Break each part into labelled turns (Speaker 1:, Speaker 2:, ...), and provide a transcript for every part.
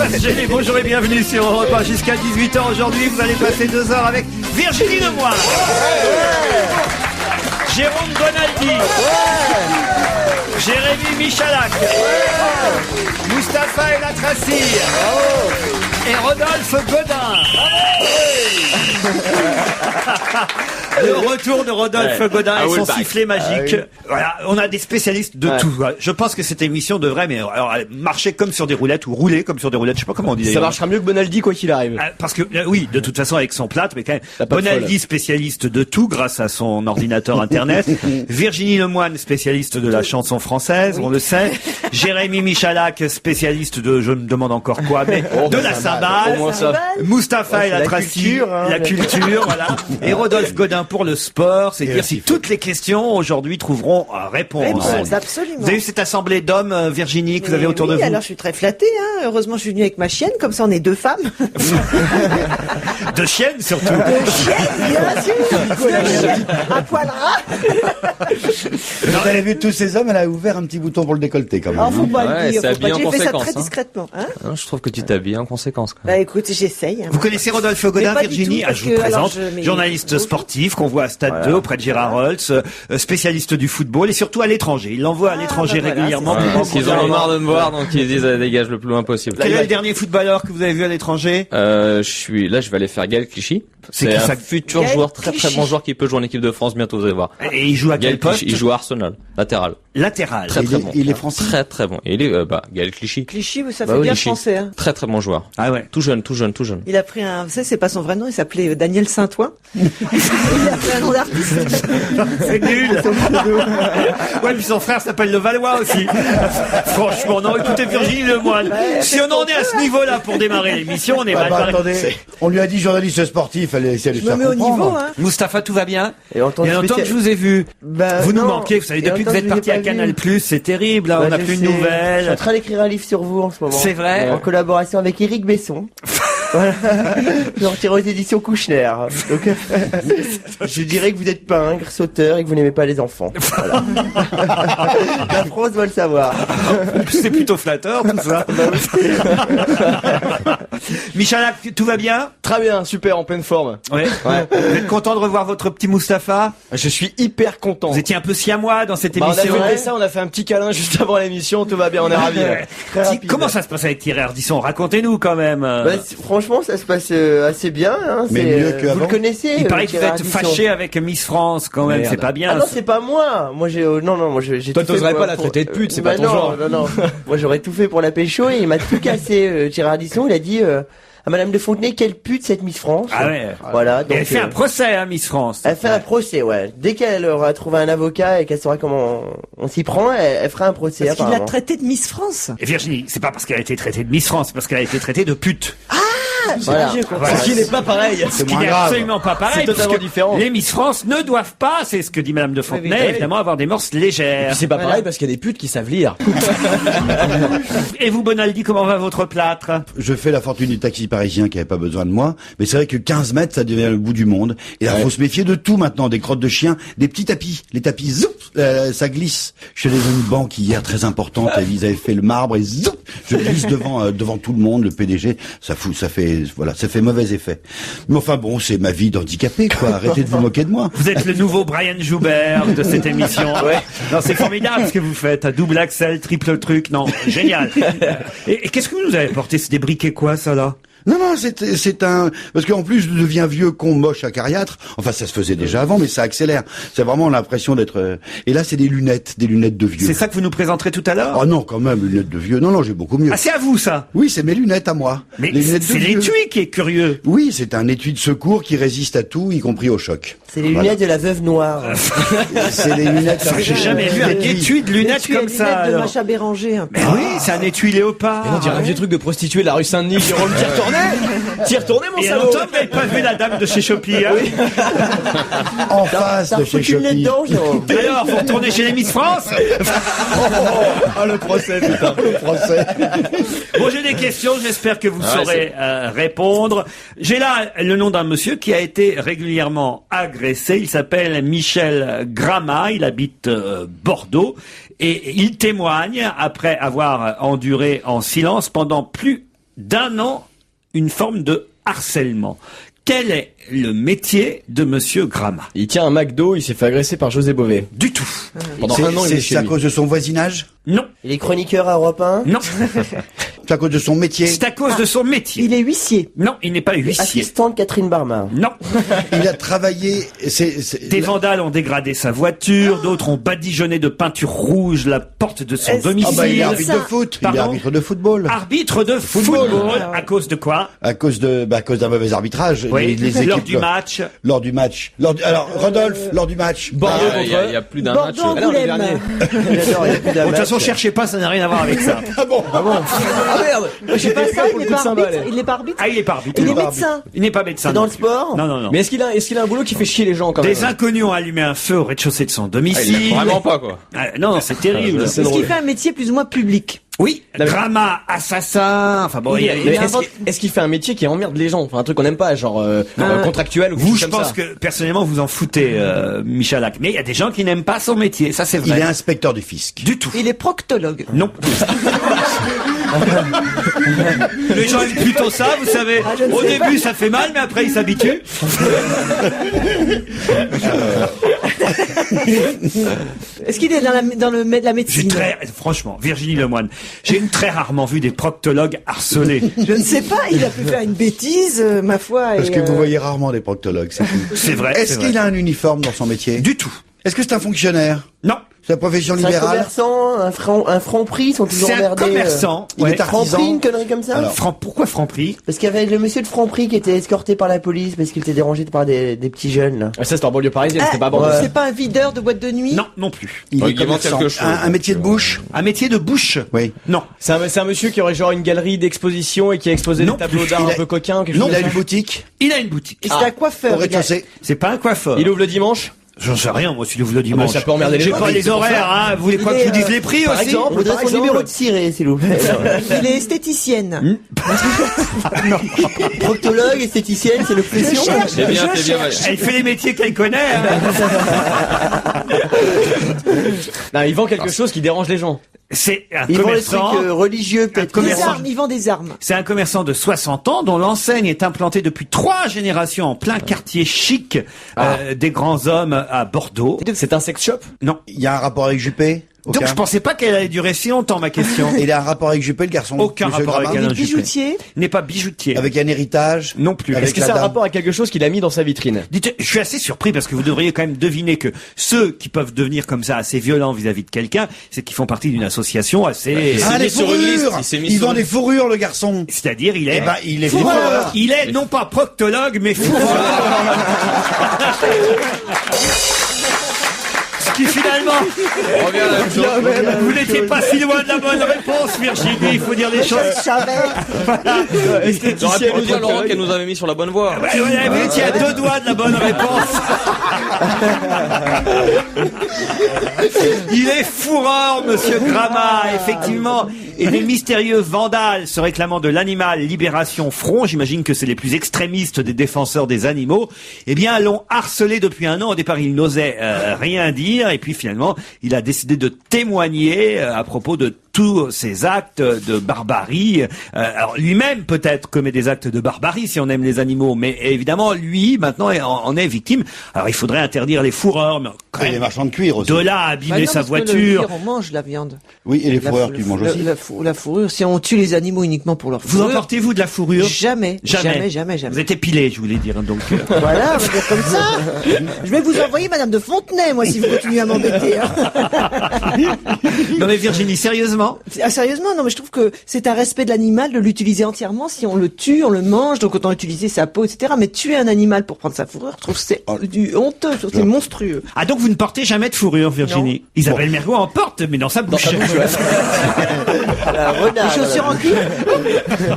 Speaker 1: Génie, bonjour et bienvenue sur Europe 1 jusqu'à 18h. Aujourd'hui, vous allez passer 2 heures avec Virginie Lemoine, Jérôme Bonaldi, Jérémy Michalak, Mustapha El Atrassi et Rodolphe Godin. Le retour de Rodolphe Godin et son sifflet magique. Voilà, on a des spécialistes de tout. Je pense que cette émission devrait marcher comme sur des roulettes ou rouler comme sur des roulettes. Je sais pas comment on dit.
Speaker 2: Ça marchera mieux que Bonaldi quoi qu'il arrive.
Speaker 1: Parce que oui, de toute façon avec son plâtre, mais quand même Bonaldi spécialiste de tout grâce à son ordinateur internet. Virginie Lemoine spécialiste de la chanson française, on le sait. Jérémy Michalak spécialiste de je me demande encore quoi, mais de la cymbale. Mustapha El Atrassi, la culture, voilà. Et Rodolphe Godin pour le sport, c'est dire si toutes les questions aujourd'hui trouveront réponse.
Speaker 3: Absolument.
Speaker 1: Vous avez eu cette assemblée d'hommes, Virginie, que vous avez autour de vous?
Speaker 3: Alors je suis très flattée, hein. Heureusement je suis venue avec ma chienne, comme ça on est 2 femmes.
Speaker 1: De chiennes surtout.
Speaker 3: De chiennes, bien sûr. Un poil ras.
Speaker 4: Vous avez vu tous ces hommes, elle a ouvert un petit bouton pour le décolleté quand même.
Speaker 3: Oh, faut pas le dire,
Speaker 5: c'est
Speaker 3: faut pas.
Speaker 5: habillé en
Speaker 3: J'ai fait ça
Speaker 5: conséquence,
Speaker 3: très discrètement. Hein.
Speaker 5: Non, je trouve que tu t'habilles en conséquence. Quoi.
Speaker 3: Bah écoute, j'essaye. Hein.
Speaker 1: Vous connaissez Rodolphe Godin,
Speaker 3: pas du
Speaker 1: Virginie?
Speaker 3: tout,
Speaker 1: Je vous présente,
Speaker 3: mais
Speaker 1: journaliste sportif qu'on voit à Stade 2 auprès de Gérard Holtz, spécialiste du football et surtout à l'étranger. Il l'envoie à l'étranger régulièrement.
Speaker 5: Ils en ont marre de me voir, donc ils disent dégage le plus loin possible.
Speaker 1: Quel est le dernier footballeur que vous avez vu à l'étranger?
Speaker 5: Je vais aller faire Gaël Clichy. C'est un futur joueur, très bon joueur qui peut jouer en équipe de France bientôt, vous allez voir.
Speaker 1: Et il joue à quel poste?
Speaker 5: Il joue à Arsenal, latéral.
Speaker 1: Très
Speaker 5: bon.
Speaker 4: Il est français.
Speaker 5: Très bon. Et il est Gaël Clichy.
Speaker 3: Cliché, ça fait bien français. Hein.
Speaker 5: Très bon joueur.
Speaker 1: Ah ouais.
Speaker 5: Tout jeune.
Speaker 3: Il a pris un, vous savez, c'est pas son vrai nom, il s'appelait Daniel Saint-Ouen. Il a pris un nom d'artiste.
Speaker 1: C'est nul. Ouais, puis son frère s'appelle Le Valois aussi. Franchement, non, écoutez Virginie Lemoine. Si on en est à ce niveau-là pour démarrer l'émission, on est mal barré.
Speaker 4: Attendez, on lui a dit journaliste sportif, elle essaie de le faire
Speaker 3: Mais au niveau,
Speaker 4: comprendre.
Speaker 3: hein.
Speaker 1: Mustapha, tout va bien?
Speaker 6: Et en tant
Speaker 1: Il y a longtemps que je vous ai vu. Vous nous manquez, vous savez, depuis que vous êtes parti à Canal+, c'est terrible, là, on n'a plus de
Speaker 6: Je suis
Speaker 1: nouvelles.
Speaker 6: en train d'écrire un livre sur vous en ce moment.
Speaker 1: C'est vrai?
Speaker 6: En collaboration avec Éric Besson. Voilà. Sortir aux éditions Kouchner. Donc, je dirais que vous êtes pingre, sauteur et que vous n'aimez pas les enfants. Voilà. La France doit le savoir.
Speaker 1: C'est plutôt flatteur, tout ça. Michalak, tout va bien?
Speaker 2: Très bien, super, en pleine forme.
Speaker 1: Ouais. Vous êtes content de revoir votre petit Mustapha?
Speaker 2: Je suis hyper content.
Speaker 1: Vous étiez un peu siamois dans cette
Speaker 2: On a
Speaker 1: émission.
Speaker 2: fait ça, on a fait un petit câlin juste avant l'émission, tout va bien, on est ravis. Très rapide.
Speaker 1: Comment ça se passe avec Thierry Ardisson? Racontez-nous quand même.
Speaker 6: Franchement, ça se passe assez bien. Hein.
Speaker 4: Mais mieux qu'avant.
Speaker 6: vous le connaissez.
Speaker 1: Il paraît que vous
Speaker 6: Thierry
Speaker 1: êtes
Speaker 6: Ardisson.
Speaker 1: fâché avec Miss France quand même, c'est pas bien.
Speaker 6: Ah non, c'est pas moi. Moi, j'ai j'ai
Speaker 2: Toi,
Speaker 6: tout fait
Speaker 2: t'oserais
Speaker 6: pour-
Speaker 2: pas la traiter de pute, c'est pas ton
Speaker 6: non,
Speaker 2: genre.
Speaker 6: Non. Moi, j'aurais tout fait pour la pécho et il m'a tout cassé. Thierry Ardisson, il a dit à Madame de Fontenay, quelle pute cette Miss France.
Speaker 1: Ah ouais.
Speaker 6: Voilà.
Speaker 1: Et
Speaker 6: Donc,
Speaker 1: elle fait un procès, hein, Miss France.
Speaker 6: elle fait un procès, ouais. Dès qu'elle aura trouvé un avocat et qu'elle saura comment on s'y prend, elle fera un procès.
Speaker 3: Parce qu'il l'a
Speaker 6: apparemment.
Speaker 3: traité de Miss France.
Speaker 1: Et Virginie, c'est pas parce qu'elle a été traitée de Miss France, c'est parce qu'elle a été traitée de pute.
Speaker 6: Voilà.
Speaker 2: Ce qui n'est pas pareil.
Speaker 1: Ce qui n'est absolument pas pareil.
Speaker 2: C'est totalement
Speaker 1: puisque
Speaker 2: différent.
Speaker 1: Les Miss France ne doivent pas, c'est ce que dit Madame de Fontenay,
Speaker 3: oui.
Speaker 1: évidemment, avoir des mœurs légères.
Speaker 2: C'est pas pareil parce qu'il y a des putes qui savent lire.
Speaker 1: Et vous, Bonaldi, comment va votre plâtre?
Speaker 4: Je fais la fortune du taxi parisien qui avait pas besoin de moi, mais c'est vrai que 15 mètres, ça devient le bout du monde. Et là, faut se méfier de tout maintenant, des crottes de chiens, des petits tapis. Les tapis, zoup, ça glisse. Je suis allé dans une banque hier très importante, ils avaient fait le marbre et zoup, je glisse devant tout le monde, le PDG. Ça fait mauvais effet. Mais enfin bon, c'est ma vie d'handicapé, quoi. Arrêtez de vous moquer de moi.
Speaker 1: Vous êtes le nouveau Brian Joubert de cette émission. Non, c'est formidable ce que vous faites. À double axel, triple truc. Non, génial. Et qu'est-ce que vous nous avez porté? C'est des briquets quoi, ça, là?
Speaker 4: Non, c'est un... Parce qu'en plus, je deviens vieux con moche acariâtre. Enfin, ça se faisait déjà avant, mais ça accélère. C'est vraiment l'impression d'être... Et là, c'est des lunettes de vieux.
Speaker 1: C'est ça que vous nous présenterez tout à l'heure?
Speaker 4: Oh non, quand même, lunettes de vieux. Non, j'ai beaucoup mieux.
Speaker 1: Ah, c'est à vous, ça?
Speaker 4: Oui, c'est mes lunettes à moi.
Speaker 1: Mais
Speaker 4: les lunettes
Speaker 1: c'est
Speaker 4: de vieux.
Speaker 1: l'étui qui est curieux.
Speaker 4: Oui, c'est un étui de secours qui résiste à tout, y compris au choc.
Speaker 6: C'est les lunettes de la veuve noire.
Speaker 4: C'est les lunettes...
Speaker 1: J'ai jamais vu un étui de lunettes comme ça.
Speaker 3: Lunettes de
Speaker 1: alors.
Speaker 3: Macha Béranger. Un peu.
Speaker 1: Mais oui, c'est un étui léopard.
Speaker 2: On dirait un vieux truc de prostituée de la rue Saint-Denis. Jérôme, t'y retournais, mon
Speaker 1: Et
Speaker 2: salaud.
Speaker 1: longtemps, vous n'avez pas vu la dame de chez Shopi, hein?
Speaker 4: En face
Speaker 6: T'as
Speaker 4: de chez
Speaker 6: foutu le nez
Speaker 4: Shopi.
Speaker 6: dedans, Jérôme.
Speaker 1: Alors, vous retournez chez les Miss France?
Speaker 2: Ah, le procès, putain.
Speaker 4: Le procès.
Speaker 1: Bon, j'ai des questions, j'espère que vous saurez répondre. J'ai là le nom d'un monsieur qui a été régulièrement agressé. Il s'appelle Michel Grama, il habite Bordeaux. Et il témoigne, après avoir enduré en silence pendant plus d'un an une forme de harcèlement. Quel est le métier de Monsieur Grama?
Speaker 2: Il tient un McDo, il s'est fait agresser par José Bové.
Speaker 1: Du tout.
Speaker 2: Pendant un an, il est chez
Speaker 4: C'est à
Speaker 2: lui.
Speaker 4: cause de son voisinage?
Speaker 1: Non.
Speaker 6: Il est chroniqueur à Europe 1.
Speaker 1: Non.
Speaker 4: C'est à cause de son métier?
Speaker 1: C'est à cause de son métier.
Speaker 3: Il est huissier.
Speaker 1: Non, il n'est pas huissier.
Speaker 6: Assistant de Catherine Barma.
Speaker 1: Non.
Speaker 4: Il a travaillé...
Speaker 1: Des vandales ont dégradé sa voiture, d'autres ont badigeonné de peinture rouge la porte de son
Speaker 3: Est-ce-
Speaker 1: domicile.
Speaker 4: Ah bah il est
Speaker 3: Ça-
Speaker 4: arbitre de foot. Il est
Speaker 1: Pardon
Speaker 4: arbitre de football.
Speaker 1: Arbitre de football. À cause de quoi?
Speaker 4: À cause d'un mauvais arbitrage.
Speaker 1: Oui,
Speaker 4: les
Speaker 1: lors
Speaker 4: équipes,
Speaker 1: du match.
Speaker 4: Alors, Rodolphe, lors du match.
Speaker 2: Bordeaux
Speaker 5: Il y a plus d'un match.
Speaker 3: Bordeaux,
Speaker 2: Ah non, le
Speaker 3: Angoulême.
Speaker 2: dernier.
Speaker 6: J'adore, il y a plus d'un
Speaker 1: De toute
Speaker 6: match.
Speaker 1: façon, cherchez pas, ça n'a rien à voir avec ça.
Speaker 4: Ah bon?
Speaker 2: Ah merde.
Speaker 3: C'est pas ça,
Speaker 2: pour
Speaker 3: il
Speaker 2: le
Speaker 3: est
Speaker 2: coup de
Speaker 3: pas
Speaker 2: cymbale.
Speaker 3: arbitre. Il est pas arbitre.
Speaker 1: Ah, il est pas arbitre.
Speaker 3: Il est
Speaker 4: pas
Speaker 3: médecin.
Speaker 1: Il n'est pas médecin.
Speaker 6: C'est dans
Speaker 1: non
Speaker 6: le
Speaker 1: plus.
Speaker 6: sport?
Speaker 1: Non.
Speaker 2: Mais est-ce qu'il a un boulot qui fait chier les gens quand même?
Speaker 1: Des inconnus ont allumé un feu au rez-de-chaussée de son
Speaker 5: Il
Speaker 1: domicile.
Speaker 5: l'a vraiment pas, quoi.
Speaker 1: Non, c'est terrible.
Speaker 2: C'est
Speaker 3: Est-ce
Speaker 2: drôle.
Speaker 3: qu'il fait un métier plus ou moins public?
Speaker 1: Oui, drama, assassin. Enfin bon, il y a-
Speaker 2: Mais est-ce qu'il fait un métier qui emmerde les gens? Enfin, un truc qu'on n'aime pas, genre contractuel ou quelque
Speaker 1: vous,
Speaker 2: chose
Speaker 1: je
Speaker 2: comme
Speaker 1: pense
Speaker 2: ça.
Speaker 1: que personnellement, vous en foutez, Michalak. Mais il y a des gens qui n'aiment pas son métier, ça c'est
Speaker 4: Il
Speaker 1: vrai.
Speaker 4: est inspecteur du fisc.
Speaker 1: Du tout.
Speaker 3: Il est proctologue.
Speaker 1: Non. Les gens aiment plutôt ça, vous savez.
Speaker 3: je ne
Speaker 1: Au
Speaker 3: sais
Speaker 1: début, ça fait mal, mais après, ils s'habituent.
Speaker 3: Est-ce qu'il est dans la
Speaker 1: J'ai
Speaker 3: médecine?
Speaker 1: franchement, Virginie Lemoine, j'ai très rarement vu des proctologues harcelés.
Speaker 3: Je ne sais pas, il a pu faire une bêtise, ma foi.
Speaker 4: Parce
Speaker 3: et,
Speaker 4: que vous voyez rarement des proctologues, c'est tout.
Speaker 1: C'est vrai.
Speaker 4: Est-ce
Speaker 1: c'est
Speaker 4: qu'il
Speaker 1: vrai.
Speaker 4: a un uniforme dans son métier?
Speaker 1: Du tout.
Speaker 4: Est-ce que c'est un fonctionnaire?
Speaker 1: Non.
Speaker 4: C'est la profession
Speaker 6: C'est un
Speaker 4: libérale?
Speaker 6: commerçant, un franc-prix, ils sont toujours
Speaker 1: C'est un
Speaker 6: emmerdés.
Speaker 1: commerçant.
Speaker 4: Il
Speaker 1: Ouais.
Speaker 4: est artisan.
Speaker 6: Franc-prix, une connerie comme ça?
Speaker 4: Alors,
Speaker 1: Pourquoi Franprix?
Speaker 6: Parce qu'il y avait le monsieur de Franprix qui était escorté par la police parce qu'il était dérangé par des petits jeunes, là.
Speaker 2: Ah, ça, c'est en banlieue parisienne,
Speaker 3: Ah,
Speaker 2: c'était pas Bordeaux.
Speaker 3: c'est pas un videur de boîte de nuit?
Speaker 1: Non, non plus.
Speaker 4: il
Speaker 5: Oh,
Speaker 4: est
Speaker 5: il manque
Speaker 4: commerçant.
Speaker 5: quelque chose.
Speaker 4: Un métier de bouche?
Speaker 1: Un métier de bouche?
Speaker 4: Oui.
Speaker 1: Non.
Speaker 2: C'est un monsieur qui aurait genre une galerie d'exposition et qui a exposé
Speaker 1: Non
Speaker 2: des tableaux
Speaker 1: plus.
Speaker 2: d'art
Speaker 4: Il
Speaker 2: un
Speaker 4: a-
Speaker 2: peu coquins, quelque
Speaker 4: Non,
Speaker 2: chose
Speaker 4: il a
Speaker 2: comme
Speaker 4: une
Speaker 2: ça.
Speaker 4: boutique
Speaker 1: Il a une boutique.
Speaker 3: Et c'est un coiffeur.
Speaker 4: au rez-de-chaussée.
Speaker 1: C'est pas un coiffeur.
Speaker 2: Il ouvre le dimanche?
Speaker 1: J'en sais rien, moi, s'il ouvre le dimanche.
Speaker 2: ça peut emmerder les
Speaker 1: J'ai
Speaker 2: gens.
Speaker 1: pas
Speaker 2: Oui,
Speaker 1: les
Speaker 2: c'est pour
Speaker 1: horaires, hein. Vous voulez quoi que je vous dise les prix
Speaker 2: Par
Speaker 1: aussi?
Speaker 2: exemple.
Speaker 6: On voudrait son numéro de ciré, s'il vous plaît.
Speaker 3: Il est esthéticienne.
Speaker 6: Proctologue, esthéticienne, c'est l'obsession.
Speaker 5: C'est bien, c'est bien.
Speaker 1: Elle fait les métiers qu'elle connaît. hein.
Speaker 2: Non, il vend quelque chose qui dérange les gens.
Speaker 1: C'est un
Speaker 6: Ils vendent des
Speaker 1: commerçant.
Speaker 6: trucs religieux, peut-être.
Speaker 3: Des
Speaker 1: commerçant.
Speaker 3: armes, il vend des armes.
Speaker 1: C'est un commerçant de 60 ans dont l'enseigne est implantée depuis 3 générations en plein quartier chic des grands hommes à Bordeaux.
Speaker 2: C'est un sex shop?
Speaker 1: Non.
Speaker 4: Il y a un rapport avec Juppé?
Speaker 1: Donc
Speaker 4: Aucun.
Speaker 1: je pensais pas qu'elle allait durer si longtemps, ma question.
Speaker 4: Et il a un rapport avec Juppé, le garçon?
Speaker 1: Aucun
Speaker 4: Monsieur
Speaker 1: rapport avec
Speaker 4: Gramat
Speaker 1: Alain
Speaker 3: Il est
Speaker 1: Juppé.
Speaker 3: bijoutier.
Speaker 1: N'est pas bijoutier.
Speaker 4: Avec un héritage?
Speaker 1: Non plus.
Speaker 4: Avec
Speaker 2: Est-ce que
Speaker 4: la
Speaker 2: c'est un
Speaker 4: dame.
Speaker 2: rapport avec quelque chose qu'il a mis dans sa vitrine?
Speaker 1: Dites, je suis assez surpris parce que vous devriez quand même deviner que ceux qui peuvent devenir comme ça assez violents vis-à-vis de quelqu'un, c'est qu'ils font partie d'une association assez...
Speaker 5: s'est
Speaker 4: Ah,
Speaker 5: mis
Speaker 4: les
Speaker 5: sur une liste,
Speaker 4: fourrures!
Speaker 5: il s'est mis
Speaker 4: Il
Speaker 5: sur
Speaker 4: vend
Speaker 5: une-
Speaker 4: des fourrures, le garçon.
Speaker 1: C'est-à-dire, il est...
Speaker 4: Eh ben, il est
Speaker 3: Fourreur.
Speaker 4: fourreur.
Speaker 1: Il est non pas proctologue, mais fourreur. Ce qui finalement,
Speaker 5: On revient à la même chose.
Speaker 1: vous n'étiez pas si loin de la bonne réponse, Virginie, il faut dire les choses.
Speaker 5: J'aurais pu nous dire, Laurent, qu'elle nous avait mis sur la bonne voie.
Speaker 1: Ouais, vous étiez à 2 doigts de la bonne réponse. Il est fourreur, monsieur Grama, effectivement. Et des mystérieux vandales se réclamant de l'animal Libération Front, j'imagine que c'est les plus extrémistes des défenseurs des animaux, eh bien, l'ont harcelé depuis un an. Au départ, il n'osait rien dire. Et puis, finalement, il a décidé de témoigner à propos de tous ces actes de barbarie. Alors, lui-même, peut-être, commet des actes de barbarie, si on aime les animaux. Mais évidemment, lui, maintenant, en est victime. Alors, il faudrait interdire les fourreurs. Mais quand
Speaker 4: Et les
Speaker 1: même,
Speaker 4: marchands de cuir aussi.
Speaker 1: de là à abîmer
Speaker 3: Bah non,
Speaker 1: sa
Speaker 3: parce que le
Speaker 1: voiture.
Speaker 3: cuir, on mange la viande.
Speaker 4: Oui, et les
Speaker 3: La
Speaker 4: fourreurs,
Speaker 3: fou-
Speaker 4: tu manges
Speaker 3: la-
Speaker 4: aussi.
Speaker 3: la fourrure, si on tue les animaux uniquement pour leur
Speaker 1: Vous
Speaker 3: fourrure.
Speaker 1: emportez-vous de la fourrure?
Speaker 3: Jamais. Jamais.
Speaker 1: Vous êtes épilé, je voulais dire. Donc,
Speaker 3: Voilà, on va dire comme ça. Je vais vous envoyer Madame de Fontenay, moi, si vous continuez à m'embêter. hein.
Speaker 1: Non mais Virginie, sérieusement?
Speaker 3: Ah, sérieusement, non, mais je trouve que c'est un respect de l'animal de l'utiliser entièrement. Si on le tue, on le mange, donc autant utiliser sa peau, etc. Mais tuer un animal pour prendre sa fourrure, je trouve que c'est du honteux, je trouve que c'est monstrueux.
Speaker 1: Ah donc vous ne portez jamais de fourrure, Virginie? Isabelle Mergo en porte, mais dans sa bouche.
Speaker 6: La renarde.
Speaker 3: Les chaussures en cuir.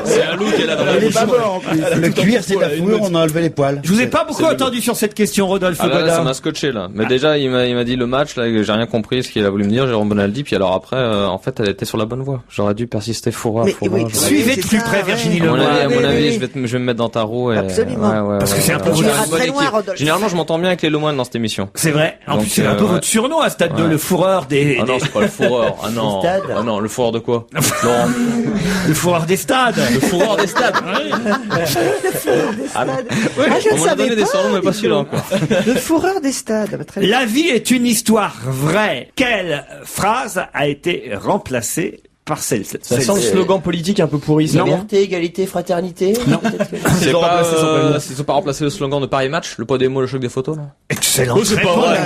Speaker 5: C'est un loup qu'elle a dans la
Speaker 6: Elle est
Speaker 5: bouche.
Speaker 6: pas mort, en plus.
Speaker 4: Le cuir, c'est de la fourrure, on a enlevé les poils.
Speaker 1: Je vous ai pas beaucoup
Speaker 5: C'est
Speaker 1: entendu sur cette question, Rodolphe
Speaker 5: Ah là, ça
Speaker 1: Godard.
Speaker 5: m'a scotché là. Mais déjà il m'a dit le match là, que j'ai rien compris ce qu'il a voulu me dire, Jérôme Bonaldi. Puis alors après, en fait, elle t'es sur la bonne voie. J'aurais dû persister Fourreur.
Speaker 3: Oui,
Speaker 1: suivez de plus près Virginie
Speaker 5: À mon
Speaker 1: Lemoine.
Speaker 5: avis, je vais me mettre dans ta roue.
Speaker 3: Absolument.
Speaker 1: Parce que c'est un peu
Speaker 3: Tu
Speaker 1: votre
Speaker 3: iras très loin, Rodolphe.
Speaker 5: Généralement, je m'entends bien avec les Lemoine dans cette émission.
Speaker 1: C'est vrai. En
Speaker 5: Donc,
Speaker 1: plus, c'est un peu
Speaker 5: ouais.
Speaker 1: votre surnom à Stade 2, le fourreur des...
Speaker 5: Ah non, c'est pas le Fourreur. Ah non.
Speaker 6: Stade.
Speaker 5: Ah non, le Fourreur de quoi? Non.
Speaker 1: Le fourreur des stades.
Speaker 5: Le Fourreur des stades.
Speaker 3: Ah, je
Speaker 5: On
Speaker 3: ne
Speaker 5: m'a
Speaker 3: savais
Speaker 5: donné des
Speaker 3: pas.
Speaker 5: surnoms, mais pas celui-là encore.
Speaker 3: Le fourreur des stades. Très bien.
Speaker 1: La vie est une histoire vraie. Quelle phrase a été remplacée par celle-ci?
Speaker 2: Ça sent le slogan politique un peu pourri, ça.
Speaker 6: Liberté, égalité, fraternité.
Speaker 1: Non.
Speaker 5: C'est
Speaker 2: Ils ont remplacé son
Speaker 5: pas,
Speaker 2: slogan.
Speaker 5: ils ont pas remplacé le slogan de Paris Match, le poids des mots, le choc des photos, là?
Speaker 1: Excellent.
Speaker 2: C'est pas vrai.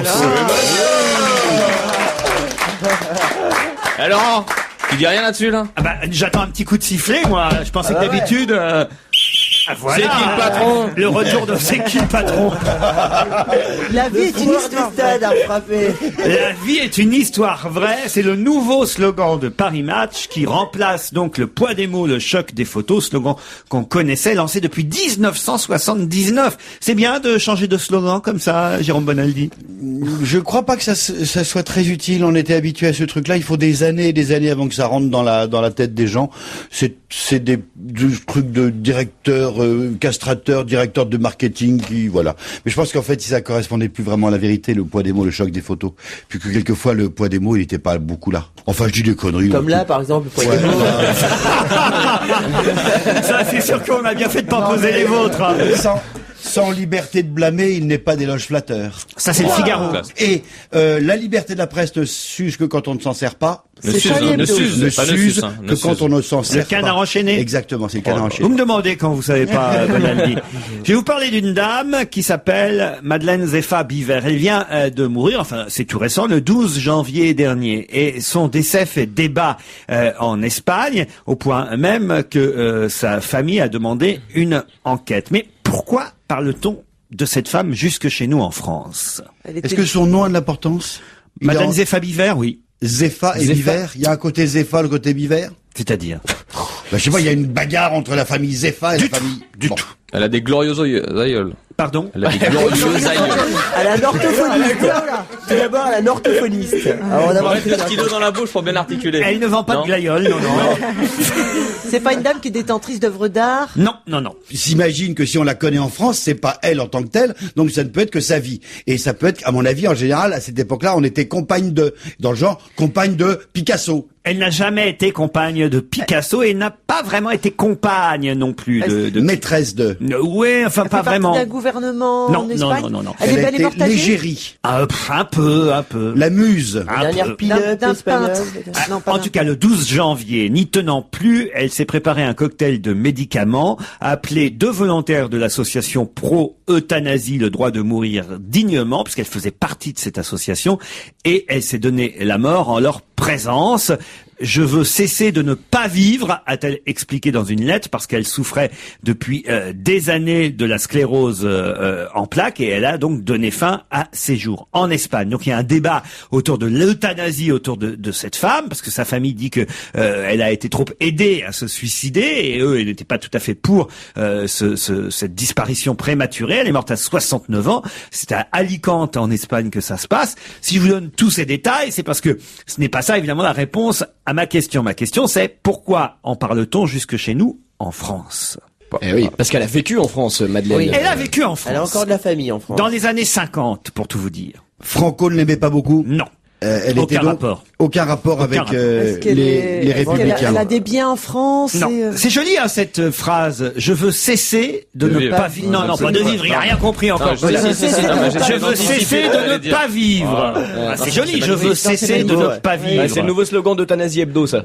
Speaker 5: Alors, tu dis rien là-dessus, là?
Speaker 1: Ah bah, j'attends un petit coup de sifflet, moi. Je pensais que d'habitude... voilà.
Speaker 5: C'est qui le patron?
Speaker 1: Le retour de c'est qui le patron?
Speaker 3: La vie est une
Speaker 6: Pouvoir
Speaker 3: histoire.
Speaker 6: des stades à frapper.
Speaker 1: La vie est une histoire vraie. C'est le nouveau slogan de Paris Match qui remplace donc le poids des mots, le choc des photos, slogan qu'on connaissait, lancé depuis 1979. C'est bien de changer de slogan comme ça, Jérôme Bonaldi?
Speaker 4: Je crois pas que ça soit très utile. On était habitué à ce truc-là. Il faut des années et des années avant que ça rentre dans la tête des gens. C'est des trucs de directeur, castrateur, directeur de marketing qui, voilà. Mais je pense qu'en fait, ça correspondait plus vraiment à la vérité, le poids des mots, le choc des photos. Puis que quelquefois, le poids des mots, il était pas beaucoup là. Enfin, je dis des conneries.
Speaker 6: Comme là, par exemple, pour
Speaker 4: Ouais.
Speaker 1: Ça, c'est sûr qu'on a bien fait de pas poser les vôtres. Hein.
Speaker 4: Sans liberté de blâmer, il n'est pas d'éloge flatteur.
Speaker 1: Ça, c'est le Figaro.
Speaker 4: Et la liberté de la presse ne s'use que quand on ne s'en sert pas.
Speaker 5: Ne
Speaker 3: C'est
Speaker 5: s'use,
Speaker 3: Charlie
Speaker 5: ne
Speaker 3: Hebdo.
Speaker 5: s'use,
Speaker 4: Ne
Speaker 5: pas ne
Speaker 4: s'use
Speaker 5: suce, hein,
Speaker 4: que
Speaker 5: ne
Speaker 4: quand
Speaker 5: s'use.
Speaker 4: on ne s'en sert pas.
Speaker 1: canard enchaîné.
Speaker 4: Exactement, c'est le canard enchaîné.
Speaker 1: Vous me demandez quand vous savez pas, Bonaldi. Je vais vous parler d'une dame qui s'appelle Madeleine Zeffa Biver. Elle vient de mourir, enfin c'est tout récent, le 12 janvier dernier. Et son décès fait débat en Espagne, au point même que sa famille a demandé une enquête. Mais pourquoi parle-t-on de cette femme jusque chez nous en France?
Speaker 4: Est-ce que son nom a de l'importance?
Speaker 1: Madeleine Zeffa Biver, oui.
Speaker 4: Zeffa et
Speaker 2: Zeffa.
Speaker 4: Biver. Il y a un côté Zeffa, le côté Biver.
Speaker 1: C'est-à-dire?
Speaker 4: Je sais pas, il y a une bagarre entre la famille Zeffa et la famille...
Speaker 1: Du
Speaker 4: Bon.
Speaker 1: tout.
Speaker 5: Elle a des glorieux aïeuls.
Speaker 1: Pardon?
Speaker 5: Elle a des glorieux aïeuls.
Speaker 6: à la orthophoniste. Tout d'abord, à la orthophoniste. Avant d'avoir
Speaker 5: Mettre le stylo dans la bouche pour bien articuler.
Speaker 1: Elle ne vend pas
Speaker 5: Non.
Speaker 1: de glaïeul, non, non.
Speaker 3: C'est pas une dame qui est détentrice d'œuvres d'art?
Speaker 1: Non, non, non.
Speaker 4: S'imagine que si on la connaît en France, c'est pas elle en tant que telle, donc ça ne peut être que sa vie. Et ça peut être, à mon avis, en général, à cette époque-là, on était compagne de, dans le genre, compagne de Picasso.
Speaker 1: Elle n'a jamais été compagne de Picasso et n'a pas vraiment été compagne non plus de...
Speaker 4: Maîtresse de.
Speaker 1: Oui, enfin
Speaker 3: Elle
Speaker 1: pas
Speaker 3: fait partie
Speaker 1: vraiment.
Speaker 3: d'un gouvernement
Speaker 1: Non,
Speaker 3: en
Speaker 1: non,
Speaker 3: Espagne?
Speaker 1: non, non, non.
Speaker 3: Elle est
Speaker 4: a
Speaker 3: belle et
Speaker 4: été
Speaker 3: partagée?
Speaker 4: l'égérie.
Speaker 1: Ah, un peu, un peu.
Speaker 4: La muse.
Speaker 1: Un
Speaker 6: dernière
Speaker 1: peu.
Speaker 6: pile-up
Speaker 3: D'un
Speaker 6: espagnole.
Speaker 3: peintre. Non, pas
Speaker 1: En
Speaker 3: d'un
Speaker 1: tout cas, le 12 janvier, n'y tenant plus, elle s'est préparé un cocktail de médicaments, a appelé 2 volontaires de l'association pro-euthanasie, le droit de mourir dignement, puisqu'elle faisait partie de cette association, et elle s'est donné la mort en leur présence. Je veux cesser de ne pas vivre, a-t-elle expliqué dans une lettre, parce qu'elle souffrait depuis des années de la sclérose en plaques, et elle a donc donné fin à ses jours en Espagne. Donc il y a un débat autour de l'euthanasie autour de cette femme, parce que sa famille dit que elle a été trop aidée à se suicider, et eux, ils n'étaient pas tout à fait pour cette disparition prématurée. Elle est morte à 69 ans. C'est à Alicante, en Espagne, que ça se passe. Si je vous donne tous ces détails, c'est parce que ce n'est pas ça, évidemment, la réponse à ma question. Ma question, c'est pourquoi en parle-t-on jusque chez nous, en France?
Speaker 2: Eh oui, parce qu'elle a vécu en France, Madeleine.
Speaker 6: Oui.
Speaker 1: Elle a vécu en France.
Speaker 6: Elle a encore de la famille en France.
Speaker 1: Dans les années 50, pour tout vous dire.
Speaker 4: Franco ne l'aimait pas beaucoup.
Speaker 1: Non.
Speaker 4: Elle
Speaker 1: Aucun
Speaker 4: était donc
Speaker 1: rapport.
Speaker 4: aucun rapport
Speaker 1: Aucun
Speaker 4: avec
Speaker 1: rapport.
Speaker 3: Est-ce qu'elle
Speaker 4: les
Speaker 3: est- est-ce qu'elle a-
Speaker 4: républicains.
Speaker 3: Elle a des biens en France?
Speaker 1: Non.
Speaker 3: et,
Speaker 1: C'est joli, hein, cette phrase. Je veux cesser de
Speaker 5: De
Speaker 1: ne
Speaker 5: vivre.
Speaker 1: pas vivre. Non, non, pas de vivre. Il a rien compris encore.
Speaker 5: Non, je veux cesser de ne pas
Speaker 1: Je veux cesser de ne pas vivre. Ah, c'est joli. Je veux cesser de ne pas
Speaker 2: Ouais, c'est le
Speaker 1: vivre.
Speaker 2: nouveau slogan d'Euthanasie Hebdo, ça.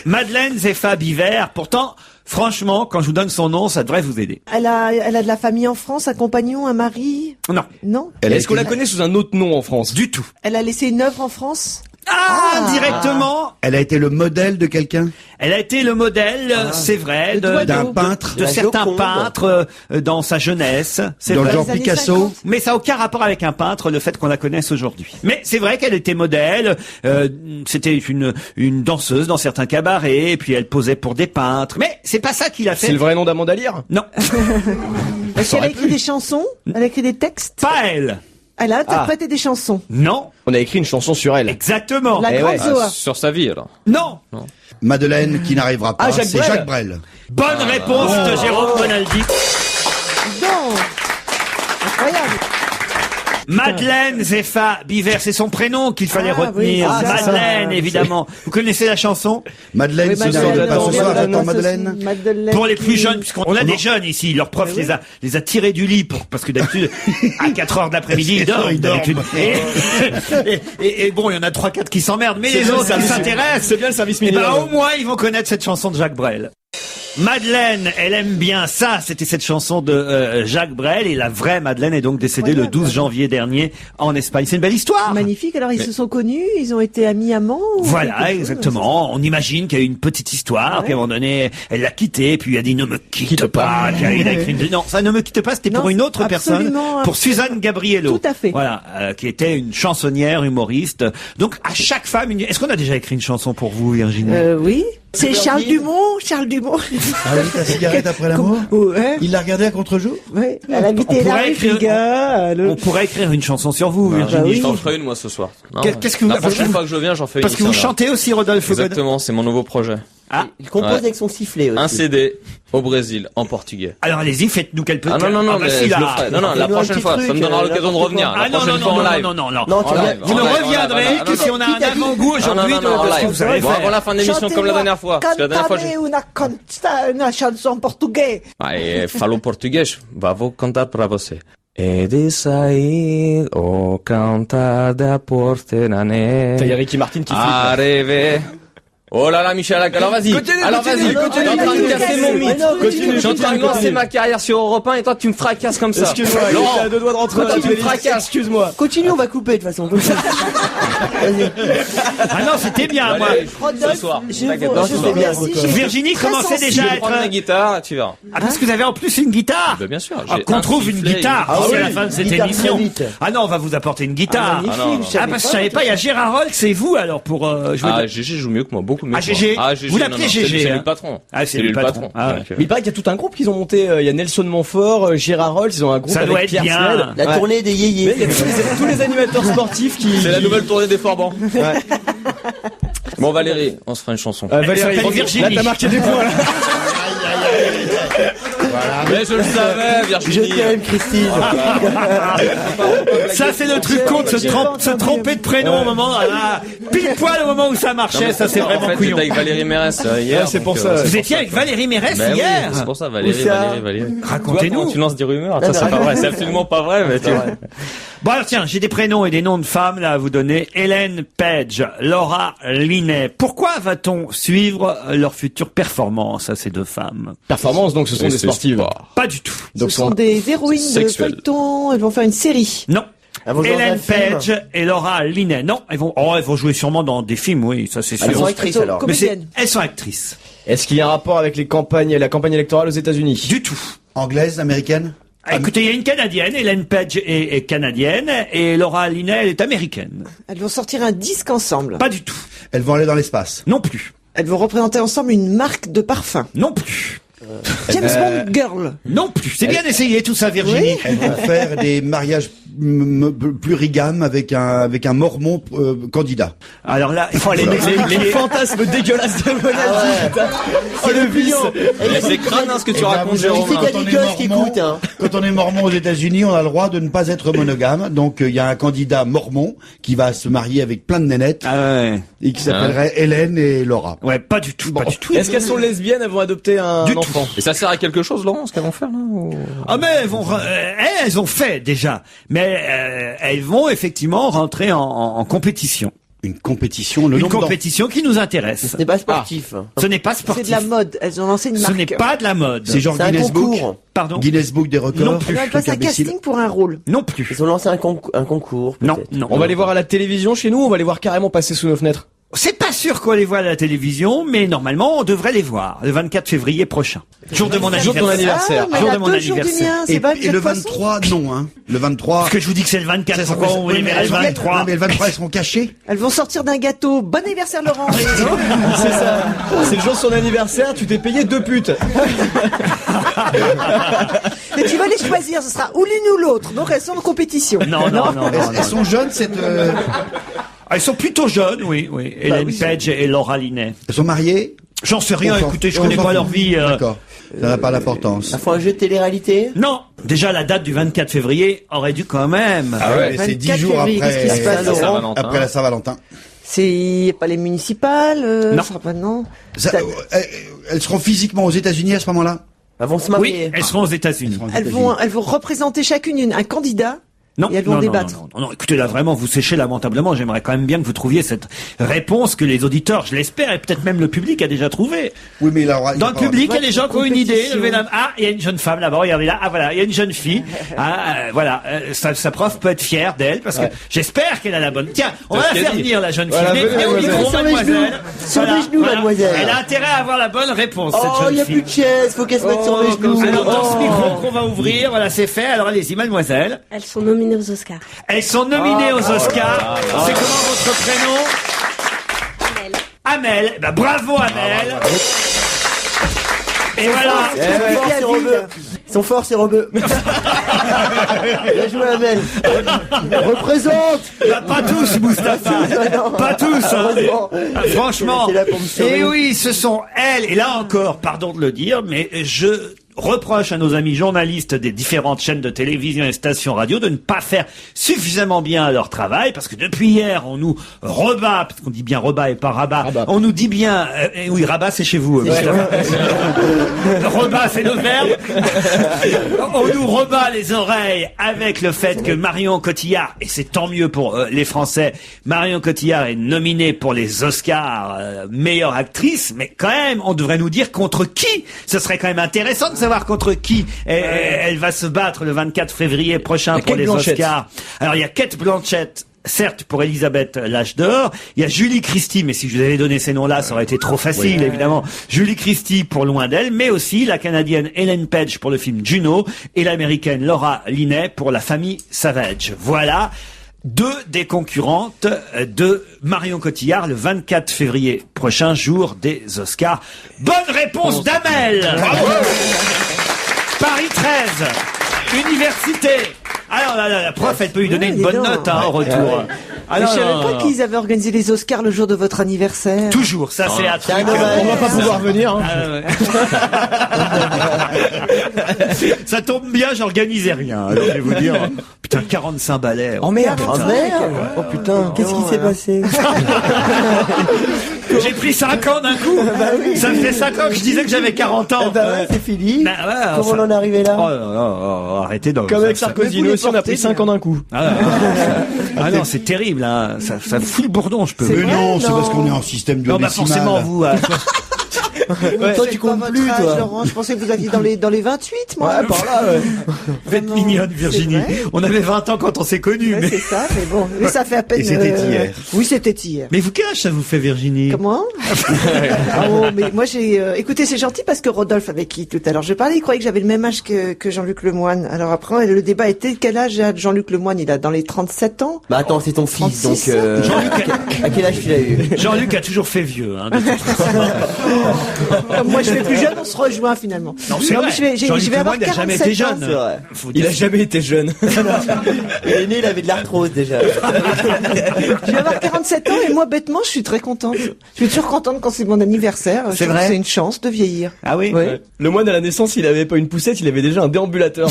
Speaker 1: Madeleine Zeffa Biver. Pourtant, franchement, quand je vous donne son nom, ça devrait vous aider.
Speaker 3: Elle a de la famille en France, un compagnon, un mari?
Speaker 1: Non,
Speaker 3: Non?
Speaker 2: Est-ce qu'on la connaît sous un autre nom en France?
Speaker 1: du tout.
Speaker 3: Elle a laissé une œuvre en France?
Speaker 1: Directement.
Speaker 4: Elle a été le modèle de quelqu'un,
Speaker 1: Elle a été le modèle, c'est vrai,
Speaker 3: Le doigt
Speaker 4: d'un
Speaker 3: d'eau.
Speaker 4: peintre,
Speaker 1: de
Speaker 6: La
Speaker 1: certains
Speaker 6: Joconde.
Speaker 1: peintres dans sa jeunesse. C'est
Speaker 4: dans le
Speaker 1: vrai.
Speaker 4: genre
Speaker 3: Les années
Speaker 4: Picasso.
Speaker 3: 50.
Speaker 1: Mais ça n'a aucun rapport avec un peintre, le fait qu'on la connaisse aujourd'hui. Mais c'est vrai qu'elle était modèle, c'était une danseuse dans certains cabarets, et puis elle posait pour des peintres. Mais c'est pas ça qu'il a
Speaker 2: C'est
Speaker 1: fait.
Speaker 2: le vrai nom d'Amanda Lear?
Speaker 1: Non,
Speaker 3: Est-ce qu'elle a écrit des chansons? Elle a écrit des textes?
Speaker 1: pas elle.
Speaker 3: Elle a interprété des chansons.
Speaker 1: Non.
Speaker 2: On a écrit une chanson sur elle.
Speaker 1: Exactement.
Speaker 3: La grande Zoa.
Speaker 5: Sur sa vie, alors.
Speaker 1: Non.
Speaker 4: Madeleine qui n'arrivera pas,
Speaker 2: Jacques
Speaker 4: c'est
Speaker 2: Brel.
Speaker 4: Jacques Brel.
Speaker 1: Bonne réponse de Jérôme Bonaldi.
Speaker 3: Non. Incroyable.
Speaker 1: Madeleine Zepha Biver, c'est son prénom qu'il fallait retenir.
Speaker 3: oui, c'est ça.
Speaker 1: Madeleine, évidemment. Vous connaissez la chanson?
Speaker 4: Madeleine,
Speaker 3: Oui,
Speaker 4: si n'arrive pas ce soir, j'attends Madeleine.
Speaker 1: Pour les plus jeunes, puisqu'on a des jeunes ici, leur prof les a tirés du lit parce que d'habitude, à 4 heures de l'après-midi, ils dorment. D'habitude. Et bon, il y en a 3-4 qui s'emmerdent, mais les autres, ils s'intéressent.
Speaker 2: C'est bien le service
Speaker 1: Et
Speaker 2: minimum.
Speaker 1: au moins, ils vont connaître cette chanson de Jacques Brel. Madeleine, elle aime bien ça. C'était cette chanson de Jacques Brel, et la vraie Madeleine est donc décédée le 12 janvier dernier en Espagne. C'est une belle histoire.
Speaker 3: Magnifique. Alors, ils se sont connus, ils ont été amis amants.
Speaker 1: Voilà, exactement. On imagine qu'il y a eu une petite histoire, puis à un moment donné, elle l'a quitté, puis il a dit ne me quitte pas. Puis il a écrit non, ça ne me quitte pas, c'était pour une autre personne, pour Suzanne Gabriello.
Speaker 3: Tout à fait.
Speaker 1: Voilà, qui était une chansonnière, humoriste. Donc à chaque femme, est-ce qu'on a déjà écrit une chanson pour vous, Virginie?
Speaker 3: Oui. C'est Charles Dumont.
Speaker 4: Ah oui, ta cigarette après l'amour?
Speaker 3: Ouais.
Speaker 4: Il l'a regardé à contre-jour?
Speaker 3: Ouais. Elle habitait la rue Friga.
Speaker 1: On pourrait écrire une chanson sur vous, Virginie.
Speaker 5: Je t'en ferai une, moi, ce soir. Non,
Speaker 1: Qu'est-ce que vous
Speaker 5: la prochaine fois que je viens, j'en fais une.
Speaker 1: Parce que vous chantez aussi, Rodolphe Godin.
Speaker 5: Exactement, c'est mon nouveau projet.
Speaker 1: Ah.
Speaker 6: Il compose avec son sifflet aussi.
Speaker 5: Un CD au Brésil, en portugais.
Speaker 1: Alors allez-y, faites-nous quelques...
Speaker 5: Ah non, mais je le ferai. Non, la prochaine fois, ça me donnera l'occasion de revenir. La prochaine fois en live.
Speaker 1: Non.
Speaker 6: Tu
Speaker 1: Vous ne reviendrez que si on a un avant-goût aujourd'hui de ce que vous savez faire.
Speaker 5: Avant la fin de l'émission, comme la dernière fois. Parce que la dernière fois,
Speaker 3: une chanson portugaise.
Speaker 5: falo português. Vou cantar pra você. E de sair o cantar da porte na neve.
Speaker 2: T'as Ricky Martin qui flippe.
Speaker 5: Arrivé. Oh là là, Michel, alors vas-y.
Speaker 2: Continue.
Speaker 5: Je suis en train de casser mon mythe. Je suis en train de lancer ma carrière sur Europe 1 et toi tu me fracasses comme ça.
Speaker 2: Excuse-moi, il était à 2 doigts de rentrer.
Speaker 5: Tu me fracasses.
Speaker 2: Excuse-moi.
Speaker 6: Continue, on va couper de toute façon.
Speaker 1: Ah non, c'était bien, moi.
Speaker 5: Ce soir.
Speaker 1: Virginie commençait déjà à
Speaker 5: Je vais prendre ma
Speaker 1: être...
Speaker 5: guitare, tu verras.
Speaker 1: Ah, parce que vous avez en plus une guitare.
Speaker 5: Bien sûr.
Speaker 1: Qu'on trouve une guitare à la fin de cette émission. Ah non, on va vous apporter une guitare. Ah, parce que je savais pas, il y a Gérard Rolls, c'est vous alors pour jouer.
Speaker 5: Ah, Gégé joue mieux que moi, beaucoup mieux.
Speaker 1: Ah, Gégé. Vous l'appelez Gégé.
Speaker 5: C'est lui le patron.
Speaker 1: Ah, c'est lui le patron.
Speaker 2: Mais il paraît qu'il y a tout un groupe qu'ils ont monté. Il y a Nelson Montfort, Gérard Rolls, ils ont un groupe
Speaker 1: Ça doit
Speaker 2: avec
Speaker 1: être
Speaker 2: Pierre
Speaker 1: bien.
Speaker 2: Snell.
Speaker 6: La tournée des
Speaker 2: Mais
Speaker 6: yéyés.
Speaker 2: il y a tous les animateurs sportifs qui...
Speaker 5: C'est la nouvelle tournée des Forbans. Bon, Valérie, on se fera une chanson.
Speaker 2: Valérie,
Speaker 1: s'appelle Virginie.
Speaker 2: là t'as marqué des points là.
Speaker 5: Mais je le savais,
Speaker 6: Je
Speaker 5: Virginie.
Speaker 6: t'aime, Christine.
Speaker 1: Ça, c'est le truc con de se tromper de prénom au moment, pile poil au moment où ça marchait. Ça, c'est
Speaker 5: En
Speaker 1: vraiment
Speaker 5: fait, j'étais
Speaker 1: couillon.
Speaker 5: avec Valérie Mérès hier.
Speaker 2: c'est pour
Speaker 5: donc,
Speaker 2: ça.
Speaker 1: Vous étiez avec Valérie Mérès
Speaker 5: Ben oui,
Speaker 1: hier.
Speaker 5: c'est pour ça, Valérie.
Speaker 1: Racontez-nous.
Speaker 5: Tu lances des rumeurs. Ça, c'est pas vrai. C'est absolument pas vrai, mais tu vois.
Speaker 1: Bon, alors, tiens, j'ai des prénoms et des noms de femmes là à vous donner. Hélène Page, Laura Linney. Pourquoi va-t-on suivre leur future performance à ces deux femmes?
Speaker 2: Performance, donc ce sont des sportives.
Speaker 1: Pas du tout.
Speaker 2: Donc
Speaker 3: Ce sont des héroïnes de
Speaker 5: sexuelles.
Speaker 3: feuilleton. Elles vont faire une série.
Speaker 1: Non.
Speaker 6: vont jouer dans
Speaker 1: Hélène
Speaker 6: un film.
Speaker 1: Page et Laura Linney. Non, elles vont jouer sûrement dans des films, oui, ça c'est sûr.
Speaker 6: Elles sont actrices alors.
Speaker 1: Mais
Speaker 3: Comédiennes.
Speaker 1: elles sont actrices.
Speaker 2: Est-ce qu'il y a un rapport avec la campagne électorale aux États-Unis?
Speaker 1: Du tout.
Speaker 4: Anglaise, américaine?
Speaker 1: Ah, écoutez, il y a une Canadienne, Hélène Page est canadienne, et Laura Linney, elle est américaine.
Speaker 3: Elles vont sortir un disque ensemble.
Speaker 1: Pas du tout.
Speaker 4: Elles vont aller dans l'espace.
Speaker 1: Non plus.
Speaker 3: Elles vont représenter ensemble une marque de parfum.
Speaker 1: Non plus.
Speaker 3: James Bond Girl.
Speaker 1: Non plus. C'est bien d'essayer tout ça, Virginie.
Speaker 4: Elles vont faire des mariages plurigames avec un mormon candidat.
Speaker 1: Alors là, il faut aller
Speaker 2: Les fantasmes dégueulasses de Bonaldi, putain. Oh le vice.
Speaker 5: Mais c'est crâne, hein, ce que tu racontes,
Speaker 6: Il
Speaker 5: Jérôme.
Speaker 6: sait qu'il y a des gosses qui écoutent, hein.
Speaker 4: Quand on est mormon aux États-Unis, on a le droit de ne pas être monogame. Donc il y a un candidat mormon qui va se marier avec plein de nénettes
Speaker 1: Ah ouais.
Speaker 4: et qui s'appellerait Hélène et Laura.
Speaker 1: Ouais, pas du tout, pas du tout.
Speaker 2: Est-ce qu'elles sont lesbiennes? Elles vont adopter un
Speaker 1: Du tout.
Speaker 2: enfant?
Speaker 5: Et ça sert à quelque chose, Laurent, ce qu'elles vont faire, là ou...
Speaker 1: Ah mais elles ont fait déjà, mais elles vont effectivement rentrer en compétition.
Speaker 4: Une compétition, le
Speaker 1: Une
Speaker 4: nombre
Speaker 1: compétition qui nous intéresse.
Speaker 6: Ce n'est pas sportif.
Speaker 1: Ce n'est pas
Speaker 3: C'est
Speaker 1: sportif.
Speaker 3: de la mode. Elles ont lancé une
Speaker 1: Ce
Speaker 3: marque.
Speaker 1: n'est pas de la mode.
Speaker 4: C'est genre
Speaker 6: C'est un
Speaker 4: Guinness Book.
Speaker 6: concours.
Speaker 1: Pardon.
Speaker 4: Guinness Book des records.
Speaker 1: Non plus.
Speaker 3: Elles passent un
Speaker 4: Imbécile.
Speaker 3: casting pour un rôle.
Speaker 1: Non plus.
Speaker 6: Ils ont lancé un concours.
Speaker 1: Non,
Speaker 6: peut-être.
Speaker 1: non.
Speaker 2: On va les voir à la télévision chez nous, ou on va les voir carrément passer sous nos fenêtres?
Speaker 1: C'est pas sûr qu'on les voit à la télévision, mais normalement, on devrait les voir le 24 février prochain. Jour de mon anniversaire.
Speaker 3: Ah, mais
Speaker 1: Jour
Speaker 3: la
Speaker 1: de mon
Speaker 3: taupe, jour du
Speaker 1: anniversaire.
Speaker 3: mien, c'est pas
Speaker 4: Et le 23, non, hein. Le 23.
Speaker 1: Parce que je vous dis que c'est le 24, pourquoi on les verrait le
Speaker 4: Non,
Speaker 1: 23?
Speaker 4: mais le 23, ils seront cachés.
Speaker 3: Elles vont sortir d'un gâteau. Bon anniversaire Laurent.
Speaker 2: C'est ça. C'est le jour de son anniversaire, tu t'es payé 2 putes.
Speaker 3: Et tu vas les choisir, ce sera ou l'une ou l'autre. Donc elles sont en compétition.
Speaker 1: Non.
Speaker 4: Elles sont jeunes,
Speaker 1: Elles sont plutôt jeunes, oui. Hélène Page et Laura Linney.
Speaker 4: elles sont mariées.
Speaker 1: J'en sais rien, écoutez, je
Speaker 4: On
Speaker 1: connais
Speaker 4: s'en
Speaker 1: pas
Speaker 4: fout.
Speaker 1: leur vie.
Speaker 4: D'accord. Ça n'a pas d'importance.
Speaker 6: Ça fait un jeu de télé-réalité?
Speaker 1: Non, déjà la date du 24 février aurait dû quand même.
Speaker 2: Ah ouais.
Speaker 4: Mais c'est 10
Speaker 3: 24
Speaker 4: jours
Speaker 3: février, qu'est-ce qui se passe, Laurent
Speaker 4: après la Saint-Valentin.
Speaker 3: C'est pas les municipales.
Speaker 1: Non.
Speaker 3: Ça sera pas, non.
Speaker 4: Ça, elles seront physiquement aux États-Unis à ce moment-là.
Speaker 6: Elles vont se
Speaker 1: Oui,
Speaker 6: marier.
Speaker 1: elles seront aux États-Unis.
Speaker 3: Elles vont représenter chacune un candidat.
Speaker 1: Non,
Speaker 3: Et elles vont débattre.
Speaker 1: Non, écoutez, là, vraiment, vous séchez lamentablement. J'aimerais quand même bien que vous trouviez cette réponse que les auditeurs, je l'espère, et peut-être même le public a déjà trouvé.
Speaker 4: Oui, mais là,
Speaker 1: Dans le public, il y a des gens qui ont une idée.
Speaker 3: compétition.
Speaker 1: Levez la main. Ah, il y a une jeune femme là-bas, regardez là. Ah, voilà, il y a une jeune fille. Sa prof peut être fière d'elle, parce que j'espère qu'elle a la bonne. Tiens, on va la faire venir, la jeune fille.
Speaker 2: Voilà,
Speaker 1: Venez au
Speaker 2: venez,
Speaker 1: micro,
Speaker 6: sur les
Speaker 1: mademoiselle.
Speaker 6: genoux. Sur les genoux, mademoiselle.
Speaker 1: Elle a intérêt à avoir la bonne réponse,
Speaker 6: Oh,
Speaker 1: cette
Speaker 6: il
Speaker 1: jeune
Speaker 6: y a
Speaker 1: fille.
Speaker 6: plus de chaise, faut qu'elle se mette sur les genoux.
Speaker 1: Alors, dans ce
Speaker 6: Oh.
Speaker 1: micro qu'on va ouvrir, voilà, c'est fait. Alors, allez-y, mademoiselle.
Speaker 7: Elles sont nominées aux Oscars.
Speaker 1: Elles sont nominées aux Oscars. C'est comment votre prénom? Amel. Bah, bravo, Amel. Et voilà.
Speaker 6: Ils sont forts, ces rebeux. Bien joué, Amel. Représente.
Speaker 1: Bah, pas tous, Moustapha. Pas tous. Hein. Ah, franchement.
Speaker 6: C'est là pour me sauver.
Speaker 1: Et oui, ce sont elles. Et là encore, pardon de le dire, mais je reproche à nos amis journalistes des différentes chaînes de télévision et stations radio de ne pas faire suffisamment bien leur travail, parce que depuis hier, on nous rebat, parce qu'on dit bien rebat et pas rabat, on nous dit bien, oui, rabat c'est chez vous, rebat c'est le verbe, on nous rebat les oreilles avec le fait que Marion Cotillard, et c'est tant mieux pour les Français, Marion Cotillard est nominée pour les Oscars meilleure actrice, mais quand même, on devrait nous dire contre qui. Ce serait quand même intéressant de savoir contre qui elle va se battre le 24 février prochain pour les Oscars. Alors il y a Cate Blanchett, certes pour Elisabeth l'âge d'or, il y a Julie Christie, mais si je vous avais donné ces noms-là, ça aurait été trop facile évidemment. Julie Christie pour Loin d'elle, mais aussi la Canadienne Ellen Page pour le film Juno et l'Américaine Laura Linney pour La Famille Savage. Voilà. Deux des concurrentes de Marion Cotillard le 24 février prochain, jour des Oscars. Bonne réponse d'Amel. Bravo. Paris 13, université. Alors là, la prof, elle peut lui donner une bonne note au retour.
Speaker 3: Mais je savais pas qu'ils avaient organisé les Oscars le jour de votre anniversaire.
Speaker 1: Toujours, ça c'est un truc.
Speaker 2: On va pas pouvoir venir.
Speaker 1: Ça tombe bien, j'organisais rien. Alors je vais vous dire, putain, 45 ballets.
Speaker 2: Oh merde.
Speaker 6: Oh merde.
Speaker 2: Oh putain.
Speaker 6: Qu'est-ce qui s'est passé?
Speaker 1: J'ai pris 5 ans d'un coup. Ça me fait 5 ans que je disais que j'avais 40 ans.
Speaker 6: Bah ouais, c'est fini.
Speaker 1: Bah ouais,
Speaker 6: Comment
Speaker 1: ça-
Speaker 6: on en est arrivé là?
Speaker 1: Arrêtez donc.
Speaker 2: Comme avec
Speaker 1: Ça-
Speaker 2: Sarkozy,
Speaker 6: vous
Speaker 2: nous
Speaker 6: les
Speaker 2: aussi on a pris
Speaker 6: portez
Speaker 2: 5 ans d'un coup.
Speaker 1: Ah non, c'est terrible, hein. Ça fout le bourdon, je peux.
Speaker 3: C'est
Speaker 4: Mais
Speaker 3: vrai,
Speaker 4: non, c'est
Speaker 3: non.
Speaker 4: parce qu'on est en système de
Speaker 1: Non, bah
Speaker 4: décimal.
Speaker 1: forcément, vous.
Speaker 6: Toi, tu comptes
Speaker 3: pas
Speaker 6: plus,
Speaker 3: votre âge,
Speaker 6: toi.
Speaker 3: Laurent. Je pensais que vous aviez dans les 28, moi.
Speaker 2: Ouais, par là, ouais.
Speaker 1: Vous êtes mignonne, Virginie.
Speaker 3: C'est vrai.
Speaker 1: On avait 20 ans quand on s'est connus.
Speaker 3: Ouais,
Speaker 1: Mais...
Speaker 3: c'est ça, mais bon. Mais ça fait à peine.
Speaker 4: Et c'était hier.
Speaker 3: Oui, c'était hier.
Speaker 1: mais vous, quel âge ça vous fait, Virginie?
Speaker 3: Comment? Oh, mais moi j'ai. Écoutez, c'est gentil parce que Rodolphe, avec qui tout à l'heure je parlais, il croyait que j'avais le même âge que Jean-Luc Lemoyne. Alors après, le débat était quel âge a Jean-Luc Lemoyne? Il a dans les 37 ans.
Speaker 6: Bah attends, c'est ton fils,
Speaker 3: 36,
Speaker 6: donc
Speaker 1: Jean-Luc
Speaker 6: à quel âge tu l'as eu?
Speaker 1: Jean-Luc a toujours fait vieux. Hein, de toute façon.
Speaker 3: Comme moi, je fais plus jeune, on se rejoint finalement.
Speaker 1: Non, c'est vrai.
Speaker 3: mais je
Speaker 1: Jean-Luc
Speaker 3: vais avoir
Speaker 1: Lemoyne n'a jamais
Speaker 3: 47
Speaker 1: été
Speaker 3: ans.
Speaker 1: jeune.
Speaker 6: C'est vrai.
Speaker 1: Faut
Speaker 2: Il
Speaker 1: dire
Speaker 2: a jamais été jeune.
Speaker 6: Il est né, il avait de l'arthrose déjà.
Speaker 3: Je vais avoir 47 ans et moi, bêtement, je suis très contente. Je suis toujours contente quand c'est mon anniversaire. Je trouve
Speaker 1: vrai
Speaker 3: que c'est une chance de vieillir.
Speaker 1: Ah oui?
Speaker 3: Ouais.
Speaker 2: Le moine à la naissance, il avait pas une poussette, il avait déjà un déambulateur.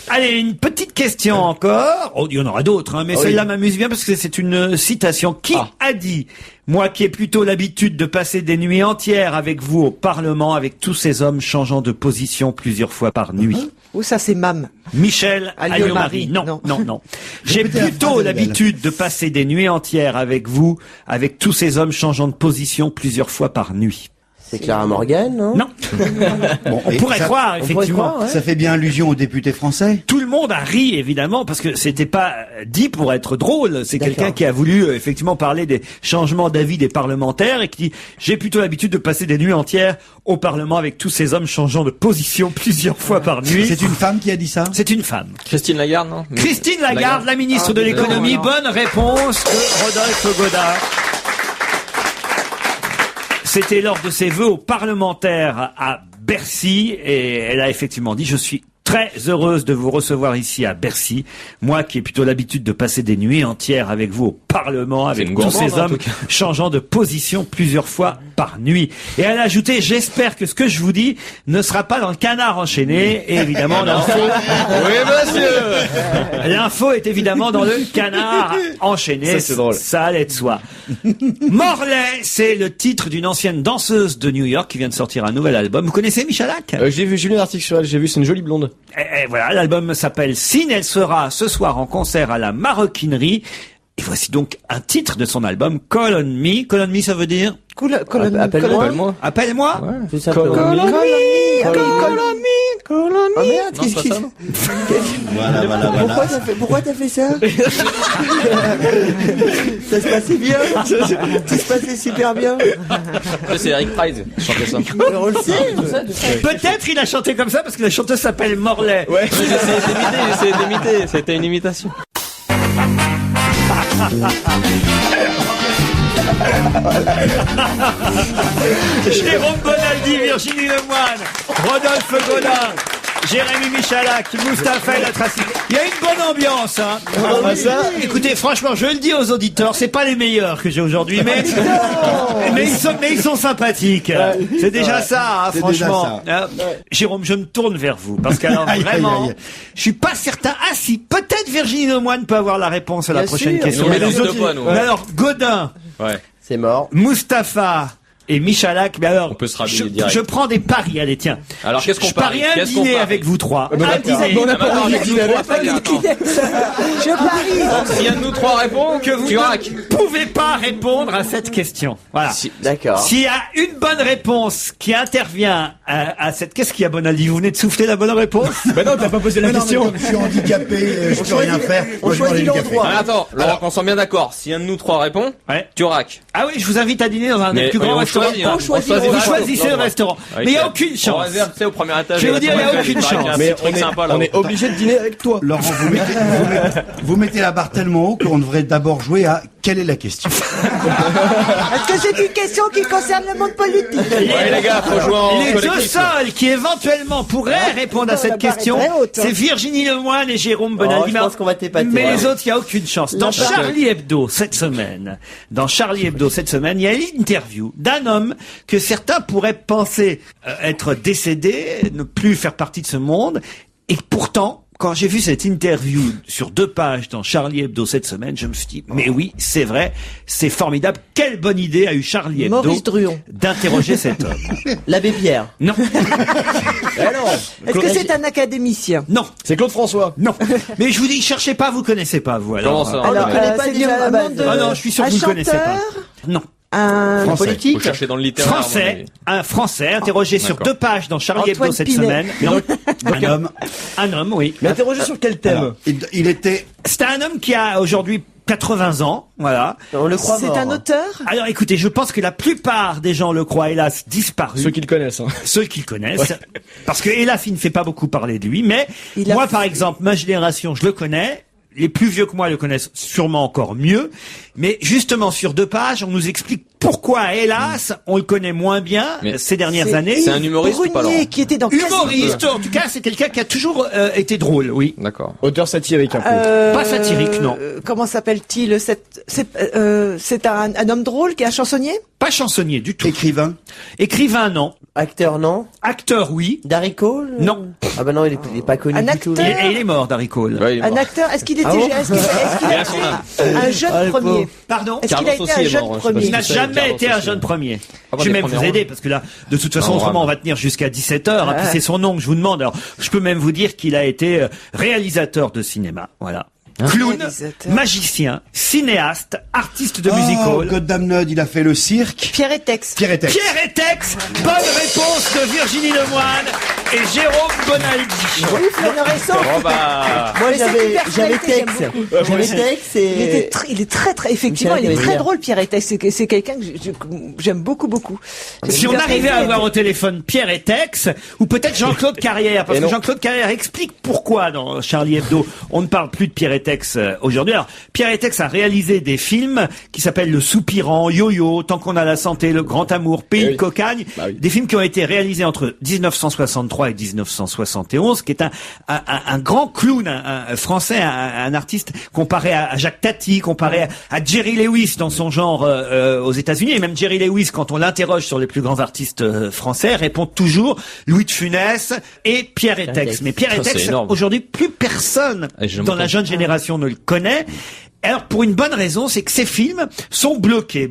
Speaker 1: Allez, une petite question encore. Oh, il y en aura d'autres, hein, mais celle-là m'amuse bien parce que c'est une citation. Qui a dit « Moi qui ai plutôt l'habitude de passer des nuits entières avec vous au Parlement, avec tous ces hommes changeant de position plusieurs fois par nuit.
Speaker 3: Ou ça, c'est Mam.
Speaker 1: Michel
Speaker 3: Alliot-Marie.
Speaker 1: Alliot-Marie. Non. J'ai
Speaker 4: Répétez la
Speaker 1: plutôt
Speaker 4: phrase,
Speaker 1: l'habitude de passer des nuits entières avec vous, avec tous ces hommes changeant de position plusieurs fois par nuit.
Speaker 6: C'est Clara Morgan, non?
Speaker 1: Non.
Speaker 4: Bon,
Speaker 1: On
Speaker 4: et
Speaker 1: pourrait
Speaker 4: ça,
Speaker 1: croire,
Speaker 6: on pourrait
Speaker 1: effectivement.
Speaker 6: croire, ouais.
Speaker 4: ça fait bien allusion aux députés français.
Speaker 1: Tout le monde a ri, évidemment, parce que c'était pas dit pour être drôle. C'est
Speaker 6: D'accord.
Speaker 1: quelqu'un qui a voulu, effectivement, parler des changements d'avis des parlementaires et qui dit, j'ai plutôt l'habitude de passer des nuits entières au Parlement avec tous ces hommes changeant de position plusieurs fois par nuit.
Speaker 4: C'est une femme qui a dit ça?
Speaker 1: C'est une femme.
Speaker 5: Christine Lagarde, non?
Speaker 1: Christine Lagarde, la ministre de l'économie. Bonne réponse de Rodolphe Godard. C'était lors de ses vœux aux parlementaires à Bercy et elle a effectivement dit « Je suis très heureuse de vous recevoir ici à Bercy. Moi qui ai plutôt l'habitude de passer des nuits entières avec vous au Parlement, avec
Speaker 5: une
Speaker 1: tous
Speaker 5: gourmande,
Speaker 1: ces
Speaker 5: en
Speaker 1: hommes
Speaker 5: tout cas.
Speaker 1: changeant de position plusieurs fois par nuit. » Et elle a ajouté « J'espère que ce que je vous dis ne sera pas dans le canard enchaîné. » Et évidemment, l'info...
Speaker 5: Oui, monsieur!
Speaker 1: L'info est évidemment dans le canard enchaîné.
Speaker 2: Ça, c'est drôle.
Speaker 1: Ça allait de soi. Morlaix, c'est le titre d'une ancienne danseuse de New York qui vient de sortir un nouvel album. Vous connaissez Michalak?
Speaker 2: J'ai lu un article sur elle, j'ai vu, c'est une jolie blonde.
Speaker 1: Et voilà, l'album s'appelle Sin. Elle sera ce soir en concert à la Maroquinerie. Et voici donc un titre de son album, Call on Me. Call on Me, ça veut dire?
Speaker 2: Appelle-moi.
Speaker 1: Appelle-moi.
Speaker 6: C'est ça.
Speaker 2: Call on me.
Speaker 6: Oh merde,
Speaker 5: Non,
Speaker 6: qu'est-ce
Speaker 5: c'est
Speaker 6: qui...
Speaker 5: pas ça, non?
Speaker 4: Voilà.
Speaker 6: Pourquoi t'as fait ça? Ça se passait bien. Ça se passait super bien.
Speaker 5: Ça, c'est Eric Prydz qui chantait ça.
Speaker 6: On le sait.
Speaker 1: Peut-être il a chanté comme ça parce que la chanteuse s'appelle Morlaix.
Speaker 2: Ouais.
Speaker 5: J'essayais d'imiter, c'était une imitation.
Speaker 1: Jérôme Bonaldi, Virginie Lemoine, Rodolphe Godin, Jérémy Michalak, Mustapha El Atrassi. Il y a une bonne ambiance, hein. Écoutez, franchement, je le dis aux auditeurs, c'est pas les meilleurs que j'ai aujourd'hui, mais ils sont sympathiques. C'est déjà ça, hein,
Speaker 4: C'est
Speaker 1: franchement.
Speaker 4: déjà
Speaker 1: Jérôme, je me tourne vers vous, parce qu'alors
Speaker 4: Aïe, aïe,
Speaker 1: vraiment,
Speaker 4: aïe.
Speaker 1: je suis pas certain. Ah si, peut-être Virginie Lemoine peut avoir la réponse à la
Speaker 6: Bien
Speaker 1: prochaine
Speaker 6: sûr.
Speaker 1: question.
Speaker 5: Nous,
Speaker 1: Mais
Speaker 5: on
Speaker 1: les
Speaker 5: est
Speaker 1: autres,
Speaker 5: deux points, nous.
Speaker 1: mais alors, Godin,
Speaker 5: Ouais.
Speaker 6: C'est mort.
Speaker 1: Mustapha et Michalak, mais alors,
Speaker 5: On peut se rhabiller direct.
Speaker 1: je prends des paris, allez, tiens.
Speaker 5: Alors, qu'est-ce qu'on
Speaker 1: Je parie un dîner avec vous trois. Un dîner.
Speaker 3: Je parie.
Speaker 5: S'il y a de nous trois répond,
Speaker 1: Que vous
Speaker 5: tu raques.
Speaker 1: ne pouvez pas répondre à cette question. Voilà.
Speaker 6: D'accord.
Speaker 1: S'il y a une bonne réponse qui intervient à cette... Qu'est-ce qu'il y a, Bonaldi? Vous venez de souffler la bonne réponse?
Speaker 2: Bah non, t'as pas posé la
Speaker 4: Mais non, mais
Speaker 2: question.
Speaker 4: comme je suis handicapé, je peux rien faire.
Speaker 6: on
Speaker 4: Moi, je vais
Speaker 6: choisit
Speaker 4: aller du café.
Speaker 6: l'endroit.
Speaker 5: Ah, attends, Laurent, qu'on soit bien d'accord. Si un de nous trois répond,
Speaker 1: Ouais.
Speaker 5: tu raques.
Speaker 1: Ah oui, je vous invite à dîner dans un des
Speaker 5: Mais
Speaker 1: plus grands
Speaker 5: on
Speaker 1: restaurants.
Speaker 5: choisit, hein.
Speaker 6: On choisit.
Speaker 1: Vous
Speaker 5: le
Speaker 1: choisissez le
Speaker 5: restaurant.
Speaker 1: restaurant.
Speaker 5: Ouais,
Speaker 1: Mais il n'y a
Speaker 5: ok.
Speaker 1: aucune
Speaker 5: On
Speaker 1: chance.
Speaker 5: réserve, tu sais, au premier étage.
Speaker 1: Je vais vous dire, il y a aucune chance.
Speaker 2: Mais
Speaker 5: truc sympa, là.
Speaker 2: on est obligé de dîner avec toi.
Speaker 4: Laurent, vous mettez la barre tellement haut qu'on devrait d'abord jouer à quelle est la question.
Speaker 3: Est-ce que c'est une question qui concerne le monde politique?
Speaker 5: Ouais, les gars, faut jouer en
Speaker 1: Les deux
Speaker 5: collectif.
Speaker 1: seuls qui éventuellement pourraient répondre à cette
Speaker 3: la barre est
Speaker 1: question,
Speaker 3: très haute, hein.
Speaker 1: c'est Virginie Lemoine et Jérôme Bonaldi.
Speaker 6: je pense qu'on va t'épater.
Speaker 1: Mais
Speaker 6: Ouais.
Speaker 1: les autres, il n'y a aucune chance. Dans Charlie Hebdo cette semaine, il y a l'interview d'un homme que certains pourraient penser être décédé, ne plus faire partie de ce monde, et pourtant, quand j'ai vu cette interview sur 2 pages dans Charlie Hebdo cette semaine, je me suis dit, mais oui, c'est vrai, c'est formidable. Quelle bonne idée a eu Charlie Hebdo
Speaker 3: Maurice Druon.
Speaker 1: d'interroger cet homme.
Speaker 6: L'abbé Pierre.
Speaker 1: Non,
Speaker 3: Est-ce que c'est un académicien?
Speaker 1: non,
Speaker 2: C'est Claude François.
Speaker 1: non. Mais je vous dis, cherchez pas, vous connaissez pas, vous.
Speaker 5: Comment
Speaker 1: Alors.
Speaker 5: ça?
Speaker 6: Alors, connaît pas
Speaker 3: c'est
Speaker 6: déjà
Speaker 3: du
Speaker 6: la base.
Speaker 3: monde de-
Speaker 1: Ah non, je suis sûr que
Speaker 3: un
Speaker 1: vous ne connaissez pas.
Speaker 3: chanteur,
Speaker 1: Non.
Speaker 3: un
Speaker 6: Français.
Speaker 5: Faut chercher dans le littéraire. à mon
Speaker 1: Français,
Speaker 5: avis.
Speaker 1: un Français interrogé sur
Speaker 5: D'accord.
Speaker 1: 2 pages dans Charlie
Speaker 3: Antoine
Speaker 1: Hebdo cette
Speaker 3: Pinet.
Speaker 1: semaine. Non,
Speaker 4: Un homme.
Speaker 1: oui.
Speaker 2: Mais interrogé sur quel thème?
Speaker 4: Alors, il était
Speaker 1: C'est un homme qui a aujourd'hui 80 ans, voilà.
Speaker 6: On le croit
Speaker 3: c'est
Speaker 6: mort.
Speaker 3: un auteur?
Speaker 1: Alors écoutez, je pense que la plupart des gens le croient hélas disparu.
Speaker 2: Ceux qui le connaissent. Hein.
Speaker 1: Ceux qui le connaissent. Parce que hélas, il ne fait pas beaucoup parler de lui, mais
Speaker 3: Il a
Speaker 1: moi
Speaker 3: fait-
Speaker 1: par exemple, ma génération, je le connais. Les plus vieux que moi le connaissent sûrement encore mieux. Mais justement, sur 2 pages, on nous explique pourquoi, hélas, on le connaît moins bien
Speaker 5: Mais
Speaker 1: ces dernières
Speaker 3: C'est
Speaker 1: années.
Speaker 5: C'est un humoriste ou pas,
Speaker 3: Brunier,
Speaker 5: Laurent
Speaker 3: qui était dans
Speaker 1: Humoriste, en tout cas, c'est quelqu'un qui a toujours été drôle, oui.
Speaker 5: D'accord.
Speaker 2: Auteur satirique un peu.
Speaker 1: Pas satirique, non.
Speaker 3: Comment s'appelle-t-il? C'est un homme drôle qui est un chansonnier?
Speaker 1: Pas chansonnier du tout.
Speaker 4: écrivain.
Speaker 1: Écrivain, non.
Speaker 6: Acteur, non?
Speaker 1: Acteur, oui.
Speaker 6: Darry Cole?
Speaker 1: Non.
Speaker 6: Ah bah non, il est pas connu
Speaker 3: Un
Speaker 6: du tout.
Speaker 3: acteur.
Speaker 1: Et il est mort, Darry Cole.
Speaker 5: Ouais, il est
Speaker 3: Un
Speaker 5: mort.
Speaker 3: acteur? Est-ce qu'il était,
Speaker 6: Ah bon
Speaker 3: est-ce qu'il
Speaker 5: Il
Speaker 3: a
Speaker 5: a son âme.
Speaker 3: été un jeune
Speaker 6: le
Speaker 3: premier?
Speaker 6: pauvre.
Speaker 1: Pardon?
Speaker 3: Est-ce qu'il a
Speaker 5: Carlos
Speaker 3: été un
Speaker 5: aussi est
Speaker 3: jeune
Speaker 5: mort, je sais pas
Speaker 3: premier?
Speaker 1: Il n'a
Speaker 5: c'est
Speaker 1: jamais
Speaker 5: Carlos
Speaker 1: été un
Speaker 5: aussi.
Speaker 1: jeune premier.
Speaker 5: Ah,
Speaker 1: Je vais
Speaker 5: des
Speaker 1: même vous
Speaker 5: premiers
Speaker 1: aider
Speaker 5: rangs.
Speaker 1: parce que là, de toute façon,
Speaker 5: Ah,
Speaker 1: autrement,
Speaker 5: vraiment.
Speaker 1: on va tenir jusqu'à 17h. Puis c'est son nom que je vous demande. Alors, je peux même vous dire qu'il a été réalisateur de cinéma. Voilà. Clown,
Speaker 3: Réalisateur.
Speaker 1: magicien, cinéaste, artiste de
Speaker 4: Oh,
Speaker 1: music hall.
Speaker 4: God damn nerd, il a fait le cirque.
Speaker 3: Pierre Etex.
Speaker 4: Pierre Etex.
Speaker 1: Pierre Etex, de Virginie Lemoine et Jérôme Bonaldi.
Speaker 3: Oui, Flanneresson.
Speaker 5: Bon bah...
Speaker 6: Moi,
Speaker 3: Mais c'est
Speaker 6: j'avais
Speaker 3: une personnalité,
Speaker 6: Tex.
Speaker 3: j'aime beaucoup.
Speaker 6: J'avais Tex et...
Speaker 3: Il est très, effectivement, il est très drôle, Pierre Etex. C'est quelqu'un que j'aime beaucoup.
Speaker 1: Si on arrivait à avoir au téléphone Pierre Etex, ou peut-être Jean-Claude Carrière, parce que Jean-Claude Carrière explique pourquoi dans Charlie Hebdo, on ne parle plus de Pierre Etex aujourd'hui. Alors, Pierre Etex a réalisé des films qui s'appellent Le Soupirant, Yo-Yo, Tant qu'on a la santé, Le Grand Amour, Pays de Cocagne, des films qui ont été réalisés entre 1963 et 1971, qui est un grand clown un français, un artiste comparé à Jacques Tati, comparé à Jerry Lewis dans son genre aux États-Unis, et même Jerry Lewis, quand on l'interroge sur les plus grands artistes français, répond toujours Louis de Funès et Pierre Etex. Mais Pierre Etex, aujourd'hui, plus personne dans la jeune génération ne le connaît. Alors, pour une bonne raison, c'est que ces films sont bloqués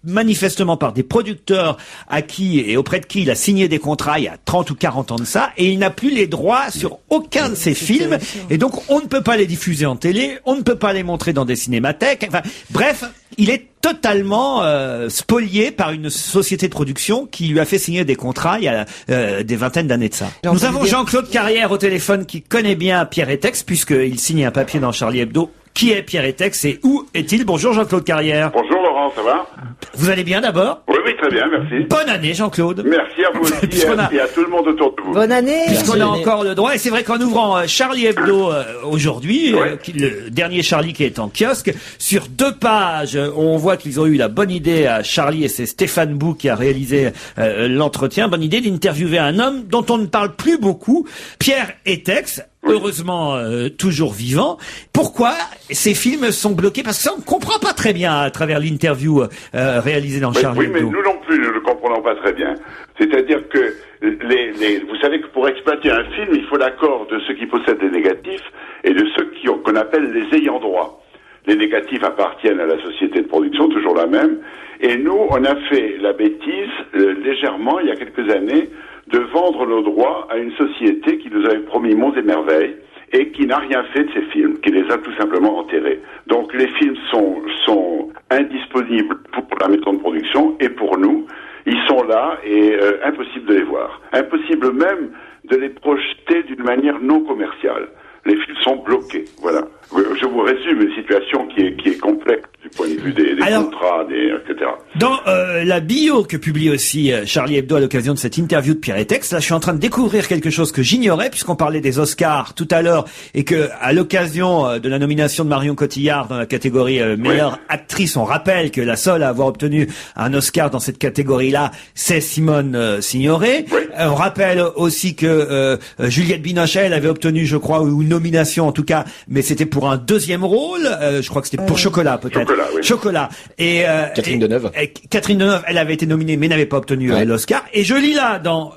Speaker 1: manifestement par des producteurs à qui et auprès de qui il a signé des contrats il y a 30 ou 40 ans de ça, et il n'a plus les droits sur aucun de ces films, et donc on ne peut pas les diffuser en télé, on ne peut pas les montrer dans des cinémathèques, enfin, bref, il est totalement spolié par une société de production qui lui a fait signer des contrats il y a des vingtaines d'années de ça. Nous avons Jean-Claude Carrière au téléphone qui connaît bien Pierre Etex, puisqu'il signe un papier dans Charlie Hebdo. Qui est Pierre Etex et où est-il? Bonjour Jean-Claude Carrière.
Speaker 7: Bonjour Laurent, ça va?
Speaker 1: Vous allez bien d'abord?
Speaker 7: Oui, très bien, merci.
Speaker 1: Bonne année Jean-Claude.
Speaker 7: Merci à vous aussi et à tout le monde autour de vous.
Speaker 3: Bonne année.
Speaker 1: Puisqu'on a encore le droit, et c'est vrai qu'en ouvrant Charlie Hebdo aujourd'hui, le dernier Charlie qui est en kiosque, sur 2 pages, on voit qu'ils ont eu la bonne idée à Charlie, et c'est Stéphane Bou qui a réalisé l'entretien, bonne idée d'interviewer un homme dont on ne parle plus beaucoup, Pierre Etex. Heureusement toujours vivant. Pourquoi ces films sont bloqués? Parce que ça, on ne comprend pas très bien à travers l'interview réalisée dans Charlie Hebdo.
Speaker 7: Oui, mais nous non plus, nous ne le comprenons pas très bien. C'est-à-dire que vous savez que pour exploiter un film, il faut l'accord de ceux qui possèdent des négatifs et de ceux qu'on appelle les ayants droit. Les négatifs appartiennent à la société de production, toujours la même. Et nous, on a fait la bêtise, légèrement, il y a quelques années, de vendre nos droits à une société qui nous avait promis monts et merveilles et qui n'a rien fait de ces films, qui les a tout simplement enterrés. Donc les films sont indisponibles pour la maison de production et pour nous. Ils sont là et impossible de les voir. Impossible même de les projeter d'une manière non commerciale. Les films sont bloqués, voilà. Je vous résume une situation qui est complexe du point de vue des contrats, etc.
Speaker 1: Dans la bio que publie aussi Charlie Hebdo à l'occasion de cette interview de Pierre Etex, là je suis en train de découvrir quelque chose que j'ignorais, puisqu'on parlait des Oscars tout à l'heure, et que à l'occasion de la nomination de Marion Cotillard dans la catégorie meilleure actrice, on rappelle que la seule à avoir obtenu un Oscar dans cette catégorie-là, c'est Simone Signoret. On rappelle aussi que Juliette Binoche, elle avait obtenu, je crois, une nomination en tout cas, mais c'était pour un deuxième rôle. Je crois que c'était pour Chocolat, peut-être. Chocolat. Et
Speaker 2: Catherine Deneuve.
Speaker 1: Catherine Deneuve, elle avait été nominée, mais n'avait pas obtenu l'Oscar. Et je lis là dans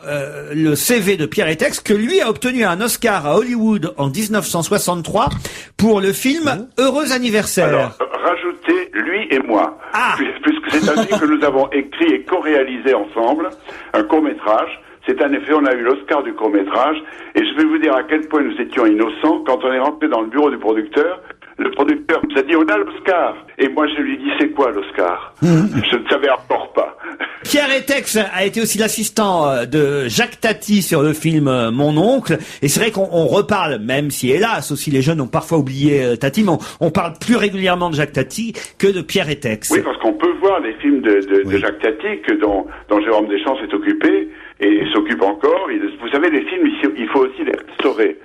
Speaker 1: le CV de Pierre Etex que lui a obtenu un Oscar à Hollywood en 1963 pour le film Heureux anniversaire.
Speaker 7: Alors, rajoutez lui et moi, puisque c'est un film que nous avons écrit et co-réalisé ensemble, un court-métrage. C'est un effet, on a eu l'Oscar du court-métrage, et je vais vous dire à quel point nous étions innocents. Quand on est rentré dans le bureau du producteur, le producteur nous a dit, on a l'Oscar. Et moi, je lui ai dit, c'est quoi l'Oscar? Je ne savais encore pas.
Speaker 1: Pierre Etex a été aussi l'assistant de Jacques Tati sur le film Mon Oncle. Et c'est vrai qu'on reparle, même si hélas aussi les jeunes ont parfois oublié Tati, mais on parle plus régulièrement de Jacques Tati que de Pierre Etex.
Speaker 7: Oui, parce qu'on peut voir les films de Jacques Tati dont Jérôme Deschamps s'est occupé et s'occupe encore. Vous savez, les films, il faut aussi les restaurer.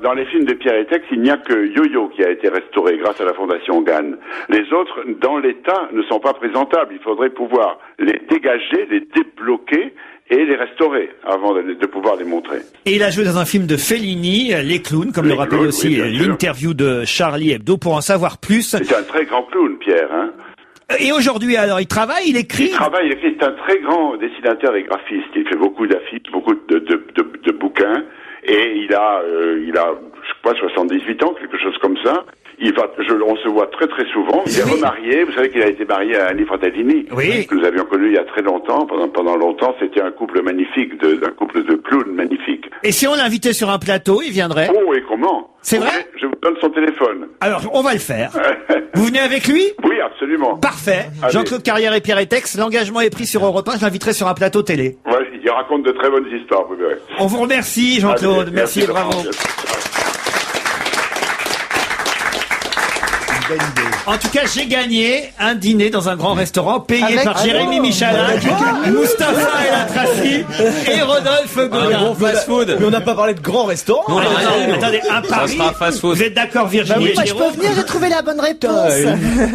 Speaker 7: Dans les films de Pierre Etex, il n'y a que Yo-Yo qui a été restauré grâce à la Fondation Gann. Les autres, dans l'état, ne sont pas présentables. Il faudrait pouvoir les dégager, les débloquer et les restaurer avant de pouvoir les montrer. Et
Speaker 1: il a joué dans un film de Fellini, Les Clowns, comme le rappelle aussi l'interview de Charlie Hebdo. Pour en savoir plus...
Speaker 7: C'est un très grand clown, Pierre, hein.
Speaker 1: Et aujourd'hui, alors, il travaille, il écrit?
Speaker 7: Il écrit. C'est un très grand dessinateur et graphiste. Il fait beaucoup d'affiches, beaucoup de bouquins. Et il a, je sais pas, 78 ans, quelque chose comme ça. On se voit très très souvent. Il est remarié. Vous savez qu'il a été marié à Annie Fratellini.
Speaker 1: Oui.
Speaker 7: Que nous avions connu il y a très longtemps. Pendant longtemps, c'était un couple magnifique, un couple de clowns magnifique.
Speaker 1: Et si on l'invitait sur un plateau, il viendrait?
Speaker 7: Oh, et comment?
Speaker 1: C'est vrai?
Speaker 7: Je vous donne son téléphone.
Speaker 1: Alors, on va le faire. Vous venez avec lui?
Speaker 7: Oui, absolument.
Speaker 1: Parfait. Jean-Claude Carrière et Pierre Etex, l'engagement est pris sur Europe 1, je l'inviterai sur un plateau télé.
Speaker 7: Ouais, Il raconte de très bonnes histoires, vous verrez.
Speaker 1: On vous remercie, Jean-Claude.
Speaker 7: Allez,
Speaker 1: merci et bravo. En tout cas, j'ai gagné un dîner dans un grand restaurant payé par Jérémy Michalak, Mustapha El Atrassi et Rodolphe Godin.
Speaker 2: Fast-food. Mais on n'a pas parlé de grand restaurant.
Speaker 1: Non, attendez, à Paris, vous êtes d'accord, Virginie?
Speaker 3: Moi, je peux venir, j'ai trouvé la bonne réponse.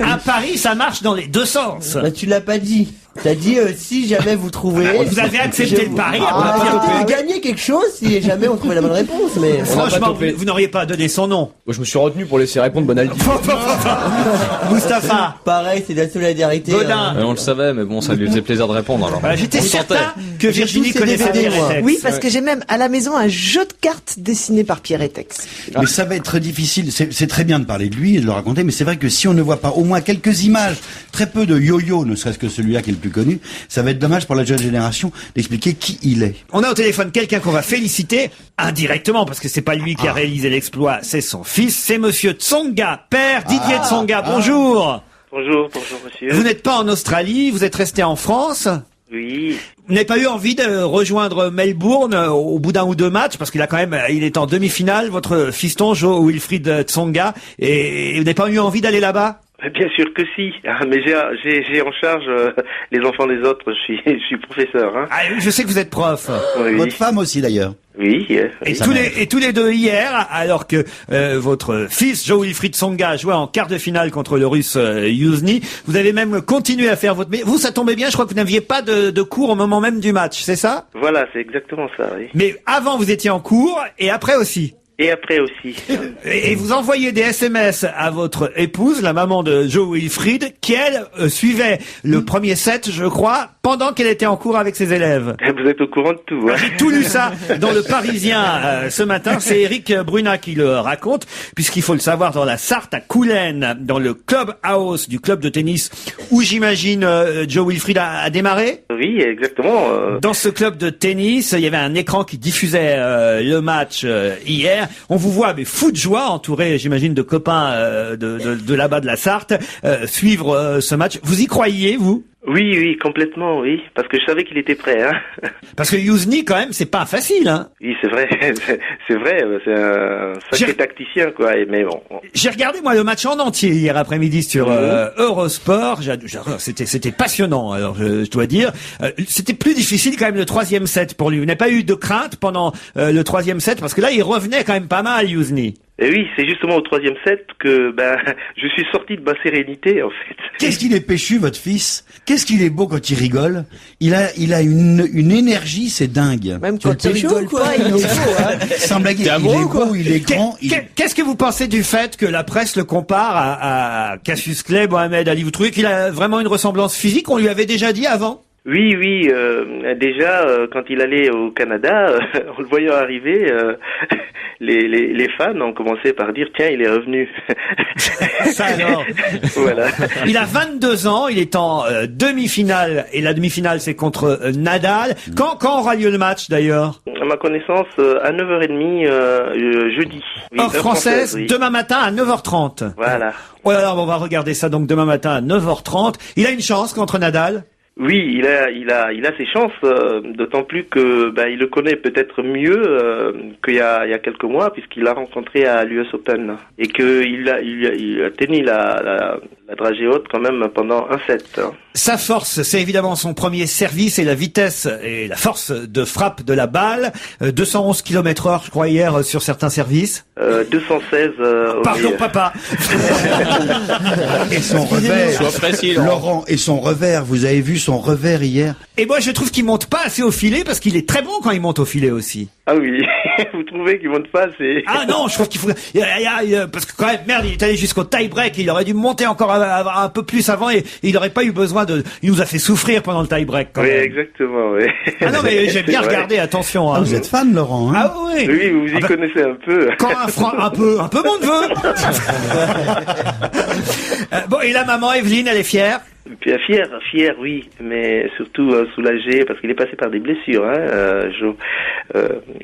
Speaker 1: À Paris, ça marche dans les deux sens.
Speaker 6: Bah, tu l'as pas dit. T'as dit si jamais vous trouvez.
Speaker 1: Vous avez accepté le pari.
Speaker 6: Vous gagnez quelque chose si jamais on trouvait la bonne réponse. Mais
Speaker 1: franchement, vous n'auriez pas donné son nom.
Speaker 2: Moi, je me suis retenu pour laisser répondre Bonaldi.
Speaker 1: Mustapha.
Speaker 6: Pareil, c'est de la solidarité.
Speaker 1: Godin.
Speaker 5: On le savait, mais bon, ça lui faisait plaisir de répondre alors.
Speaker 1: Voilà, j'étais certain que Virginie connaissait
Speaker 6: DVD,
Speaker 1: Pierre Etex.
Speaker 3: Oui, parce que j'ai même à la maison un jeu de cartes dessiné par Pierre Etex.
Speaker 4: Mais ça va être difficile. C'est très bien de parler de lui et de le raconter, mais c'est vrai que si on ne voit pas au moins quelques images, très peu de yo-yo, ne serait-ce que celui-là qui est le plus connu, ça va être dommage pour la jeune génération d'expliquer qui il est.
Speaker 1: On a au téléphone quelqu'un qu'on va féliciter indirectement parce que c'est pas lui qui a réalisé l'exploit, c'est son fils, c'est monsieur Tsonga, père Didier Tsonga. Bonjour.
Speaker 8: Bonjour monsieur.
Speaker 1: Vous n'êtes pas en Australie, vous êtes resté en France.
Speaker 8: Oui.
Speaker 1: Vous n'avez pas eu envie de rejoindre Melbourne au bout d'un ou deux matchs parce qu'il a quand même, il est en demi-finale, votre fiston Joe Wilfried Tsonga, et vous n'avez pas eu envie d'aller là-bas?
Speaker 8: Bien sûr que si, mais j'ai en charge les enfants des autres. Je suis professeur. Hein.
Speaker 1: Ah, je sais que vous êtes prof.
Speaker 8: Oui.
Speaker 4: Votre femme aussi d'ailleurs.
Speaker 8: Oui.
Speaker 1: Et tous les deux hier, alors que votre fils Joe Wilfried Tsonga jouait en quart de finale contre le Russe Yuzny, vous avez même continué à faire votre. Mais vous, ça tombait bien. Je crois que vous n'aviez pas de cours au moment même du match, c'est ça?
Speaker 8: Voilà, c'est exactement ça. Oui.
Speaker 1: Mais avant, vous étiez en cours et après aussi.
Speaker 8: Et après aussi.
Speaker 1: Et vous envoyez des SMS à votre épouse, la maman de Joe Wilfried, qui elle suivait le premier set, je crois, pendant qu'elle était en cours avec ses élèves.
Speaker 8: Vous êtes au courant de tout. Hein.
Speaker 1: J'ai tout lu ça dans le Parisien ce matin. C'est Eric Bruna qui le raconte, puisqu'il faut le savoir, dans la Sarthe, à Coulennes, dans le club house du club de tennis, où j'imagine Joe Wilfried a démarré.
Speaker 8: Oui, exactement.
Speaker 1: Dans ce club de tennis, il y avait un écran qui diffusait le match hier. On vous voit, mais fou de joie, entouré, j'imagine, de copains de là-bas de la Sarthe, suivre ce match. Vous y croyiez, vous?
Speaker 8: Oui, complètement, oui, parce que je savais qu'il était prêt. Hein.
Speaker 1: Parce que Yuzny, quand même, c'est pas facile, hein.
Speaker 8: Oui, c'est vrai, c'est un sacré tacticien, quoi. Mais bon.
Speaker 1: J'ai regardé moi le match en entier hier après-midi sur Eurosport. C'était passionnant. Alors je dois dire, c'était plus difficile quand même le troisième set pour lui. Vous n'avez pas eu de crainte pendant le troisième set parce que là il revenait quand même pas mal, Yuzny.
Speaker 8: Et oui, c'est justement au troisième set que je suis sorti de ma sérénité en fait.
Speaker 4: Qu'est-ce qu'il est péchu, votre fils? Qu'est-ce qu'il est beau quand il rigole? Il a une énergie, c'est dingue.
Speaker 3: Même quand il rigole pas, il est beau. Hein.
Speaker 4: Sans blaguer, il est beau, il est grand.
Speaker 1: Qu'est-ce que vous pensez du fait que la presse le compare à Cassius Clay, Mohamed Ali? Vous trouvez qu'il a vraiment une ressemblance physique? On lui avait déjà dit avant?
Speaker 8: Oui, déjà quand il allait au Canada, en le voyant arriver, les fans ont commencé par dire tiens, il est revenu.
Speaker 1: Ça alors.
Speaker 8: Voilà.
Speaker 1: Il a 22 ans, il est en demi-finale et la demi-finale c'est contre Nadal. Quand aura lieu le match d'ailleurs?
Speaker 8: À ma connaissance à 9h30 jeudi. Oui,
Speaker 1: heure française, oui. Demain matin à 9h30.
Speaker 8: Voilà.
Speaker 1: Oh là là, on va regarder ça donc demain matin à 9h30. Il a une chance contre Nadal?
Speaker 8: Oui, il a ses chances, d'autant plus que il le connaît peut-être mieux qu'il y a quelques mois, puisqu'il l'a rencontré à l'US Open et qu'il a tenu la dragée haute quand même pendant un set.
Speaker 1: Sa force, c'est évidemment son premier service et la vitesse et la force de frappe de la balle. 211 km/h, je crois, hier sur certains services.
Speaker 8: 216.
Speaker 1: Pardon,
Speaker 8: oui.
Speaker 1: Papa.
Speaker 4: Et son revers.
Speaker 5: Sois précis,
Speaker 4: Laurent, et son revers, vous avez vu son revers hier?
Speaker 1: Et moi, je trouve qu'il monte pas assez au filet parce qu'il est très bon quand il monte au filet aussi.
Speaker 8: Ah oui, vous trouvez qu'il monte pas assez?
Speaker 1: Ah non, je trouve qu'il faut... parce que quand même, merde, il est allé jusqu'au tie-break, il aurait dû monter encore un peu plus avant et il n'aurait pas eu besoin de... Il nous a fait souffrir pendant le tie-break quand même.
Speaker 8: Oui, exactement, oui.
Speaker 1: Ah non, mais j'ai bien regardé, attention. Hein.
Speaker 4: Vous êtes fan, Laurent, hein?
Speaker 1: Ah oui.
Speaker 8: Oui, vous y connaissez un peu.
Speaker 1: Quand un peu mon neveu. Bon, et la maman Evelyne, elle est fière?
Speaker 8: Fier, oui, mais surtout soulagé parce qu'il est passé par des blessures.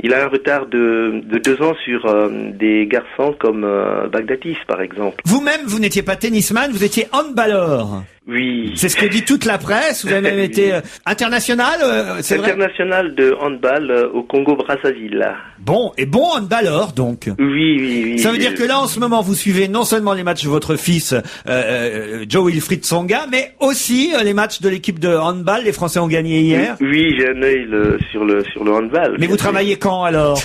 Speaker 8: Il a un retard de 2 ans sur des garçons comme Baghdatis, par exemple.
Speaker 1: Vous-même, vous n'étiez pas tennisman, vous étiez handballeur.
Speaker 8: Oui.
Speaker 1: C'est ce que dit toute la presse. Vous avez même été international, c'est vrai.
Speaker 8: International de handball au Congo-Brazzaville.
Speaker 1: Bon handballeur donc.
Speaker 8: Oui.
Speaker 1: Ça veut dire que là, en ce moment, vous suivez non seulement les matchs de votre fils Joe Wilfried Tsonga, mais aussi les matchs de l'équipe de handball. Les Français ont gagné hier.
Speaker 8: Oui, j'ai un œil sur le handball.
Speaker 1: Mais vous travaillez quand alors?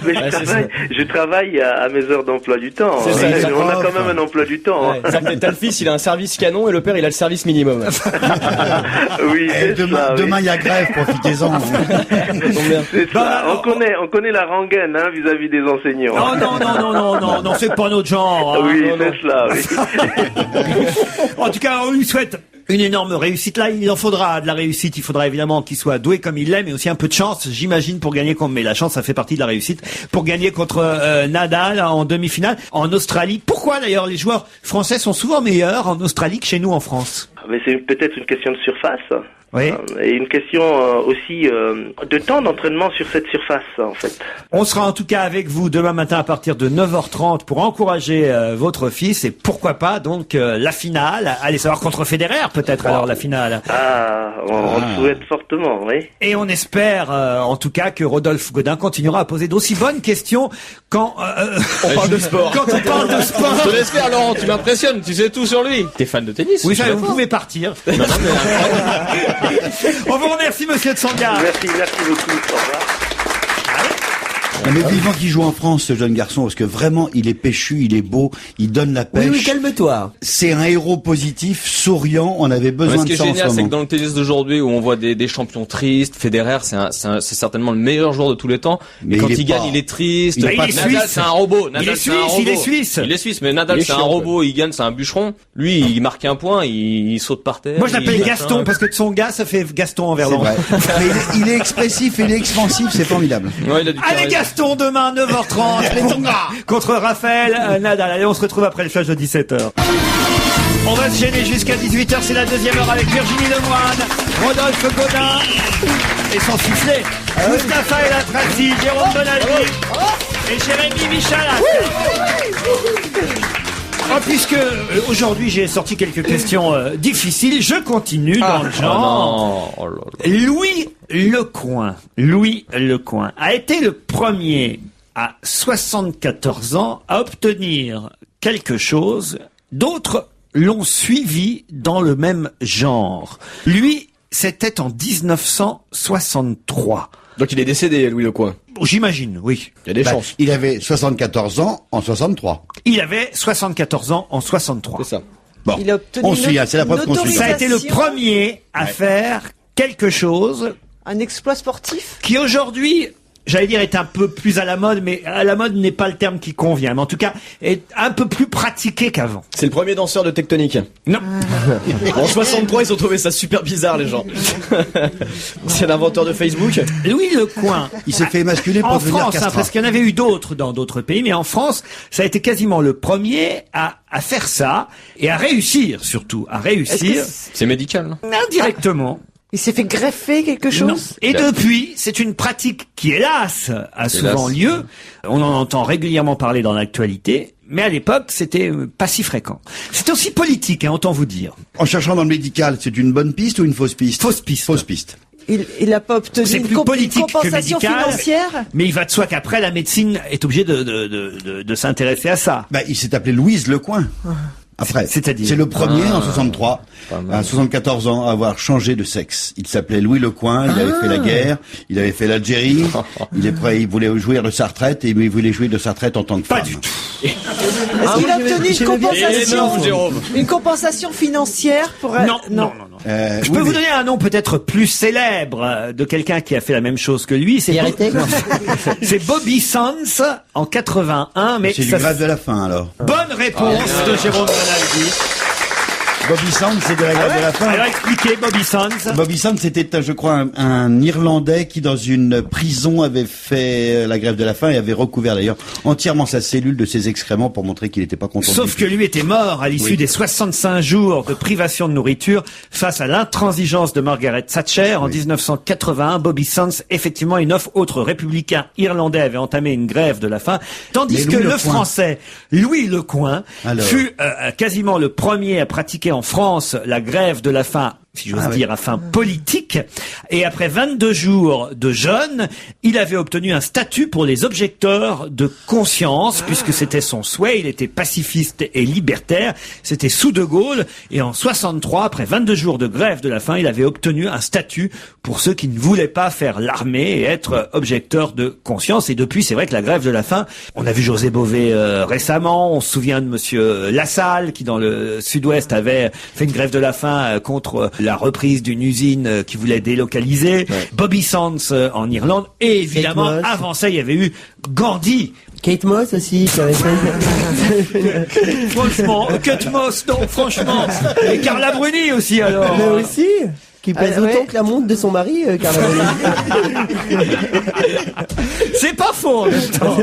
Speaker 8: Mais je travaille à mes heures d'emploi du temps. On a quand même un emploi du temps.
Speaker 2: Ouais, t'as le fils, il a un service canon et le père, il a le service minimum.
Speaker 8: Oui,
Speaker 4: demain, il y a grève, profitez-en.
Speaker 8: C'est ça. On connaît la rengaine vis-à-vis des enseignants.
Speaker 1: Non, c'est pas notre genre.
Speaker 8: Oui, c'est cela. Oui.
Speaker 1: En tout cas, on lui souhaite une énorme réussite. Là, il en faudra de la réussite. Il faudra évidemment qu'il soit doué comme il l'est, mais aussi un peu de chance, j'imagine, pour gagner contre. Mais la chance, ça fait partie de la réussite pour gagner contre Nadal en demi-finale en Australie. Pourquoi d'ailleurs les joueurs français sont souvent meilleurs en Australie que chez nous en France?
Speaker 8: Mais c'est peut-être une question de surface.
Speaker 1: Oui.
Speaker 8: Et une question aussi de temps d'entraînement sur cette surface, en fait.
Speaker 1: On sera en tout cas avec vous demain matin à partir de 9h30 pour encourager votre fils et pourquoi pas donc la finale. Allez savoir contre Federer peut-être alors la finale.
Speaker 8: On le souhaite fortement, oui.
Speaker 1: Et on espère en tout cas que Rodolphe Godin continuera à poser d'aussi bonnes questions quand
Speaker 2: on parle de sport.
Speaker 1: Quand on parle de sport.
Speaker 5: Je te l'espère, Laurent, tu m'impressionnes, tu sais tout sur lui. T'es fan de tennis?
Speaker 1: Oui, ça, vous pouvez partir. On vous remercie, monsieur Tsonga.
Speaker 8: Merci beaucoup. Au revoir.
Speaker 4: Mais vivant qu'il joue en France, ce jeune garçon, parce que vraiment, il est péchu, il est beau, il donne la pêche.
Speaker 6: Oui, calme-toi.
Speaker 4: C'est un héros positif, souriant, on avait besoin de ça en ce moment.
Speaker 5: Ce qui est génial, c'est que dans le tennis d'aujourd'hui, où on voit des champions tristes, Federer, c'est certainement le meilleur joueur de tous les temps. Mais quand il gagne, il est triste. Nadal, c'est un robot.
Speaker 1: Il est suisse.
Speaker 5: Il est suisse, mais Nadal, c'est un robot, il gagne, c'est un bûcheron. Lui, il marque un point, il saute par terre.
Speaker 1: Moi, je l'appelle Gaston, parce que Tsonga, ça fait Gaston en verlan.
Speaker 4: Mais il est expressif, il est expansif, c'est formidable.
Speaker 5: Ouais, il a du
Speaker 1: Allez, Gaston, demain, 9h30, contre Raphaël Nadal. Allez, on se retrouve après le flash de 17h. On va se gêner jusqu'à 18h, c'est la deuxième heure avec Virginie Lemoine, Rodolphe Godin et son sifflet, Mustapha El Atrassi, Jérôme Bonaldi et Jérémy Michalak. Puisque aujourd'hui j'ai sorti quelques questions difficiles, je continue dans le genre. Louis Lecoing a été le premier à 74 ans à obtenir quelque chose. D'autres l'ont suivi dans le même genre. Lui, c'était en 1963.
Speaker 2: Donc il est décédé, Louis Lecoing.
Speaker 1: J'imagine, oui.
Speaker 2: Il y a des chances.
Speaker 4: Il avait 74 ans en 63.
Speaker 1: Il avait 74 ans en 63.
Speaker 2: C'est ça.
Speaker 4: Bon,
Speaker 3: Il a obtenu
Speaker 4: on suit, c'est la preuve qu'on suit.
Speaker 1: Ça a été le premier à faire quelque chose
Speaker 3: un exploit sportif
Speaker 1: qui aujourd'hui, j'allais dire, est un peu plus à la mode, mais à la mode n'est pas le terme qui convient, mais en tout cas est un peu plus pratiqué qu'avant.
Speaker 2: C'est le premier danseur de Tectonique.
Speaker 1: Non.
Speaker 2: En 63, ils ont trouvé ça super bizarre, les gens. C'est l'inventeur de Facebook.
Speaker 1: Louis Lecoing.
Speaker 4: Il s'est fait émasculer pour
Speaker 1: en
Speaker 4: devenir
Speaker 1: France,
Speaker 4: castrat.
Speaker 1: parce qu'il y en avait eu d'autres dans d'autres pays, mais en France, ça a été quasiment le premier à faire ça et à réussir, surtout, à réussir
Speaker 5: C'est médical, non?
Speaker 1: indirectement.
Speaker 3: Il s'est fait greffer quelque chose
Speaker 1: Non. Et depuis, c'est une pratique qui, hélas, a souvent lieu. On en entend régulièrement parler dans l'actualité, mais à l'époque, c'était pas si fréquent. C'est aussi politique, autant vous dire.
Speaker 4: En cherchant dans le médical, c'est une bonne piste ou une fausse piste?
Speaker 1: Fausse piste.
Speaker 4: Fausse piste.
Speaker 3: Il n'a pas obtenu
Speaker 1: C'est
Speaker 3: une
Speaker 1: plus politique que
Speaker 3: compensation
Speaker 1: médical,
Speaker 3: financière
Speaker 1: mais il va de soi qu'après, la médecine est obligée de s'intéresser à ça.
Speaker 4: Bah, il s'est appelé Louise Lecoing. Après,
Speaker 1: c'est-à-dire
Speaker 4: c'est le premier en 63, à 74 ans, à avoir changé de sexe. Il s'appelait Louis Lecoing, il avait fait la guerre, il avait fait l'Algérie, il voulait jouir de sa retraite et il voulait jouir de sa retraite en tant que femme.
Speaker 1: Pas du tout.
Speaker 3: Est-ce qu'il a obtenu une compensation financière pour elle?
Speaker 1: Non. Je peux vous donner un nom peut-être plus célèbre de quelqu'un qui a fait la même chose que lui. C'est Bobby Sands en 81. Mais
Speaker 4: c'est du grève de la faim alors.
Speaker 1: Bonne réponse de Jérôme Bonaldi.
Speaker 4: Bobby Sands, c'est de la grève de la faim.
Speaker 1: Alors expliquez Bobby Sands.
Speaker 4: Bobby Sands, c'était, je crois, un Irlandais qui, dans une prison, avait fait la grève de la faim et avait recouvert d'ailleurs entièrement sa cellule de ses excréments pour montrer qu'il n'était pas content.
Speaker 1: Sauf que lui était mort à l'issue des 65 jours de privation de nourriture face à l'intransigeance de Margaret Thatcher. En 1981, Bobby Sands, effectivement, et 9 autres républicains irlandais avaient entamé une grève de la faim, tandis que le français Louis Lecoing fut quasiment le premier à pratiquer en France la grève de la faim, si j'ose dire, à fin politique. Et après 22 jours de jeûne, il avait obtenu un statut pour les objecteurs de conscience, puisque c'était son souhait. Il était pacifiste et libertaire. C'était sous De Gaulle. Et en 63, après 22 jours de grève de la faim, il avait obtenu un statut pour ceux qui ne voulaient pas faire l'armée et être objecteurs de conscience. Et depuis, c'est vrai que la grève de la faim, on a vu José Bové récemment. On se souvient de Monsieur Lassalle, qui dans le Sud-Ouest avait fait une grève de la faim contre la reprise d'une usine qui voulait délocaliser, Bobby Sands en Irlande, et évidemment, avant ça, il y avait eu Gandhi.
Speaker 6: Kate Moss aussi, qui avait fait...
Speaker 1: Franchement, Kate Moss, non, franchement. Et Carla Bruni aussi, alors.
Speaker 6: Mais aussi qui pèse autant que la montre de son mari, Carla Bruni.
Speaker 1: C'est pas faux en même temps.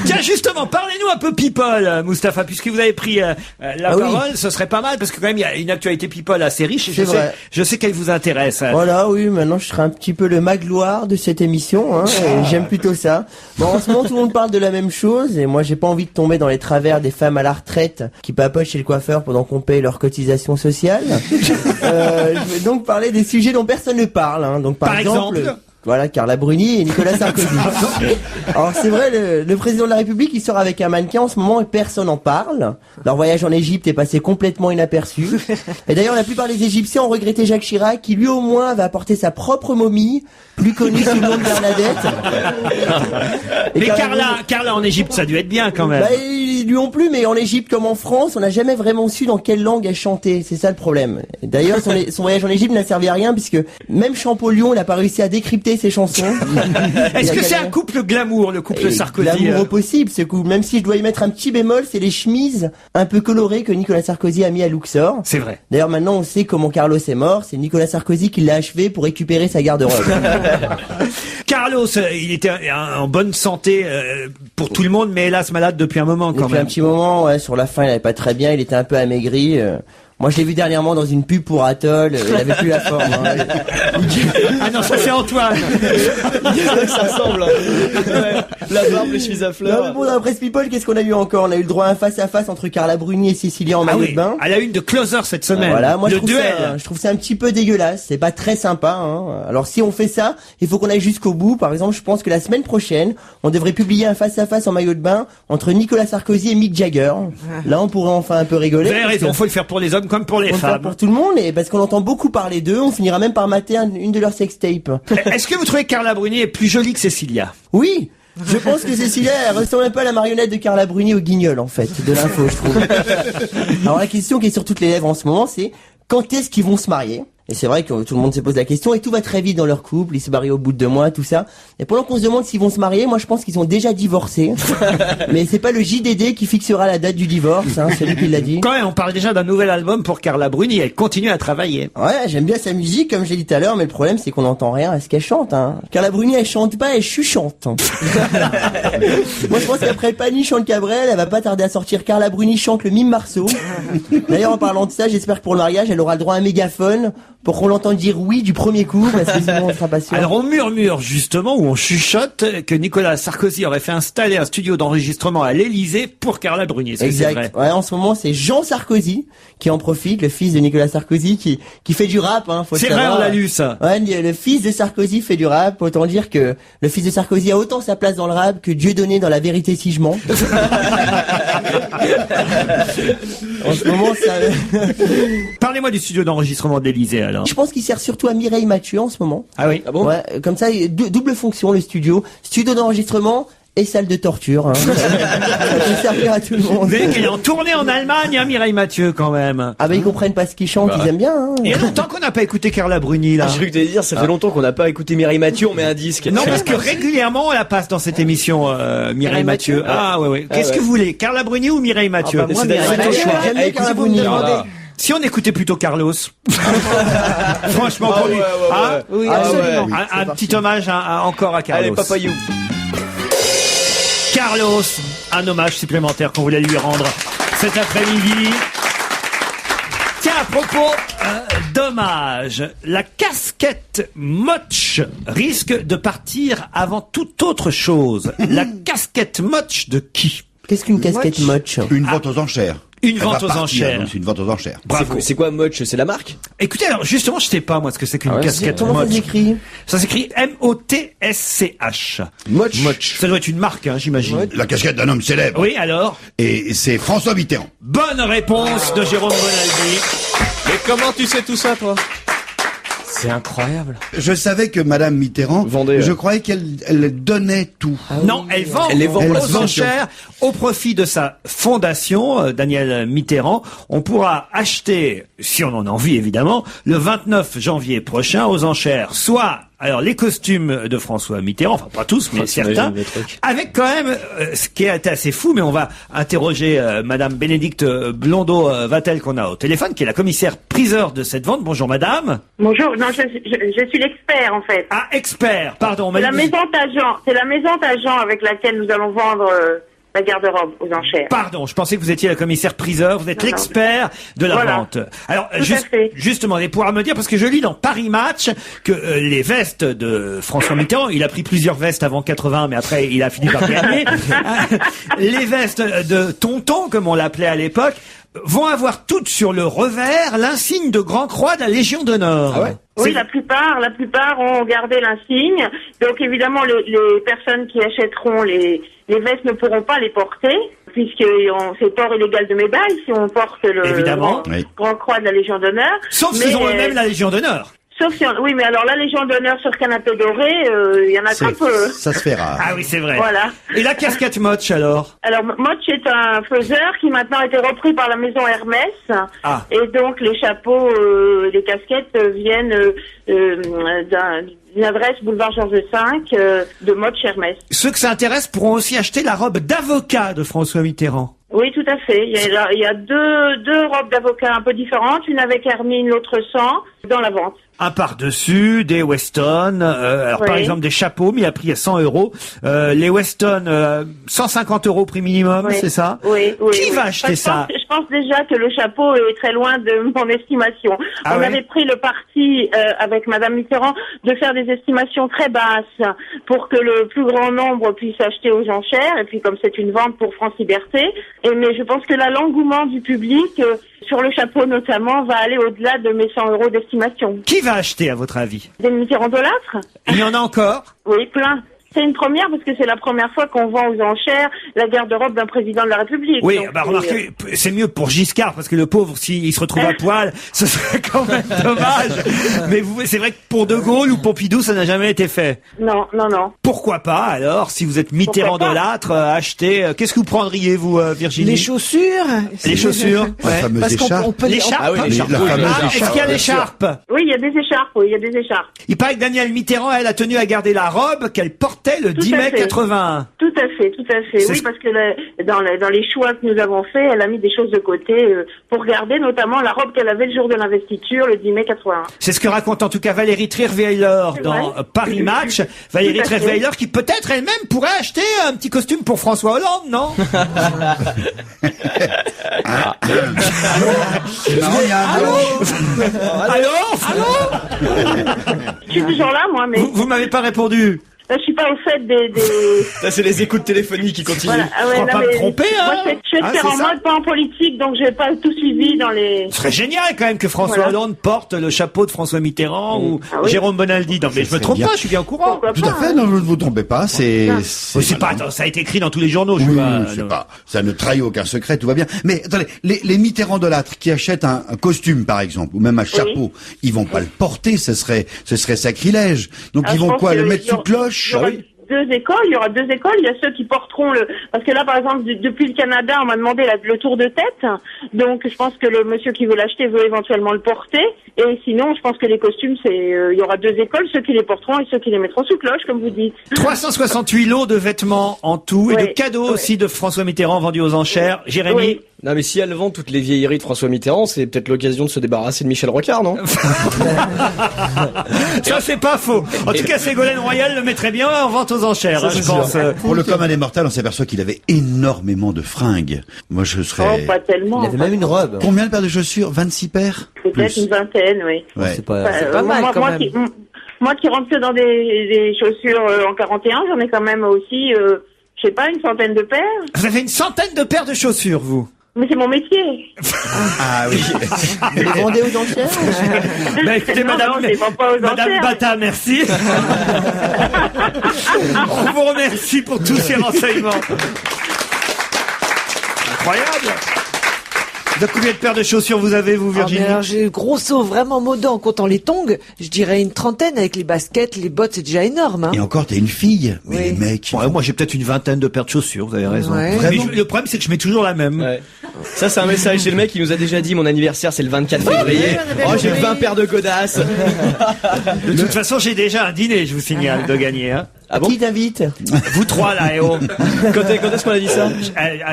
Speaker 1: Tiens, justement, parlez-nous un peu people, Mustapha, puisque vous avez pris la parole, ce serait pas mal, parce que quand même, il y a une actualité people assez riche, et je sais qu'elle vous intéresse.
Speaker 6: Voilà, oui, maintenant je serai un petit peu le Magloire de cette émission, hein, et j'aime plutôt ça. Bon, en ce moment, tout le monde parle de la même chose, et moi, j'ai pas envie de tomber dans les travers des femmes à la retraite qui papotent chez le coiffeur pendant qu'on paye leur cotisation sociale. Je vais donc parler des sujets dont personne ne parle, hein. Donc par exemple voilà, Carla Bruni et Nicolas Sarkozy. Alors c'est vrai, le président de la République, il sort avec un mannequin en ce moment et personne n'en parle. Leur voyage en Égypte est passé complètement inaperçu. Et d'ailleurs, la plupart des Égyptiens ont regretté Jacques Chirac, qui lui au moins avait apporté sa propre momie, plus connue sous le nom de Bernadette.
Speaker 1: Mais Carla en Égypte, ça a dû être bien quand même.
Speaker 6: Bah, ils lui ont plu, mais en Égypte comme en France, on n'a jamais vraiment su dans quelle langue elle chantait. C'est ça le problème. D'ailleurs, son voyage en Égypte n'a servi à rien, puisque même Champollion, il n'a pas réussi à décrypter ses chansons.
Speaker 1: Est-ce que c'est un couple glamour, le couple Sarkozy?
Speaker 6: Glamour au possible, ce couple. Même si je dois y mettre un petit bémol, c'est les chemises un peu colorées que Nicolas Sarkozy a mis à Luxor.
Speaker 1: C'est vrai.
Speaker 6: D'ailleurs, maintenant, on sait comment Carlos est mort. C'est Nicolas Sarkozy qui l'a achevé pour récupérer sa garde-robe.
Speaker 1: Carlos, il était en bonne santé pour tout le monde, mais hélas malade depuis un moment quand même.
Speaker 6: Depuis un petit moment, ouais, sur la fin, il avait pas très bien, il était un peu amaigri. Moi, je l'ai vu dernièrement dans une pub pour Atoll. Il avait plus la forme. Hein.
Speaker 1: Ah non, ça c'est Antoine.
Speaker 2: Ça ressemble. Ouais. La barbe, les chemises à fleurs.
Speaker 6: Non, mais bon, dans la presse people, qu'est-ce qu'on a eu encore? On a eu le droit à un face-à-face entre Carla Bruni et Cécilia en maillot de bain.
Speaker 1: À la une de Closer cette semaine.
Speaker 6: Voilà, moi
Speaker 1: le
Speaker 6: je trouve ça un petit peu dégueulasse. C'est pas très sympa. Hein. Alors si on fait ça, il faut qu'on aille jusqu'au bout. Par exemple, je pense que la semaine prochaine, on devrait publier un face-à-face en maillot de bain entre Nicolas Sarkozy et Mick Jagger. Là, on pourrait enfin un peu rigoler.
Speaker 1: Vous avez raison, faut le faire pour les hommes comme pour les femmes.
Speaker 6: Pour tout le monde, et parce qu'on entend beaucoup parler d'eux, on finira même par mater une de leurs sextapes.
Speaker 1: Est-ce que vous trouvez que Carla Bruni est plus jolie que Cécilia?
Speaker 6: Oui. Je pense que Cécilia, elle ressemble un peu à la marionnette de Carla Bruni au Guignol, en fait, de l'info, je trouve. Alors la question qui est sur toutes les lèvres en ce moment, c'est quand est-ce qu'ils vont se marier? Et c'est vrai que tout le monde se pose la question, et tout va très vite dans leur couple, ils se marient au bout de 2 mois, tout ça. Et pendant qu'on se demande s'ils vont se marier, moi je pense qu'ils ont déjà divorcé. Mais c'est pas le JDD qui fixera la date du divorce, hein, c'est lui qui l'a dit.
Speaker 1: Quand même, on parle déjà d'un nouvel album pour Carla Bruni, elle continue à travailler.
Speaker 6: Ouais, j'aime bien sa musique, comme j'ai dit tout à l'heure, mais le problème c'est qu'on n'entend rien à ce qu'elle chante, hein. Carla Bruni, elle chante pas, elle chuchote. Moi je pense qu'après Pani chante Cabrel, elle va pas tarder à sortir Carla Bruni chante le mime Marceau. D'ailleurs, en parlant de ça, j'espère que pour le mariage, elle aura le droit à un mégaphone pour qu'on l'entende dire oui du premier coup, parce que sinon on sera pas sûr.
Speaker 1: Alors on murmure justement, ou on chuchote, que Nicolas Sarkozy aurait fait installer un studio d'enregistrement à l'Élysée pour Carla Bruni. Est-ce que c'est vrai?
Speaker 6: Ouais, en ce moment c'est Jean Sarkozy qui en profite, le fils de Nicolas Sarkozy qui fait du rap, hein, faut
Speaker 1: c'est
Speaker 6: le savoir.
Speaker 1: vrai, on l'a lu ça.
Speaker 6: Ouais, le fils de Sarkozy fait du rap, autant dire que le fils de Sarkozy a autant sa place dans le rap que Dieudonné dans La Vérité si je mens. En ce moment ça...
Speaker 1: Parlez-moi du studio d'enregistrement de l'Élysée alors.
Speaker 6: Je pense qu'il sert surtout à Mireille Mathieu en ce moment.
Speaker 1: Ah oui? Ah bon?
Speaker 6: Ouais, comme ça, double fonction le studio. Studio d'enregistrement et salle de torture. Hein. Ça peut servir à tout le monde.
Speaker 1: Vous savez qu'elle est en tournée en Allemagne, hein, Mireille Mathieu, quand même.
Speaker 6: Ah bah ils comprennent pas ce qu'ils chantent, ils aiment bien. Hein.
Speaker 1: Il y a longtemps qu'on n'a pas écouté Carla Bruni, là.
Speaker 2: J'ai cru que t'allais dire, ça fait longtemps qu'on n'a pas écouté Mireille Mathieu, on met un disque.
Speaker 1: Non, parce que régulièrement on la passe dans cette émission, Mireille Mathieu. Ah ouais. Qu'est-ce que vous voulez, Carla Bruni ou Mireille Mathieu?
Speaker 6: Moi, Mireille Mathieu, j'aime bien Carla Bruni.
Speaker 1: Si on écoutait plutôt Carlos. Franchement, pour lui. Hein
Speaker 3: Oui,
Speaker 2: Ah
Speaker 3: absolument.
Speaker 2: ouais.
Speaker 1: Un petit hommage encore à Carlos.
Speaker 2: Allez, Papayou.
Speaker 1: Carlos, un hommage supplémentaire qu'on voulait lui rendre cet après-midi. Tiens, à propos d'hommage, la casquette Motch risque de partir avant toute autre chose. La casquette Motch de qui?
Speaker 6: Qu'est-ce qu'une casquette moche?
Speaker 4: Une vente aux enchères.
Speaker 1: Une
Speaker 4: Elle
Speaker 1: vente
Speaker 4: va
Speaker 1: aux
Speaker 4: partir,
Speaker 1: enchères.
Speaker 4: donc c'est une vente aux enchères.
Speaker 1: Bravo.
Speaker 2: C'est quoi Moch? C'est la marque?
Speaker 1: Écoutez, alors justement, je sais pas moi ce que c'est qu'une
Speaker 5: Ah ouais,
Speaker 1: casquette
Speaker 6: Comment ça
Speaker 1: Motch.
Speaker 6: s'écrit?
Speaker 1: Ça s'écrit M-O-T-S-C-H.
Speaker 2: Moch.
Speaker 1: Ça doit être une marque, hein, j'imagine.
Speaker 4: La casquette d'un homme célèbre.
Speaker 1: Oui, alors?
Speaker 4: Et c'est François Mitterrand.
Speaker 1: Bonne réponse de Jérôme Bonaldi.
Speaker 5: Mais comment tu sais tout ça, toi? C'est incroyable.
Speaker 4: Je savais que Madame Mitterrand,
Speaker 2: Vendait,
Speaker 4: je croyais qu'elle donnait tout.
Speaker 1: Non, elle vend
Speaker 2: Elle les vend pour
Speaker 1: aux
Speaker 2: l'association.
Speaker 1: enchères au profit de sa fondation, Daniel Mitterrand. On pourra acheter, si on en a envie évidemment, le 29 janvier prochain aux enchères, soit alors les costumes de François Mitterrand, enfin pas tous, mais
Speaker 2: Oh, t'imagines
Speaker 1: certains,
Speaker 2: le truc.
Speaker 1: avec quand même ce qui a été assez fou, mais on va interroger Madame Bénédicte Blondeau-Vatel qu'on a au téléphone, qui est la commissaire priseur de cette vente. Bonjour Madame.
Speaker 9: Bonjour, non, je suis l'expert en fait.
Speaker 1: Ah, expert, pardon. on m'a
Speaker 9: C'est la
Speaker 1: dit-
Speaker 9: maison d'agent, avec laquelle nous allons vendre la garde-robe aux enchères.
Speaker 1: Pardon, je pensais que vous étiez la commissaire priseur, vous êtes
Speaker 9: Non,
Speaker 1: l'expert de la
Speaker 9: Voilà.
Speaker 1: vente. Alors,
Speaker 9: Tout à fait.
Speaker 1: justement, et pouvoir me dire, parce que je lis dans Paris Match que les vestes de François Mitterrand, il a pris plusieurs vestes avant 80, mais après il a fini par gagner. Les vestes de Tonton, comme on l'appelait à l'époque, vont avoir toutes sur le revers l'insigne de Grand Croix de la Légion d'honneur.
Speaker 2: Ah ouais
Speaker 9: Oui, la plupart ont gardé l'insigne. Donc évidemment, les personnes qui achèteront les vestes ne pourront pas les porter, puisque c'est port illégal de médaille si on porte le
Speaker 1: Évidemment.
Speaker 9: Grand Croix de la Légion d'honneur.
Speaker 1: Sauf
Speaker 9: Mais,
Speaker 1: s'ils ont eux-mêmes la Légion d'honneur.
Speaker 9: Sauf si oui, mais alors la Légion d'honneur sur canapé doré, il y en a très peu.
Speaker 4: Ça se fait rare.
Speaker 1: Ah oui, c'est vrai.
Speaker 9: Voilà.
Speaker 1: Et la casquette Motch alors?
Speaker 9: Alors, Motch est un faiseur qui maintenant a été repris par la maison Hermès.
Speaker 1: Ah.
Speaker 9: Et donc, les chapeaux, les casquettes viennent d'une adresse boulevard Georges V de Motch Hermès.
Speaker 1: Ceux que ça intéresse pourront aussi acheter la robe d'avocat de François Mitterrand.
Speaker 9: Oui, tout à fait. Il y a deux robes d'avocat un peu différentes, une avec hermine, l'autre sans, dans la vente.
Speaker 1: Un par-dessus, des Weston, alors
Speaker 9: Oui.
Speaker 1: par exemple des chapeaux mis à prix à 100 euros. Les Weston, 150 euros prix minimum,
Speaker 9: Oui.
Speaker 1: c'est ça?
Speaker 9: Oui, oui.
Speaker 1: Qui
Speaker 9: oui.
Speaker 1: va acheter ça?
Speaker 9: Je pense déjà que le chapeau est très loin de mon estimation.
Speaker 1: Ah
Speaker 9: On
Speaker 1: ouais
Speaker 9: avait pris le parti avec Madame Mitterrand de faire des estimations très basses pour que le plus grand nombre puisse acheter aux enchères. Et puis comme c'est une vente pour France Liberté, mais je pense que là l'engouement du public sur le chapeau notamment va aller au-delà de mes 100 euros d'estimation.
Speaker 1: Qui va acheter à votre avis?
Speaker 9: Des Mitterrandolâtres?
Speaker 1: Il y en a encore?
Speaker 9: Oui, plein. C'est une première parce que c'est la première fois qu'on vend aux enchères la garde-robe d'un président de la République.
Speaker 1: Oui,
Speaker 9: Donc,
Speaker 1: bah remarquez, c'est mieux pour Giscard parce que le pauvre, s'il se retrouve à poil, ce serait quand même dommage. Mais c'est vrai que pour De Gaulle ou Pompidou, ça n'a jamais été fait.
Speaker 9: Non.
Speaker 1: Pourquoi pas alors, si vous êtes Mitterrandolâtre, acheter. Qu'est-ce que vous prendriez vous, Virginie?
Speaker 3: Les chaussures.
Speaker 1: Les chaussures.
Speaker 4: La
Speaker 1: Ouais.
Speaker 4: fameuse
Speaker 3: Parce qu'on
Speaker 4: écharpe.
Speaker 3: on peut
Speaker 1: L'écharpe.
Speaker 2: Ah oui,
Speaker 4: La
Speaker 2: l'écharpe.
Speaker 4: fameuse
Speaker 1: Ah, est-ce qu'il y a l'écharpe?
Speaker 9: Oui, il y a des écharpes, oui, il y a des écharpes.
Speaker 1: Il paraît que Daniel Mitterrand, elle a tenu à garder la robe qu'elle portait le
Speaker 9: Tout
Speaker 1: 10
Speaker 9: à
Speaker 1: mai
Speaker 9: fait.
Speaker 1: 80.
Speaker 9: Tout à fait.
Speaker 1: C'est
Speaker 9: Oui,
Speaker 1: ce-
Speaker 9: parce que dans les choix que nous avons faits, elle a mis des choses de côté pour garder notamment la robe qu'elle avait le jour de l'investiture, le 10 mai 81.
Speaker 1: C'est ce que raconte en tout cas Valérie Trierweiler
Speaker 9: C'est
Speaker 1: dans
Speaker 9: vrai.
Speaker 1: Paris Match. Valérie
Speaker 9: Tout à fait.
Speaker 1: Trierweiler qui peut-être elle-même pourrait acheter un petit costume pour François Hollande, non?
Speaker 4: C'est marrant, il y a un
Speaker 1: Allô?
Speaker 9: Je suis toujours là, moi, mais
Speaker 1: Vous m'avez pas répondu.
Speaker 9: je suis pas au fait des...
Speaker 2: Ça, c'est les écoutes téléphoniques qui continuent.
Speaker 9: Voilà. Ah ouais,
Speaker 1: Je crois
Speaker 9: non,
Speaker 1: pas me
Speaker 9: mais
Speaker 1: tromper, hein.
Speaker 9: Moi, je suis
Speaker 1: Ah,
Speaker 9: expert
Speaker 1: c'est
Speaker 9: en
Speaker 1: ça.
Speaker 9: mode, pas en politique, donc j'ai pas tout suivi dans les...
Speaker 1: Ce serait génial quand même que François
Speaker 9: Voilà.
Speaker 1: Hollande porte le chapeau de François Mitterrand ou
Speaker 9: Ah oui.
Speaker 1: Jérôme Bonaldi. Non, mais je me
Speaker 4: serait
Speaker 1: trompe
Speaker 4: bien.
Speaker 1: pas, je suis bien au courant.
Speaker 9: Pourquoi
Speaker 4: Tout
Speaker 9: pas,
Speaker 4: à fait,
Speaker 9: hein.
Speaker 4: non, ne vous trompez pas, c'est...
Speaker 1: Oh, c'est pas, attends, ça a été écrit dans tous les journaux, je
Speaker 4: Oui,
Speaker 1: sais pas.
Speaker 4: c'est pas, ça ne trahit aucun secret, tout va bien. Mais attendez, les Mitterrandolâtres qui achètent un costume, par exemple, ou même un chapeau, ils vont pas le porter, ce serait sacrilège. Donc
Speaker 9: Ah,
Speaker 4: ils
Speaker 9: je
Speaker 4: vont
Speaker 9: pense
Speaker 4: quoi,
Speaker 9: que
Speaker 4: le mettre
Speaker 9: il y aura-
Speaker 4: sous cloche?
Speaker 9: il y aura deux écoles, il y aura deux écoles. Il y a ceux qui porteront parce que là, par exemple, depuis le Canada, on m'a demandé le tour de tête. Donc, je pense que le monsieur qui veut l'acheter veut éventuellement le porter. Et sinon, je pense que les costumes, il y aura deux écoles, ceux qui les porteront et ceux qui les mettront sous cloche, comme vous dites.
Speaker 1: 368 lots de vêtements en tout et de
Speaker 9: Ouais,
Speaker 1: cadeaux
Speaker 9: ouais.
Speaker 1: aussi de François Mitterrand vendus aux enchères. Jérémy?
Speaker 9: Oui.
Speaker 2: Non mais si elle vend toutes les vieilleries de François Mitterrand, c'est peut-être l'occasion de se débarrasser de Michel Rocard, non?
Speaker 1: Ça c'est pas faux. En tout cas, Ségolène Royal le mettrait bien en vente aux enchères, je pense.
Speaker 4: Pour le commun des mortels, on s'aperçoit qu'il avait énormément de fringues. Moi, je serais...
Speaker 9: Oh, pas tellement.
Speaker 6: Il avait même une robe.
Speaker 4: Combien de paires de chaussures? 26 paires?
Speaker 9: Peut-être une vingtaine, oui.
Speaker 4: Ouais.
Speaker 6: C'est pas...
Speaker 3: C'est pas mal, quand même.
Speaker 9: Moi qui rentre que dans des chaussures en 41, j'en ai quand même aussi, je sais pas, une centaine de paires.
Speaker 1: Vous avez une centaine de paires de chaussures, vous?
Speaker 9: Mais c'est mon métier.
Speaker 4: Ah oui.
Speaker 6: Vous les vendez aux enchères?
Speaker 1: Bah, écoutez,
Speaker 9: Non,
Speaker 1: madame,
Speaker 9: non, je les vends pas aux
Speaker 1: madame
Speaker 9: enchères.
Speaker 1: Bata, merci. On vous remercie pour tous ces renseignements. Incroyable. De combien de paires de chaussures vous avez, vous, Virginie?
Speaker 3: Alors, j'ai grosso, vraiment modant, en comptant les tongs, je dirais une trentaine avec les baskets, les bottes, c'est déjà énorme, hein.
Speaker 4: Et encore, t'es une fille. Mais
Speaker 3: Oui.
Speaker 4: les mecs...
Speaker 1: Ouais, moi j'ai peut-être une vingtaine de paires de chaussures, vous avez raison.
Speaker 3: Ouais.
Speaker 1: Mais le problème c'est que je mets toujours la même.
Speaker 2: Ouais. Ça c'est un message, c'est le mec qui nous a déjà dit mon anniversaire c'est le 24 février. Oh j'ai 20 paires de godasses.
Speaker 1: De toute façon, j'ai déjà un dîner, je vous signale, de gagner. Hein.
Speaker 2: Ah bon?
Speaker 6: Qui t'invite?
Speaker 1: Vous trois là, oh.
Speaker 2: Quand est-ce qu'on a dit ça?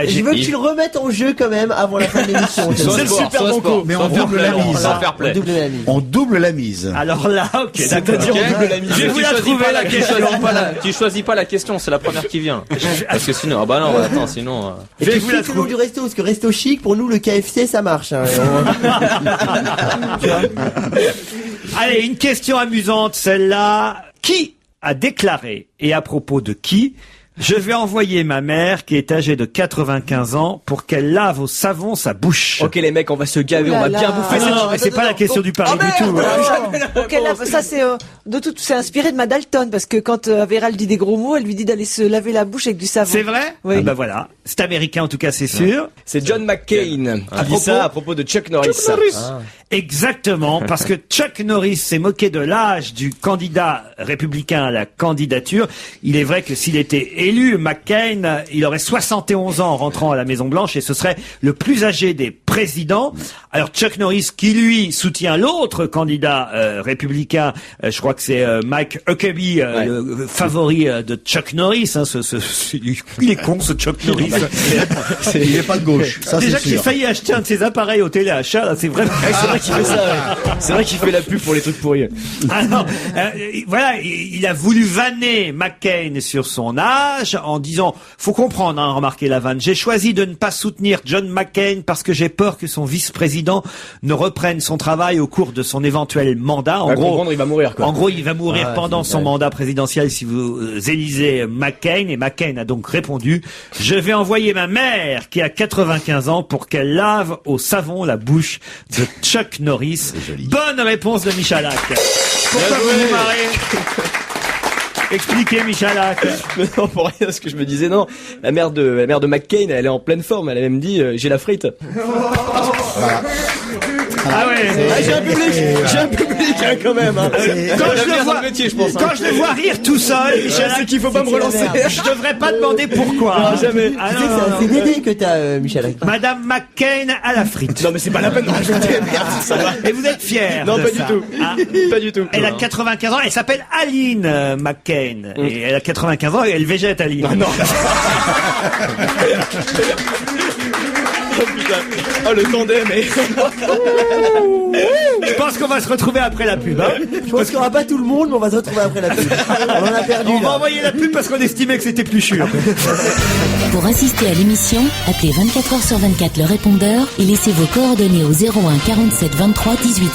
Speaker 6: Je veux que tu le remettes en jeu quand même avant la fin de l'émission.
Speaker 2: C'est le super bon coup.
Speaker 4: Mais on double la mise.
Speaker 5: Sans fair
Speaker 6: On
Speaker 5: play.
Speaker 6: double la mise.
Speaker 4: On double la mise.
Speaker 1: Alors là, ok, d'accord.
Speaker 2: C'est-à-dire on double la mise.
Speaker 1: Je vais vous la trouver la question.
Speaker 5: Tu choisis pas la question, c'est la première qui vient. Parce que sinon, ah bah non, attends, sinon.
Speaker 6: Et
Speaker 1: Je vais
Speaker 6: tu
Speaker 1: vous la
Speaker 6: sais que le nom
Speaker 1: trouver.
Speaker 6: du resto, parce que resto chic, pour nous, le KFC, ça marche. Hein. Tu vois.
Speaker 1: Allez, une question amusante, celle-là. Qui a déclaré, et à propos de qui, je vais envoyer ma mère, qui est âgée de 95 ans, pour qu'elle lave au savon sa bouche.
Speaker 2: Ok les mecs, on va se gaver,
Speaker 3: Ouh
Speaker 2: on
Speaker 3: là
Speaker 2: va bien
Speaker 3: là.
Speaker 2: bouffer
Speaker 1: Ah
Speaker 2: cette...
Speaker 1: non, mais c'est pas la question du pari du tout.
Speaker 3: Ok, là, ça c'est c'est inspiré de Madalton parce que quand Averell dit des gros mots, elle lui dit d'aller se laver la bouche avec du savon.
Speaker 1: C'est vrai?
Speaker 3: Oui.
Speaker 1: Ah bah voilà. C'est américain en tout cas, c'est sûr.
Speaker 2: C'est John McCain qui dit ça à propos de Chuck Norris.
Speaker 1: Exactement, parce que Chuck Norris s'est moqué de l'âge du candidat républicain à la candidature. Il est vrai que s'il était élu, McCain, il aurait 71 ans en rentrant à la Maison-Blanche et ce serait le plus âgé des présidents. Alors Chuck Norris, qui lui soutient l'autre candidat républicain, je crois que c'est Mike Huckabee, le favori de Chuck Norris. Hein, il est con ce Chuck Norris.
Speaker 4: Il est pas de gauche. Ça,
Speaker 1: Déjà
Speaker 4: c'est
Speaker 1: qu'il
Speaker 4: sûr.
Speaker 1: failli acheter un de ses appareils au téléachat, là, c'est vraiment...
Speaker 2: C'est vrai qu'il fait ça, ouais. C'est vrai qu'il fait la pub pour les trucs pourris.
Speaker 1: Alors, voilà, il a voulu vanner McCain sur son âge en disant, faut comprendre, hein, remarquez la vanne, j'ai choisi de ne pas soutenir John McCain parce que j'ai peur que son vice-président ne reprenne son travail au cours de son éventuel mandat. En gros,
Speaker 2: il va mourir quoi.
Speaker 1: en gros, il va mourir
Speaker 6: Ah,
Speaker 1: pendant
Speaker 6: c'est
Speaker 1: son
Speaker 6: vrai.
Speaker 1: mandat présidentiel si vous élisez McCain. Et McCain a donc répondu, je vais envoyer ma mère qui a 95 ans pour qu'elle lave au savon la bouche de Chuck Norris.
Speaker 4: joli.
Speaker 1: Bonne réponse de Michalak. Pourquoi vous vous marrez? Expliquez, Michalak.
Speaker 2: Mais non, pour rien, parce que je me disais non. La mère de McCain, elle est en pleine forme. Elle a même dit, j'ai la frite.
Speaker 1: Ah ouais.
Speaker 2: Ah, j'ai un public hein, quand même. Hein.
Speaker 1: Quand je le vois,
Speaker 2: métier, je pense.
Speaker 1: quand je le vois rire tout seul, Michalak,
Speaker 2: c'est qu'il faut pas me
Speaker 6: c'est la
Speaker 2: relancer.
Speaker 6: merde.
Speaker 1: je devrais pas demander pourquoi.
Speaker 2: Non, jamais.
Speaker 1: Ah,
Speaker 6: Tu sais
Speaker 1: non,
Speaker 6: que
Speaker 1: non,
Speaker 6: c'est
Speaker 1: non.
Speaker 6: un CDD que t'as, Michel.
Speaker 1: Madame McCain à la frite.
Speaker 2: Non, mais c'est pas la peine de rajouter. Merde, ça va.
Speaker 1: Et vous êtes fiers
Speaker 2: Non,
Speaker 1: de
Speaker 2: pas
Speaker 1: ça,
Speaker 2: du tout.
Speaker 1: hein?
Speaker 2: Pas du tout.
Speaker 1: Elle a 95 ans, elle s'appelle Aline McCain. Et elle a 95 ans et elle végète, Aline.
Speaker 2: Ah non. Oh putain. Oh le tandem. Mais...
Speaker 1: Je pense qu'on va se retrouver après la pub. Hein.
Speaker 6: Je pense qu'il n'y aura pas tout le monde, mais on va se retrouver après la pub. On en a perdu.
Speaker 1: On va
Speaker 6: Là.
Speaker 1: envoyer la pub parce qu'on estimait que c'était plus sûr.
Speaker 10: Pour assister à l'émission, appelez 24 heures sur 24 le répondeur et laissez vos coordonnées au 01 47 23 18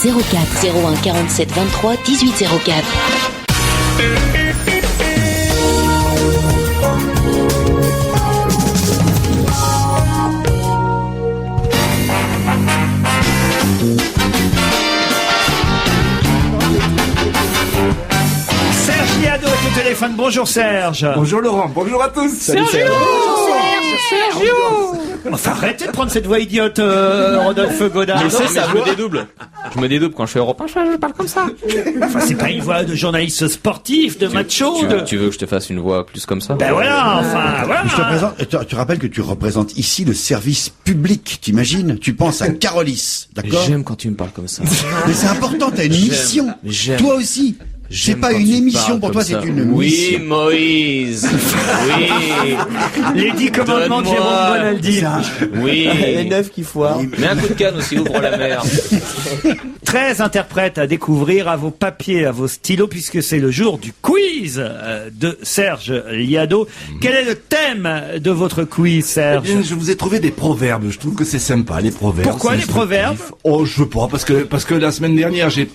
Speaker 10: 04. 01 47 23 18 04.
Speaker 1: Serge Liado est au téléphone. Bonjour Serge.
Speaker 11: Bonjour Laurent, bonjour à tous.
Speaker 2: Salut, Serge.
Speaker 1: Enfin, arrêtez de prendre cette voix idiote, Rodolphe Godard.
Speaker 5: Je sais, ça, je me dédouble. Je me dédouble quand je suis européen, je parle comme ça.
Speaker 1: Enfin, c'est pas une voix de journaliste sportif, de macho.
Speaker 5: Tu veux que je te fasse une voix plus comme ça?
Speaker 1: Ben voilà, enfin, voilà.
Speaker 4: Je te présente, tu rappelles que tu représentes ici le service public, t'imagines? Tu penses à Carolis, d'accord?
Speaker 5: J'aime quand tu me parles comme ça.
Speaker 4: Mais c'est important, t'as une mission.
Speaker 5: J'aime.
Speaker 4: Toi aussi. C'est pas une émission pour toi, c'est une mission.
Speaker 5: Oui, Moïse. Oui.
Speaker 1: Les 10 commandements de Jérôme Bonaldi.
Speaker 5: Oui.
Speaker 6: Les 9 qui foirent.
Speaker 5: Mets un coup de canne aussi, ouvre la mer.
Speaker 1: 13 interprètes à découvrir, à vos papiers, à vos stylos, puisque c'est le jour du quiz de Serge Liado. Quel est le thème de votre quiz, Serge?
Speaker 11: Eh bien, je vous ai trouvé des proverbes. Je trouve que c'est sympa, les proverbes.
Speaker 1: Pourquoi les proverbes?
Speaker 11: Oh, je veux pas, parce que la semaine dernière, j'ai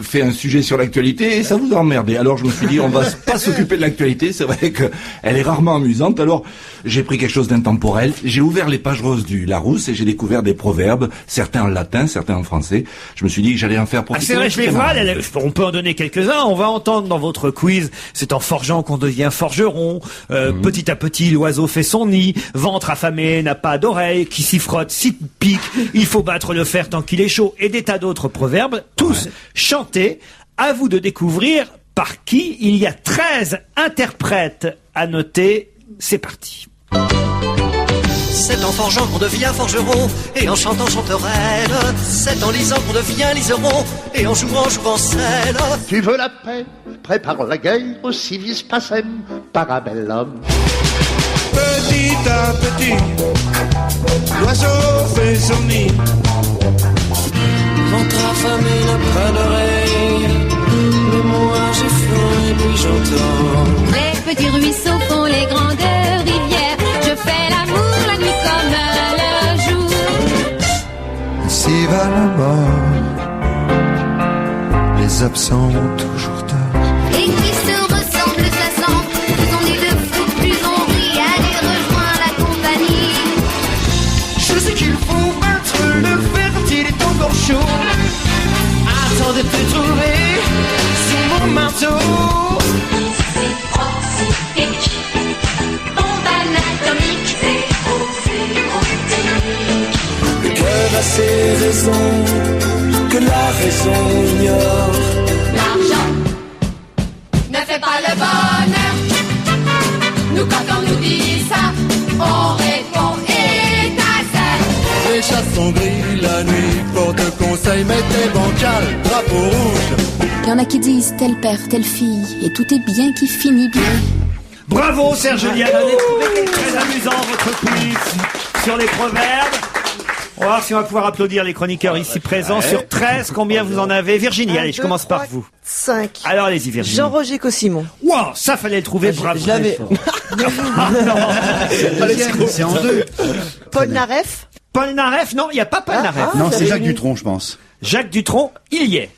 Speaker 11: fait un sujet sur l'actualité et ça vous a emmerdé. Alors je me suis dit, on va pas s'occuper de l'actualité. C'est vrai que elle est rarement amusante. Alors j'ai pris quelque chose d'intemporel. J'ai ouvert les pages roses du Larousse et j'ai découvert des proverbes, certains en latin, certains en français. Je me suis dit que j'allais en faire profiter.
Speaker 1: C'est vrai, je les vois. On peut en donner quelques-uns. On va entendre dans votre quiz. C'est en forgeant qu'on devient forgeron. Petit à petit, l'oiseau fait son nid. Ventre affamé n'a pas d'oreille. Qui s'y frotte, s'y pique. Il faut battre le fer tant qu'il est chaud. Et des tas d'autres proverbes, tous chantés. À vous de découvrir par qui. Il y a 13 interprètes à noter. C'est parti.
Speaker 12: C'est en forgeant qu'on devient forgeron, et en chantant chanterelle. C'est en lisant qu'on devient liseron, et en jouant jouvencelle.
Speaker 13: Tu veux la paix, prépare la guerre, aussi vis pacem, parabellum.
Speaker 14: Petit à petit, l'oiseau fait son nid.
Speaker 12: Ventre affamé n'a pas d'oreille, mais moi j'ai faim et puis j'entends.
Speaker 15: Les petits ruisseaux font les grandes rivières. Je fais l'amour la nuit comme le jour.
Speaker 14: Ici va la mort, les absents ont toujours tort.
Speaker 15: Et qui se ressemblent, ça sent. Plus on est de fous, plus on rit. Allez, rejoins la compagnie.
Speaker 12: Je sais qu'il faut battre le fer quand il est encore chaud. Attends de te trouver sous mon marteau.
Speaker 15: C'est proxy, bombe anatomique.
Speaker 12: Le cœur a ses raisons que la raison ignore.
Speaker 15: L'argent ne fait pas le bonheur. Nous, quand on nous dit ça, on répond étincelle.
Speaker 14: Les chats sont gris la nuit, porte conseil, mettez bancal, drapeau rouge.
Speaker 10: Il y en a qui disent tel père, telle fille, et tout est bien qui finit bien.
Speaker 1: Bravo Serge Liado. Très amusant votre quiz sur les proverbes. On va voir si on va pouvoir applaudir les chroniqueurs ici présents. Sur 13, combien vous en avez? Virginie, allez, je commence par vous.
Speaker 3: 5.
Speaker 1: Alors allez-y Virginie.
Speaker 3: Jean-Roger Cossimon.
Speaker 1: Wow, ça fallait le trouver, bravo.
Speaker 3: Je l'avais.
Speaker 4: C'est en deux.
Speaker 3: Paul Naref.
Speaker 1: Paul Naref, non, il n'y a pas Paul Naref.
Speaker 4: Non, c'est Jacques Dutronc, je pense.
Speaker 1: Jacques Dutronc, il y est.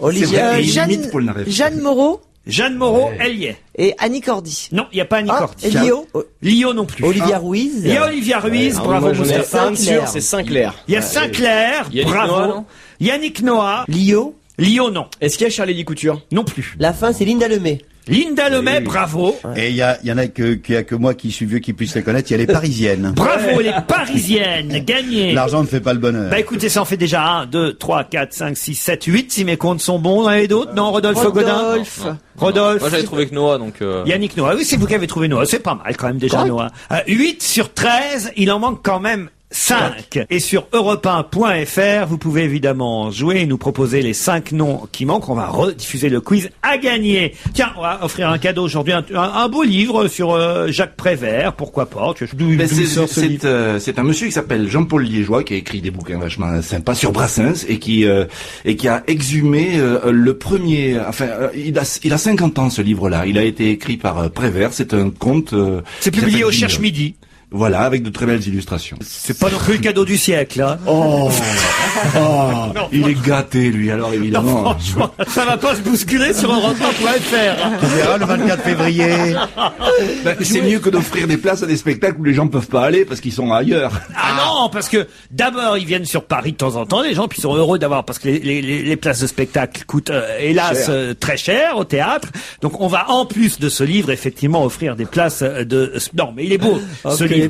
Speaker 3: Jeanne Moreau.
Speaker 1: Jeanne Moreau, elle y est.
Speaker 3: Et Annie Cordy.
Speaker 1: Non, il n'y a pas Annie Cordy.
Speaker 3: Et Lio.
Speaker 1: Lio non plus.
Speaker 6: Olivia Ruiz.
Speaker 1: Il y a Olivia Ruiz, bravo Moustapha.
Speaker 2: C'est Sinclair.
Speaker 1: Il y a Sinclair, bravo. Yannick Noah.
Speaker 6: Lio.
Speaker 1: Lio, non.
Speaker 2: Est-ce qu'il y a Charlie Couture?
Speaker 1: Non plus.
Speaker 6: La fin, c'est Linda Lemay.
Speaker 1: Linda Lemay, bravo.
Speaker 4: Et il y en a que moi qui suis vieux qui puisse les connaître, il y a les Parisiennes.
Speaker 1: Bravo, les Parisiennes, gagné.
Speaker 4: L'argent ne fait pas le bonheur.
Speaker 1: Bah écoutez, ça en fait déjà 1, 2, 3, 4, 5, 6, 7, 8, si mes comptes sont bons. Et d'autres? Non, Rodolphe Godin. Rodolphe.
Speaker 5: Moi j'avais trouvé que Noah, donc...
Speaker 1: Yannick Noah, oui, c'est vous qui avez trouvé Noah. C'est pas mal quand même déjà, Noah. 8 sur 13, il en manque quand même 5. Et sur europe1.fr, vous pouvez évidemment jouer et nous proposer les 5 noms qui manquent. On va rediffuser le quiz à gagner. Tiens, on va offrir un cadeau aujourd'hui, un beau livre sur Jacques Prévert, pourquoi pas.
Speaker 11: C'est un monsieur qui s'appelle Jean-Paul Liégeois qui a écrit des bouquins vachement sympas sur Brassens et qui a exhumé le premier. Enfin, il a 50 ans ce livre-là. Il a été écrit par Prévert. C'est un conte.
Speaker 1: C'est publié au Cherche Midi.
Speaker 11: Voilà, avec de très belles illustrations.
Speaker 1: C'est pas non plus le cadeau du siècle, hein.
Speaker 11: Il est gâté, lui, alors évidemment.
Speaker 1: Non, franchement, ça va pas se bousculer sur europe1.fr.
Speaker 4: Tu verras le 24 février.
Speaker 11: C'est mieux que d'offrir des places à des spectacles où les gens peuvent pas aller parce qu'ils sont ailleurs.
Speaker 1: Ah non, parce que d'abord ils viennent sur Paris de temps en temps, les gens, puis ils sont heureux d'avoir, parce que les places de spectacle coûtent hélas très cher au théâtre. Donc on va en plus de ce livre effectivement offrir des places de. Non, mais il est beau. Ce livre.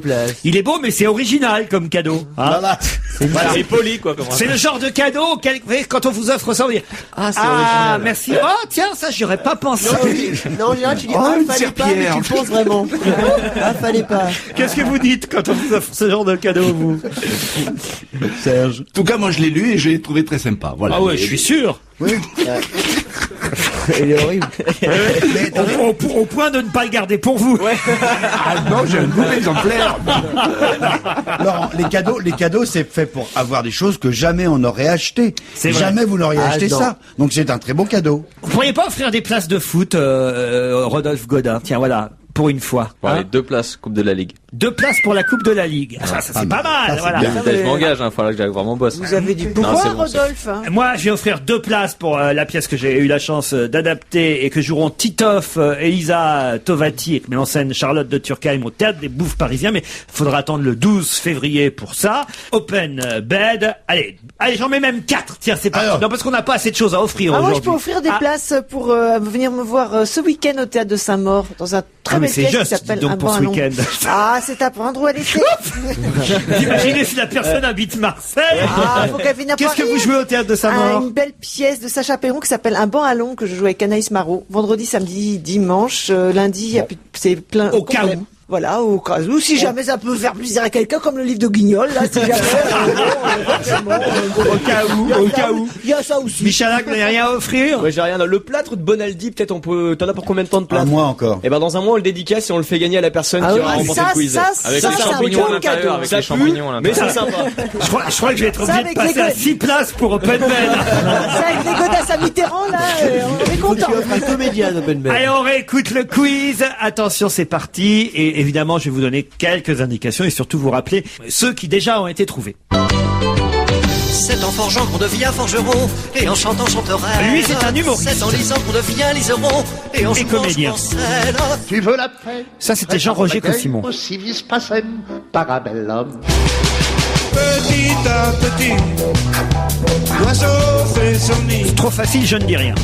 Speaker 1: Il est beau, mais c'est original comme cadeau. Hein.
Speaker 2: Voilà. C'est poli, quoi.
Speaker 1: C'est le genre de cadeau quand on vous offre ça, on dit
Speaker 6: c'est original.
Speaker 1: Merci. Oh tiens, ça j'aurais pas pensé.
Speaker 6: Non, tu dis fallait pas, mais tu penses vraiment. Fallait pas.
Speaker 1: Qu'est-ce que vous dites quand on vous offre ce genre de cadeau, vous,
Speaker 11: Serge? En tout cas, moi je l'ai lu et je l'ai trouvé très sympa. Voilà.
Speaker 1: Ah ouais, je suis sûr.
Speaker 4: Oui.
Speaker 6: Il est horrible.
Speaker 1: Au point de ne pas le garder pour vous.
Speaker 11: Ah non, j'ai un gros exemplaire.
Speaker 4: Laurent, les cadeaux, c'est fait pour avoir des choses que jamais on n'aurait achetées.
Speaker 1: C'est vrai.
Speaker 4: Jamais vous n'auriez acheté
Speaker 6: non.
Speaker 4: ça. Donc c'est un très bon cadeau.
Speaker 1: Vous pourriez pas offrir des places de foot, Rodolphe Godin? Tiens, voilà. Pour une fois.
Speaker 5: Bon, allez, 2 places, Coupe de la Ligue.
Speaker 1: 2 places pour la Coupe de la Ligue. Ça c'est pas mal, voilà.
Speaker 5: Je m'engage, faudra que j'aille voir mon boss.
Speaker 3: Vous avez du
Speaker 5: Non,
Speaker 3: pouvoir,
Speaker 5: c'est bon,
Speaker 3: Rodolphe.
Speaker 1: Moi, je vais offrir 2 places pour la pièce que j'ai eu la chance d'adapter et que joueront Titoff, Elisa Tovati et met en scène Charlotte de Turckheim au Théâtre des Bouffes parisiens, mais faudra attendre le 12 février pour ça. Open Bed. Allez, j'en mets même 4. Tiens, c'est pas... Non, parce qu'on n'a pas assez de choses à offrir
Speaker 3: Moi,
Speaker 1: aujourd'hui.
Speaker 3: je peux offrir des places pour venir me voir ce week-end au Théâtre de Saint-Maur, dans un très belle pièce qui s'appelle
Speaker 1: donc
Speaker 3: Un
Speaker 1: pour
Speaker 3: banc
Speaker 1: ce
Speaker 3: à long.
Speaker 1: week-end.
Speaker 3: Ah, c'est à prendre ou à laisser.
Speaker 1: Vous imaginez si la personne habite Marseille.
Speaker 3: Faut qu'elle vienne à
Speaker 1: Qu'est-ce que
Speaker 3: Paris.
Speaker 1: vous jouez au Théâtre de Saint-Maur?
Speaker 3: Une belle pièce de Sacha Perron qui s'appelle Un banc à long, que je joue avec Anaïs Marot. Vendredi, samedi, dimanche, lundi, c'est plein.
Speaker 1: Au cas où.
Speaker 3: Voilà, au cas où. Si jamais ça peut faire plaisir à quelqu'un, comme le livre de Guignol, là, si jamais.
Speaker 1: Au cas où.
Speaker 3: Il y a ça aussi.
Speaker 1: Michalak, vous n'avez rien à offrir?
Speaker 2: Ouais, j'ai rien. Le plâtre de Bonaldi, peut-être on peut. T'en as pour combien de temps de plâtre?
Speaker 4: Un mois encore.
Speaker 2: Et ben dans un mois on le dédicace et on le fait gagner à la personne qui aura remporté le quiz.
Speaker 5: Avec les champignons à l'intérieur, avec les champignons à
Speaker 2: Mais c'est
Speaker 5: l'intérieur.
Speaker 2: sympa.
Speaker 1: Je crois que je vais être
Speaker 3: Ça,
Speaker 1: obligé de
Speaker 3: avec
Speaker 1: passer
Speaker 3: les
Speaker 1: à
Speaker 3: gosses.
Speaker 1: 6 places pour Open Bed.
Speaker 3: Ça, avec les godasses à Mitterrand, là, on est content.
Speaker 6: Tu offres un comédien d'Open Bed.
Speaker 1: Allez, on réécoute le quiz. Attention, c'est parti. Et évidemment, je vais vous donner quelques indications et surtout vous rappeler ceux qui déjà ont été trouvés.
Speaker 12: C'est en forgeant qu'on devient forgeron, et en chantant chanterelle.
Speaker 1: Lui, c'est un humoriste.
Speaker 12: C'est en lisant qu'on devient liseron, et en
Speaker 1: Et
Speaker 12: jouant
Speaker 1: comédien.
Speaker 12: chancelle.
Speaker 13: Tu veux la paix?
Speaker 1: Ça, c'était Jean-Roger Cossimon.
Speaker 13: Au civis pacem, parabellum.
Speaker 14: Petit à petit, l'oiseau fait son nid.
Speaker 1: Trop facile, je ne dis rien.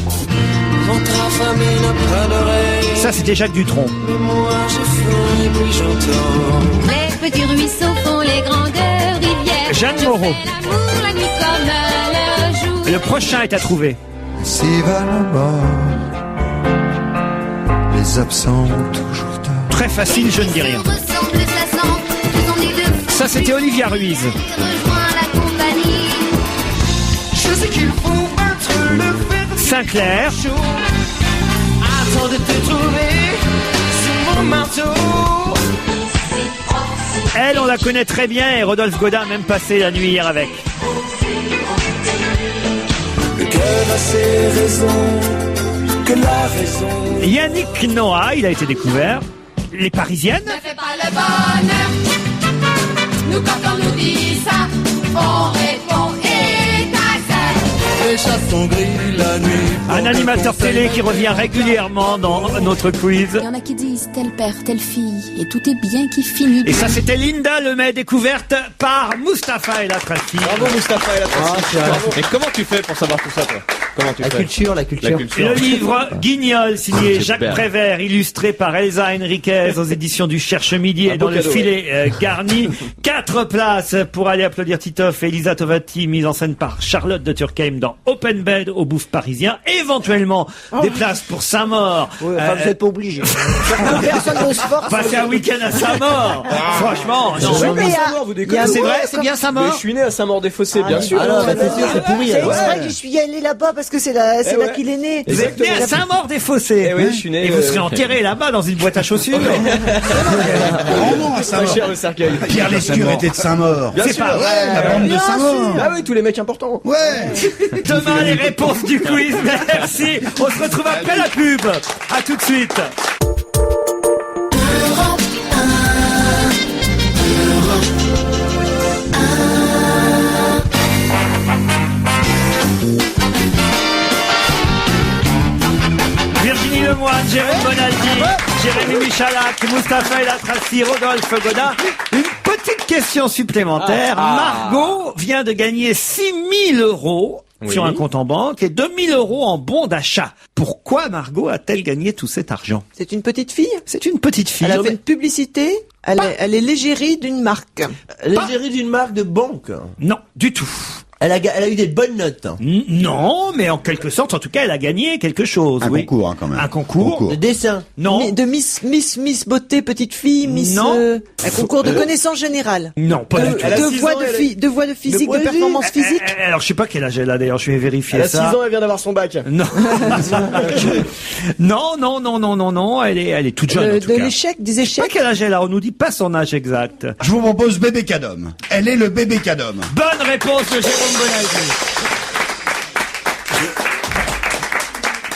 Speaker 14: Ventre affamé n'a pas d'oreille.
Speaker 1: Ça, c'était Jacques Dutronc.
Speaker 14: Mais moi j'ai faim et puis j'entends.
Speaker 15: Les petits ruisseaux font les grandes rivières.
Speaker 1: Jeanne
Speaker 15: Je
Speaker 1: Moreau.
Speaker 15: fais l'amour la nuit comme le jour.
Speaker 1: Le prochain est à trouver.
Speaker 14: Si va la mort, les absents ont toujours tort.
Speaker 1: Très facile, je ne dis rien.
Speaker 15: Ressemble, ça sent, tous on est deux fous.
Speaker 1: Ça, c'était Olivia Ruiz.
Speaker 15: Rejoins la compagnie.
Speaker 12: Je sais qu'il faut battre le fer
Speaker 1: Sinclair.
Speaker 12: chaud. Attends de te trouver sur mon marteau.
Speaker 1: Elle, on la connaît très bien et Rodolphe Godin a même passé la nuit hier avec.
Speaker 14: Le cœur a ses raisons, que la raison.
Speaker 1: Yannick Noah, il a été découvert. Les Parisiennes.
Speaker 15: Ne fais pas le bonheur. Nous, quand on nous dit ça, on répond étincelle.
Speaker 14: Les chats sont gris la nuit.
Speaker 1: Un animateur télé qui revient régulièrement dans notre quiz.
Speaker 10: Il y en a qui disent tel père, telle fille, et tout est bien qui finit.
Speaker 1: Et ça, c'était Linda Lemay, découverte par Mustapha El Atrassi.
Speaker 2: Bravo Mustapha et la Tracy.
Speaker 5: Mais comment tu fais pour savoir tout ça, toi? Comment tu
Speaker 6: La
Speaker 5: fais?
Speaker 6: culture.
Speaker 1: Le livre Guignol, signé Jacques
Speaker 5: Super.
Speaker 1: Prévert, illustré par Elsa Henriquez aux éditions du Cherche Midi
Speaker 2: Un
Speaker 1: et dans
Speaker 2: beau
Speaker 1: le
Speaker 2: cadeau,
Speaker 1: filet garni. 4 places pour aller applaudir Titoff et Elisa Tovati, mise en scène par Charlotte de Turckheim dans Open Bed au Bouffes parisien. Éventuellement, des places pour Saint-Maur.
Speaker 3: Ouais, enfin, vous n'êtes pas obligé. Personne ne se force.
Speaker 1: Passer un week-end à Saint-Maur. Franchement, non.
Speaker 3: Oui, mais il y a-
Speaker 2: Saint-Maur, vous
Speaker 3: il y a
Speaker 2: déconnez.
Speaker 3: un
Speaker 1: C'est
Speaker 3: mot,
Speaker 1: vrai, c'est
Speaker 3: comme-
Speaker 1: bien
Speaker 2: Mais
Speaker 1: Saint-Maur.
Speaker 2: je suis né à Saint-Maur-des-Fossés, bien sûr.
Speaker 6: Alors, bah, c'est sûr, c'est pourri.
Speaker 3: C'est
Speaker 6: alors.
Speaker 3: exprès que je suis allé là-bas parce que c'est là
Speaker 2: ouais.
Speaker 3: qu'il est né.
Speaker 1: Vous êtes né à Saint-Maur-des-Fossés.
Speaker 2: Eh oui, je suis né,
Speaker 1: Et vous serez enterré là-bas dans une boîte à chaussures.
Speaker 4: Vraiment à
Speaker 2: Pas
Speaker 4: Saint-Maur.
Speaker 2: cher le cercueil.
Speaker 4: Pierre Lescure était de Saint-Maur.
Speaker 2: Bien
Speaker 1: C'est
Speaker 2: sûr.
Speaker 1: pas vrai.
Speaker 4: Ouais, la bande de
Speaker 3: Bien
Speaker 4: Saint-Maur.
Speaker 2: Ah oui, tous les mecs importants.
Speaker 4: Ouais.
Speaker 1: Demain, les réponses du quiz. Merci. On se retrouve après la pub. À tout de suite. Virginie Lemoine, Jérémy Bonaldi, Jérémy Michalak, Mustapha El Atrassi, Rodolphe Godin. Une petite question supplémentaire. Margot vient de gagner 6 000 € sur un compte en banque et 2 000 € en bons d'achat. Pourquoi Margot a-t-elle gagné tout cet argent?
Speaker 3: C'est une petite fille.
Speaker 1: C'est une petite fille.
Speaker 3: Elle a fait une publicité. Elle est l'égérie d'une marque.
Speaker 6: L'égérie d'une marque de banque.
Speaker 1: Non, du tout.
Speaker 6: Elle a eu des bonnes notes.
Speaker 1: Non, mais en quelque sorte, en tout cas, elle a gagné quelque chose.
Speaker 4: Un concours, hein, quand même.
Speaker 1: Un concours.
Speaker 6: De dessin.
Speaker 1: Non.
Speaker 3: De Miss Beauté, petite fille, Miss...
Speaker 1: Non.
Speaker 3: un concours de connaissances générales.
Speaker 1: Non, pas du tout.
Speaker 3: De voix de physique, de performance physique.
Speaker 1: Alors, je sais pas quel âge elle a d'ailleurs, je vais vérifier ça.
Speaker 2: Elle a 6 ans, elle vient d'avoir son bac.
Speaker 1: Non. non, elle est toute jeune, en tout cas.
Speaker 3: Des échecs.
Speaker 1: Pas quel âge elle a, on nous dit pas son âge exact.
Speaker 4: Je vous propose bébé Cadom. Elle est le bébé Cadom.
Speaker 1: Bonne réponse de Jérôme Bonaldi.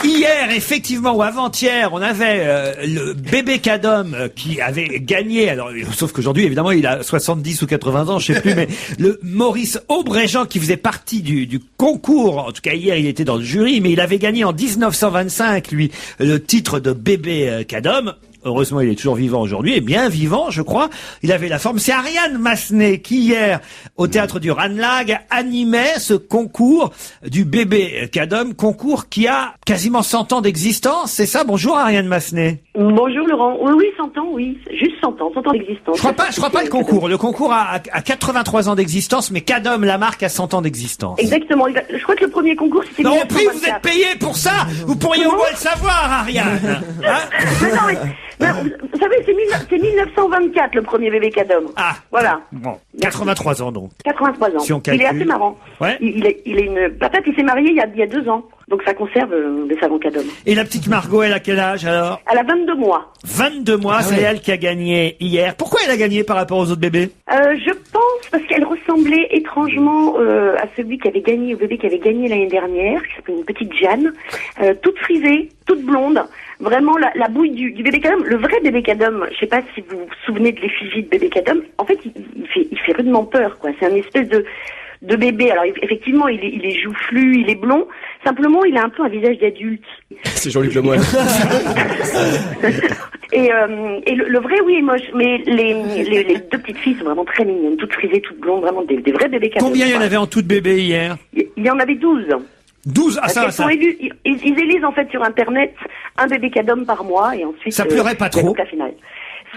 Speaker 1: Hier, effectivement, ou avant-hier, on avait le bébé Cadom qui avait gagné. Alors, sauf qu'aujourd'hui, évidemment, il a 70 ou 80 ans, je sais plus, mais le Maurice Aubréjean qui faisait partie du concours. En tout cas, hier, il était dans le jury, mais il avait gagné en 1925, lui, le titre de bébé Cadom. Heureusement, il est toujours vivant aujourd'hui, et bien vivant, je crois. Il avait la forme. C'est Ariane Massenet qui, hier, au théâtre du Ranelagh, animait ce concours du bébé Cadom, concours qui a quasiment 100 ans d'existence. C'est ça? Bonjour, Ariane Massenet.
Speaker 16: Bonjour, Laurent. Oui, 100 ans, oui. Juste 100 ans d'existence.
Speaker 1: Je crois pas le concours. Le concours a 83 ans d'existence, mais Cadom, la marque, a 100 ans d'existence.
Speaker 16: Exactement. Je crois que le premier concours, c'était...
Speaker 1: Non, puis vous êtes payé pour ça! Vous pourriez au moins le savoir, Ariane! Hein?
Speaker 16: Vous savez, c'est 1924, le premier bébé Cadom.
Speaker 1: Ah.
Speaker 16: Voilà.
Speaker 1: Bon. 83 ans, donc.
Speaker 16: 83 ans.
Speaker 1: Si on
Speaker 16: Il
Speaker 1: calcule.
Speaker 16: est assez marrant.
Speaker 1: Ouais.
Speaker 16: Il est une patate, il s'est marié il y a 2 ans. Donc ça conserve des savons Cadom.
Speaker 1: Et la petite Margot, elle a quel âge, alors?
Speaker 16: Elle a 22 mois.
Speaker 1: 22 mois, c'est elle qui a gagné hier. Pourquoi elle a gagné par rapport aux autres bébés?
Speaker 16: Je pense parce qu'elle ressemblait étrangement à celui qui avait gagné, au bébé qui avait gagné l'année dernière, qui s'appelle une petite Jeanne, toute frisée, toute blonde. Vraiment la bouille du bébé Cadom. Le vrai bébé Cadom, je sais pas si vous vous souvenez de l'effigie de bébé Cadom, en fait il fait rudement peur, quoi. C'est un espèce de bébé. Alors effectivement, il est joufflu, il est blond. Simplement, il a un peu un visage d'adulte.
Speaker 2: C'est Jean-Luc Lemoyne.
Speaker 16: Et le vrai, oui, est moche. Mais les deux petites filles sont vraiment très mignonnes, toutes frisées, toutes blondes, vraiment des vrais bébés Cadom.
Speaker 1: Combien il y en avait en tout de bébés hier?
Speaker 16: Il y en avait 12.
Speaker 1: 12? Ah, ça.
Speaker 16: Ils élisent en fait sur Internet un bébé Cadom par mois et ensuite...
Speaker 1: Ça pleurait pas trop?
Speaker 16: La finale.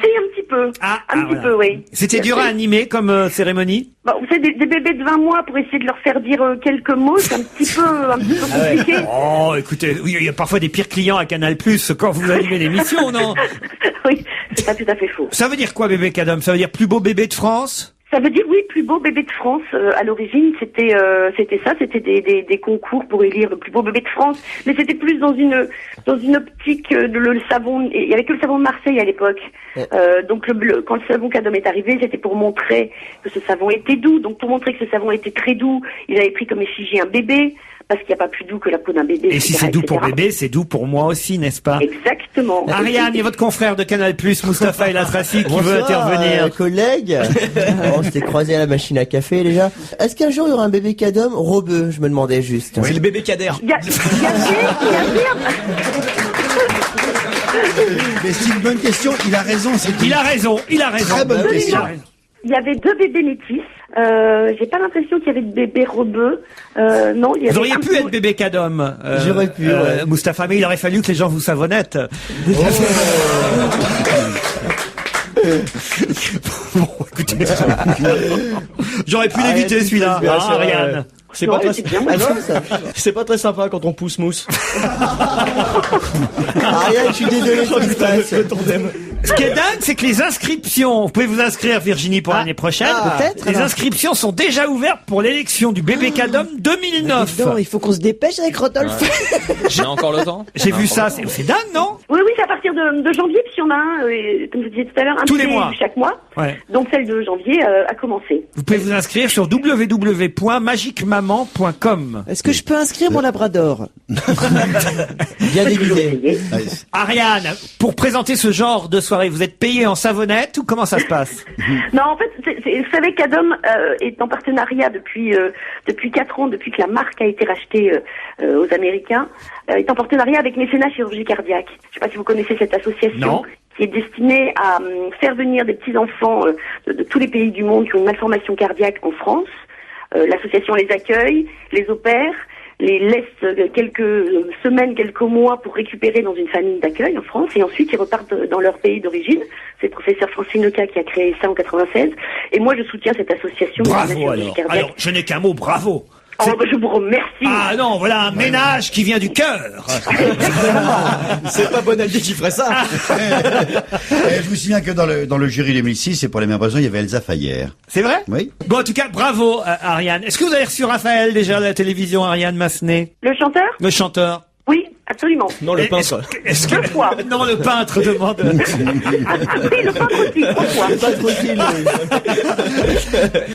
Speaker 16: C'est un petit peu. Un petit peu, oui.
Speaker 1: C'était dur à animer comme cérémonie?
Speaker 16: Bah, vous savez, des bébés de 20 mois pour essayer de leur faire dire quelques mots, c'est un petit peu compliqué.
Speaker 1: Oh, écoutez, il y a parfois des pires clients à Canal+, quand vous animez l'émission, non?
Speaker 16: Oui, c'est pas tout à fait faux.
Speaker 1: Ça veut dire quoi, bébé Cadom? Ça veut dire plus beau bébé de France?
Speaker 16: Ça veut dire, oui, plus beau bébé de France. À l'origine, c'était ça, c'était des concours pour élire le plus beau bébé de France. Mais c'était plus dans une optique le savon. Il y avait que le savon de Marseille à l'époque. Donc quand le savon Cadom est arrivé, c'était pour montrer que ce savon était doux. Donc pour montrer que ce savon était très doux, ils avaient pris comme effigie un bébé. Parce qu'il n'y a pas plus doux que la peau d'un bébé.
Speaker 1: Et si c'est doux pour bébé, c'est doux pour moi aussi, n'est-ce pas?
Speaker 16: Exactement.
Speaker 1: Ariane, il y a votre confrère de Canal+, Mustapha El Atrafi, qui veut intervenir.
Speaker 6: Collègue. On s'était croisé à la machine à café déjà. Est-ce qu'un jour il y aura un bébé Cadom robeux? Je me demandais juste.
Speaker 2: C'est le bébé Kader.
Speaker 4: Mais c'est une bonne question. Il a raison.
Speaker 1: Il a raison.
Speaker 4: Très bonne question.
Speaker 16: Il y avait 2 bébés métis. J'ai pas l'impression qu'il y avait de bébés rebeux. Non, il y avait.
Speaker 1: Vous auriez pu être bébé Cadom.
Speaker 6: J'aurais pu. Ouais.
Speaker 1: Mustapha, mais il aurait fallu que les gens vous savonnettent. Bon, écoutez. J'aurais pu l'éviter celui-là, Ariane.
Speaker 2: C'est pas très c'est pas très sympa quand on pousse mousse.
Speaker 6: Ariane, je suis désolé pour ce qui se passe.
Speaker 1: Ce qui est dingue, c'est que les inscriptions, vous pouvez vous inscrire, Virginie, pour l'année prochaine.
Speaker 3: Peut-être.
Speaker 1: Les inscriptions sont déjà ouvertes pour l'élection du bébé Cadom 2009.
Speaker 3: Non, il faut qu'on se dépêche avec Rodolphe.
Speaker 5: J'ai encore le temps?
Speaker 1: J'ai vu ça, c'est dingue, non?
Speaker 16: Oui, c'est à partir de janvier, puis on a un, comme je disais tout à l'heure, un
Speaker 1: tous les
Speaker 16: bébé
Speaker 1: mois.
Speaker 16: chaque mois.
Speaker 1: Ouais.
Speaker 16: Donc celle de janvier a commencé.
Speaker 1: Vous pouvez vous inscrire sur www.magicmaman.com.
Speaker 3: Est-ce que je peux inscrire mon labrador?
Speaker 6: Bien déguisé.
Speaker 1: Ariane, pour présenter ce genre de soirée, vous êtes payé en savonnette ou comment ça se passe?
Speaker 16: Non, en fait, vous savez qu'Adom est en partenariat depuis 4 ans, depuis que la marque a été rachetée aux Américains, est en partenariat avec Mécénat Chirurgie Cardiaque. Je sais pas si vous connaissez cette association.
Speaker 1: Non.
Speaker 16: Qui est destinée à faire venir des petits-enfants de tous les pays du monde qui ont une malformation cardiaque en France. L'association les accueille, les opère, les laisse quelques semaines, quelques mois pour récupérer dans une famille d'accueil en France, et ensuite ils repartent dans leur pays d'origine. C'est le professeur Francine Leca qui a créé ça en 96, et moi je soutiens cette association.
Speaker 1: Bravo alors. Alors, je n'ai qu'un mot, bravo.
Speaker 16: Oh, bah, je vous remercie.
Speaker 1: Ah non, voilà un ménage qui vient du cœur.
Speaker 2: C'est pas Bonaldi qui ferait ça.
Speaker 4: Et je me souviens que dans le jury 2006, et pour les mêmes raisons, il y avait Elsa Fayer.
Speaker 1: C'est vrai?
Speaker 4: Oui.
Speaker 1: Bon, en tout cas, bravo, Ariane. Est-ce que vous avez reçu Raphaël déjà à la télévision, Ariane Massenet?
Speaker 16: Le chanteur?
Speaker 1: Le chanteur?
Speaker 16: Oui, absolument.
Speaker 2: Non, le peintre.
Speaker 1: Est-ce que...
Speaker 16: Deux fois.
Speaker 1: Non, le peintre demande.
Speaker 16: Oui, le peintre aussi, trois fois.
Speaker 2: Le peintre aussi,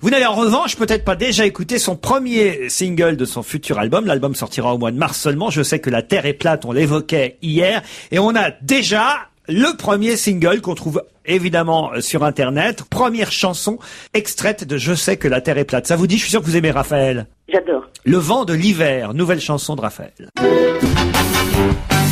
Speaker 1: Vous n'avez en revanche peut-être pas déjà écouté son premier single de son futur album. L'album sortira au mois de mars seulement. Je sais que la Terre est plate, on l'évoquait hier. Et on a déjà le premier single qu'on trouve évidemment sur Internet. Première chanson extraite de Je sais que la Terre est plate. Ça vous dit? Je suis sûr que vous aimez Raphaël.
Speaker 16: J'adore.
Speaker 1: Le vent de l'hiver, nouvelle chanson de Raphaël.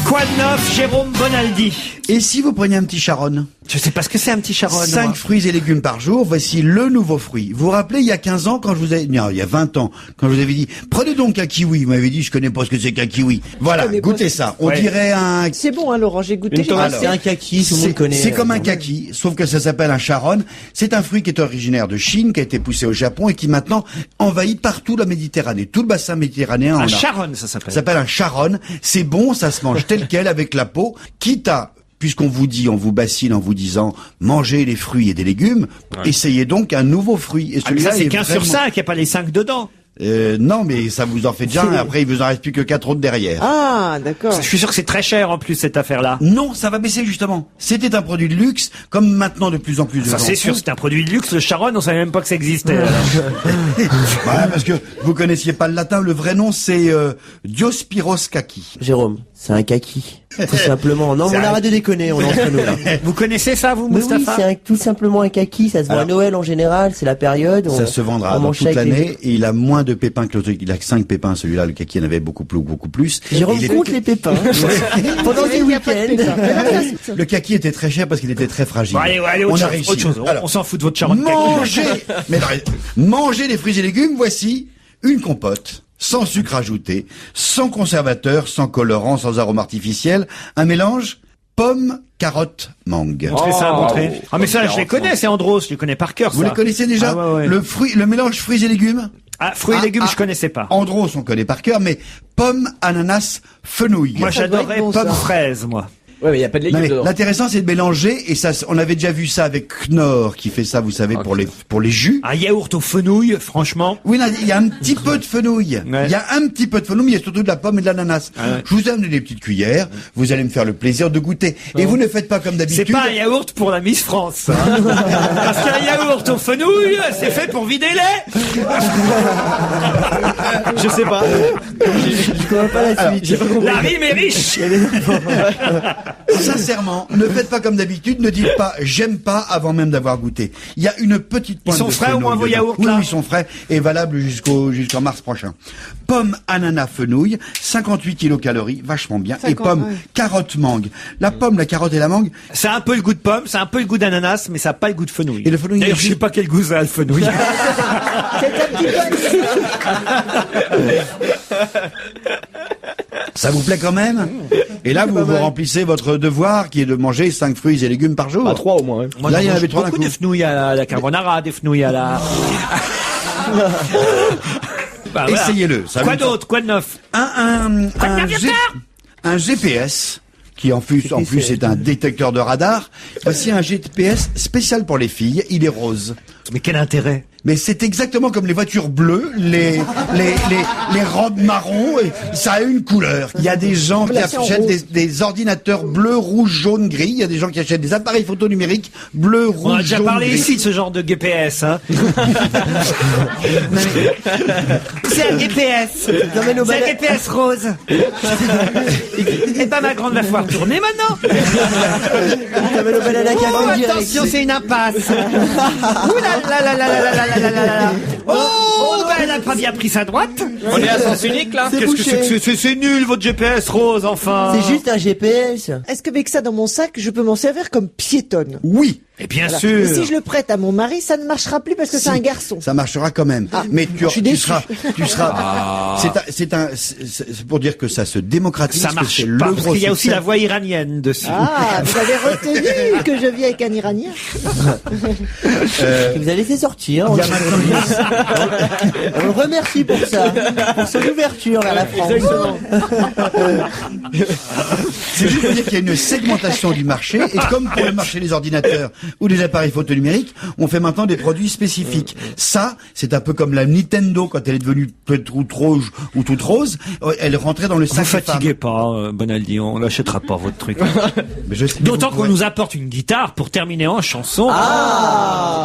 Speaker 1: Quoi de neuf, Jérôme Bonaldi?
Speaker 4: Et si vous preniez un petit charonne?
Speaker 1: Je sais pas ce que c'est un petit charonne.
Speaker 4: 5 fruits et légumes par jour, voici le nouveau fruit. Vous vous rappelez, il y a 15 ans, quand je vous avais, non, il y a 20 ans, quand je vous avais dit, prenez donc un kiwi. Vous m'avez dit, je connais pas ce que c'est qu'un kiwi. Voilà, goûtez ça. On dirait un...
Speaker 3: C'est bon, hein, Laurent, j'ai goûté.
Speaker 2: C'est un kaki, tout le monde connaît.
Speaker 4: C'est comme un kaki, sauf que ça s'appelle un charonne. C'est un fruit qui est originaire de Chine, qui a été poussé au Japon et qui maintenant envahit partout la Méditerranée. Tout le bassin méditerranéen en a.
Speaker 1: Un charonne, ça s'appelle.
Speaker 4: Ça s'appelle un charonne. C'est bon, ça se mange tel quel avec la peau, quitte à... Puisqu'on vous dit, on vous bassine en vous disant, mangez des fruits et des légumes, essayez donc un nouveau fruit. Et
Speaker 1: celui-là, c'est 15 sur 5, il n'y a pas les 5 dedans.
Speaker 4: Non, mais ça vous en fait déjà un, après il vous en reste plus que 4 autres derrière.
Speaker 3: Ah, d'accord.
Speaker 1: Je suis sûr que c'est très cher en plus cette affaire-là.
Speaker 4: Non, ça va baisser justement. C'était un produit de luxe, comme maintenant de plus en plus de gens.
Speaker 1: Ça c'est sûr, c'est un produit de luxe. Le charonne, on savait même pas que ça existait.
Speaker 4: Ouais, parce que vous connaissiez pas le latin, le vrai nom c'est Diospyros kaki.
Speaker 6: Jérôme, c'est un kaki. Tout simplement. Non, mais on arrête de déconner, on est entre nous là.
Speaker 1: Vous connaissez ça, vous,
Speaker 6: Mais
Speaker 1: Mustapha?
Speaker 6: oui, c'est tout simplement un kaki. Ça se vend à Noël en général, c'est la période.
Speaker 4: Ça se vendra dans toute l'année et il a moins de pépins que l'autre. Il a que 5 pépins, celui-là, le kaki en avait beaucoup plus.
Speaker 6: Jérôme compte les pépins. Pendant les week-ends.
Speaker 4: Le kaki était très cher parce qu'il était très fragile.
Speaker 1: Bon, allez,
Speaker 4: on
Speaker 1: autre
Speaker 4: a
Speaker 1: chose,
Speaker 4: réussi.
Speaker 1: autre chose.
Speaker 4: Alors,
Speaker 1: on s'en fout de votre charonne.
Speaker 4: Mangez des fruits et légumes, voici une compote. Sans sucre ajouté, sans conservateur, sans colorant, sans arôme artificiel, un mélange pomme, carotte, mangue.
Speaker 1: Montrez ça, montrez. Ah mais ça, je les connais, c'est Andros, je les connais par cœur.
Speaker 4: Vous les connaissez déjà?
Speaker 1: Ah, ouais.
Speaker 4: Le mélange fruits et légumes?
Speaker 1: Ah, fruits et légumes, je connaissais pas.
Speaker 4: Andros, on connaît par cœur, mais pomme, ananas, fenouil.
Speaker 1: Moi, j'adorais pomme fraise, moi.
Speaker 2: Ouais, mais il y a pas de légumes dedans.
Speaker 4: L'intéressant, c'est de mélanger, et ça, on avait déjà vu ça avec Knorr, qui fait ça, vous savez, pour les jus.
Speaker 1: Un yaourt au fenouil, franchement.
Speaker 4: Oui, il y a un petit peu de fenouil.
Speaker 1: Ouais.
Speaker 4: Il y a un petit peu de fenouil, mais il y a surtout de la pomme et de l'ananas.
Speaker 1: Ah ouais.
Speaker 4: Je vous ai amené des petites cuillères, vous allez me faire le plaisir de goûter. Et vous ne faites pas comme d'habitude.
Speaker 1: C'est pas un yaourt pour la Miss France. Hein. Parce qu'un yaourt au fenouil, c'est fait pour vider les.
Speaker 2: Je sais pas.
Speaker 6: Je connais pas la suite.
Speaker 1: La rime est riche.
Speaker 4: Sincèrement, ne faites pas comme d'habitude, ne dites pas j'aime pas avant même d'avoir goûté. Il y a une petite pointe
Speaker 1: Ils sont
Speaker 4: de
Speaker 1: frais
Speaker 4: fenouil
Speaker 1: au moins vos
Speaker 4: dedans.
Speaker 1: yaourts
Speaker 4: Oui,
Speaker 1: là
Speaker 4: ils sont frais et valables jusqu'en mars prochain. Pomme, ananas, fenouil, 58 kilocalories, vachement bien.
Speaker 3: 50,
Speaker 4: et pomme,
Speaker 3: ouais.
Speaker 4: carotte, mangue. La pomme, la carotte et la mangue.
Speaker 1: C'est un peu le goût de pomme, c'est un peu le goût d'ananas, mais ça n'a pas le goût de fenouil.
Speaker 4: Et le fenouil,
Speaker 1: d'ailleurs, je sais pas quel goût ça a le fenouil.
Speaker 4: Ça vous plaît quand même? Et là, vous remplissez votre devoir qui est de manger 5 fruits et légumes par jour.
Speaker 2: À 3 au moins.
Speaker 1: Moi,
Speaker 4: là, il y en
Speaker 1: mange
Speaker 4: avait 3 d'un
Speaker 1: beaucoup
Speaker 4: coup.
Speaker 1: de fenouil à la carbonara, des fenouils à la... Bah, voilà.
Speaker 4: Essayez-le. Ça
Speaker 1: Quoi
Speaker 4: vous-
Speaker 1: d'autre? Quoi de neuf?
Speaker 4: Un GPS qui en plus est un détecteur de radar. Voici un GPS spécial pour les filles. Il est rose.
Speaker 1: Mais quel intérêt?
Speaker 4: Mais c'est exactement comme les voitures bleues, les robes marron, et ça a une couleur. Il y a des gens qui achètent des ordinateurs bleus, rouges, jaunes, gris. Il y a des gens qui achètent des appareils photo numériques bleus, rouges,
Speaker 1: On a déjà
Speaker 4: jaunes,
Speaker 1: parlé
Speaker 4: gris.
Speaker 1: ici de ce genre de GPS, hein. C'est un GPS. C'est un GPS rose. Et ben ma grande va falloir tourner maintenant. Oh, attention, c'est une impasse. Ouh là là là là là là là là là là. Oh, ben elle a pas bien pris sa droite.
Speaker 5: On est à sens unique là.
Speaker 1: Qu'est-ce que c'est que c'est nul votre GPS rose, enfin.
Speaker 6: C'est juste un GPS.
Speaker 3: Est-ce que avec ça dans mon sac, je peux m'en servir comme piétonne?
Speaker 4: Oui.
Speaker 1: Et bien
Speaker 3: Voilà.
Speaker 1: sûr.
Speaker 3: Et si je le prête à mon mari, ça ne marchera plus parce que c'est un garçon.
Speaker 4: Ça marchera quand même.
Speaker 3: Ah,
Speaker 4: mais
Speaker 3: je suis déçu.
Speaker 4: tu seras. C'est pour dire que ça se démocratise.
Speaker 1: Ça
Speaker 4: que
Speaker 1: marche
Speaker 4: c'est
Speaker 1: pas,
Speaker 4: le
Speaker 1: parce
Speaker 4: gros
Speaker 1: qu'il y a aussi
Speaker 4: succès.
Speaker 1: la voix iranienne dessus.
Speaker 3: Ah, vous avez retenu que je vis avec un Iranien.
Speaker 6: Vous allez laisser sortir.
Speaker 4: Il y a maintenant
Speaker 6: On le remercie pour ça, pour son ouverture vers la France.
Speaker 4: C'est juste pour dire qu'il y a une segmentation du marché, et comme pour le marché des ordinateurs ou des appareils photo numériques, on fait maintenant des produits spécifiques. Ça, c'est un peu comme la Nintendo quand elle est devenue toute rouge ou toute rose, elle rentrait dans le sac.
Speaker 1: Vous fatiguez pas, Bonaldi, on l'achètera pas votre truc. D'autant qu'on nous apporte une guitare pour terminer en chanson.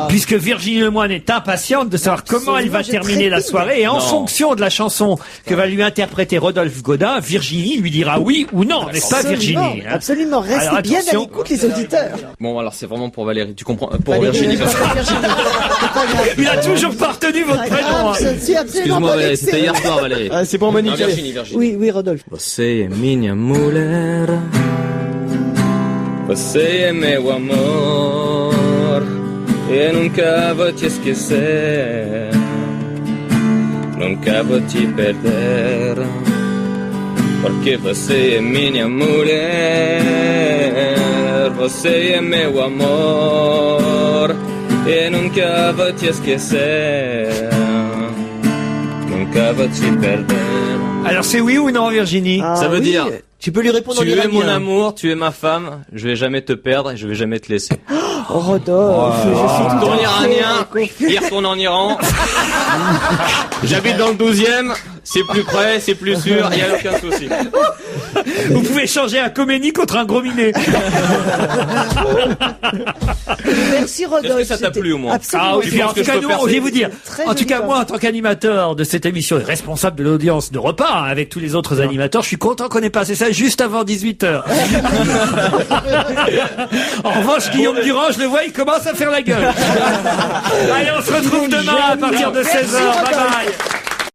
Speaker 1: Puisque Virginie Lemoine est impatiente de savoir comment elle va terminer la soirée, et en fonction de la chanson que va lui interpréter Rodolphe Godin, Virginie lui dira oui ou non, n'est-ce pas Virginie?
Speaker 3: Absolument, restez
Speaker 1: Alors,
Speaker 3: bien à
Speaker 1: attention.
Speaker 3: l'écoute les auditeurs.
Speaker 5: Bon, alors c'est vraiment pour Valérie. Tu comprends? Pour
Speaker 3: Valérie,
Speaker 5: Virginie.
Speaker 3: c'est pas Virginie.
Speaker 1: Il a toujours pas retenu votre prénom.
Speaker 3: C'est absolument
Speaker 5: Excuse-moi,
Speaker 3: pas
Speaker 5: Valérie, c'était hier soir, Valérie.
Speaker 2: C'est pour Monique.
Speaker 5: Non, Virginie.
Speaker 3: Oui, Rodolphe.
Speaker 5: Você é minha mulher, você é meu amor, eu nunca vou te esquecer, nunca vou te perder, porque você é minha mulher, você é meu amor, eu nunca vou te esquecer, nunca vou te perder.
Speaker 1: Alors c'est oui ou non, Virginie?
Speaker 5: Ça veut dire,
Speaker 6: tu peux lui répondre en
Speaker 5: tu es
Speaker 6: iranien.
Speaker 5: mon amour, tu es ma femme, je vais jamais te perdre et je vais jamais te laisser.
Speaker 3: Oh, Rodolphe, je suis tout
Speaker 5: Ton
Speaker 3: à fait
Speaker 5: iranien, il retourne en Iran. J'habite dans le 12e, c'est plus près, c'est plus sûr, il n'y a aucun souci.
Speaker 1: Vous pouvez changer un Khomeini contre un gros minet.
Speaker 3: Merci Rodolphe.
Speaker 5: Est-ce que ça t'a plu au moins?
Speaker 3: Absolument.
Speaker 1: Ah oui, puis en tout cas, nous, je vais vous dire,
Speaker 3: Très
Speaker 1: en tout cas,
Speaker 3: joli
Speaker 1: moi, en tant qu'animateur de cette émission et responsable de l'audience de repas, hein, avec tous les autres animateurs, je suis content qu'on ait passé ça juste avant 18h. En revanche, Guillaume Durand, je le vois, il commence à faire la gueule. Allez, on se retrouve demain à partir de 16h. Bye bye.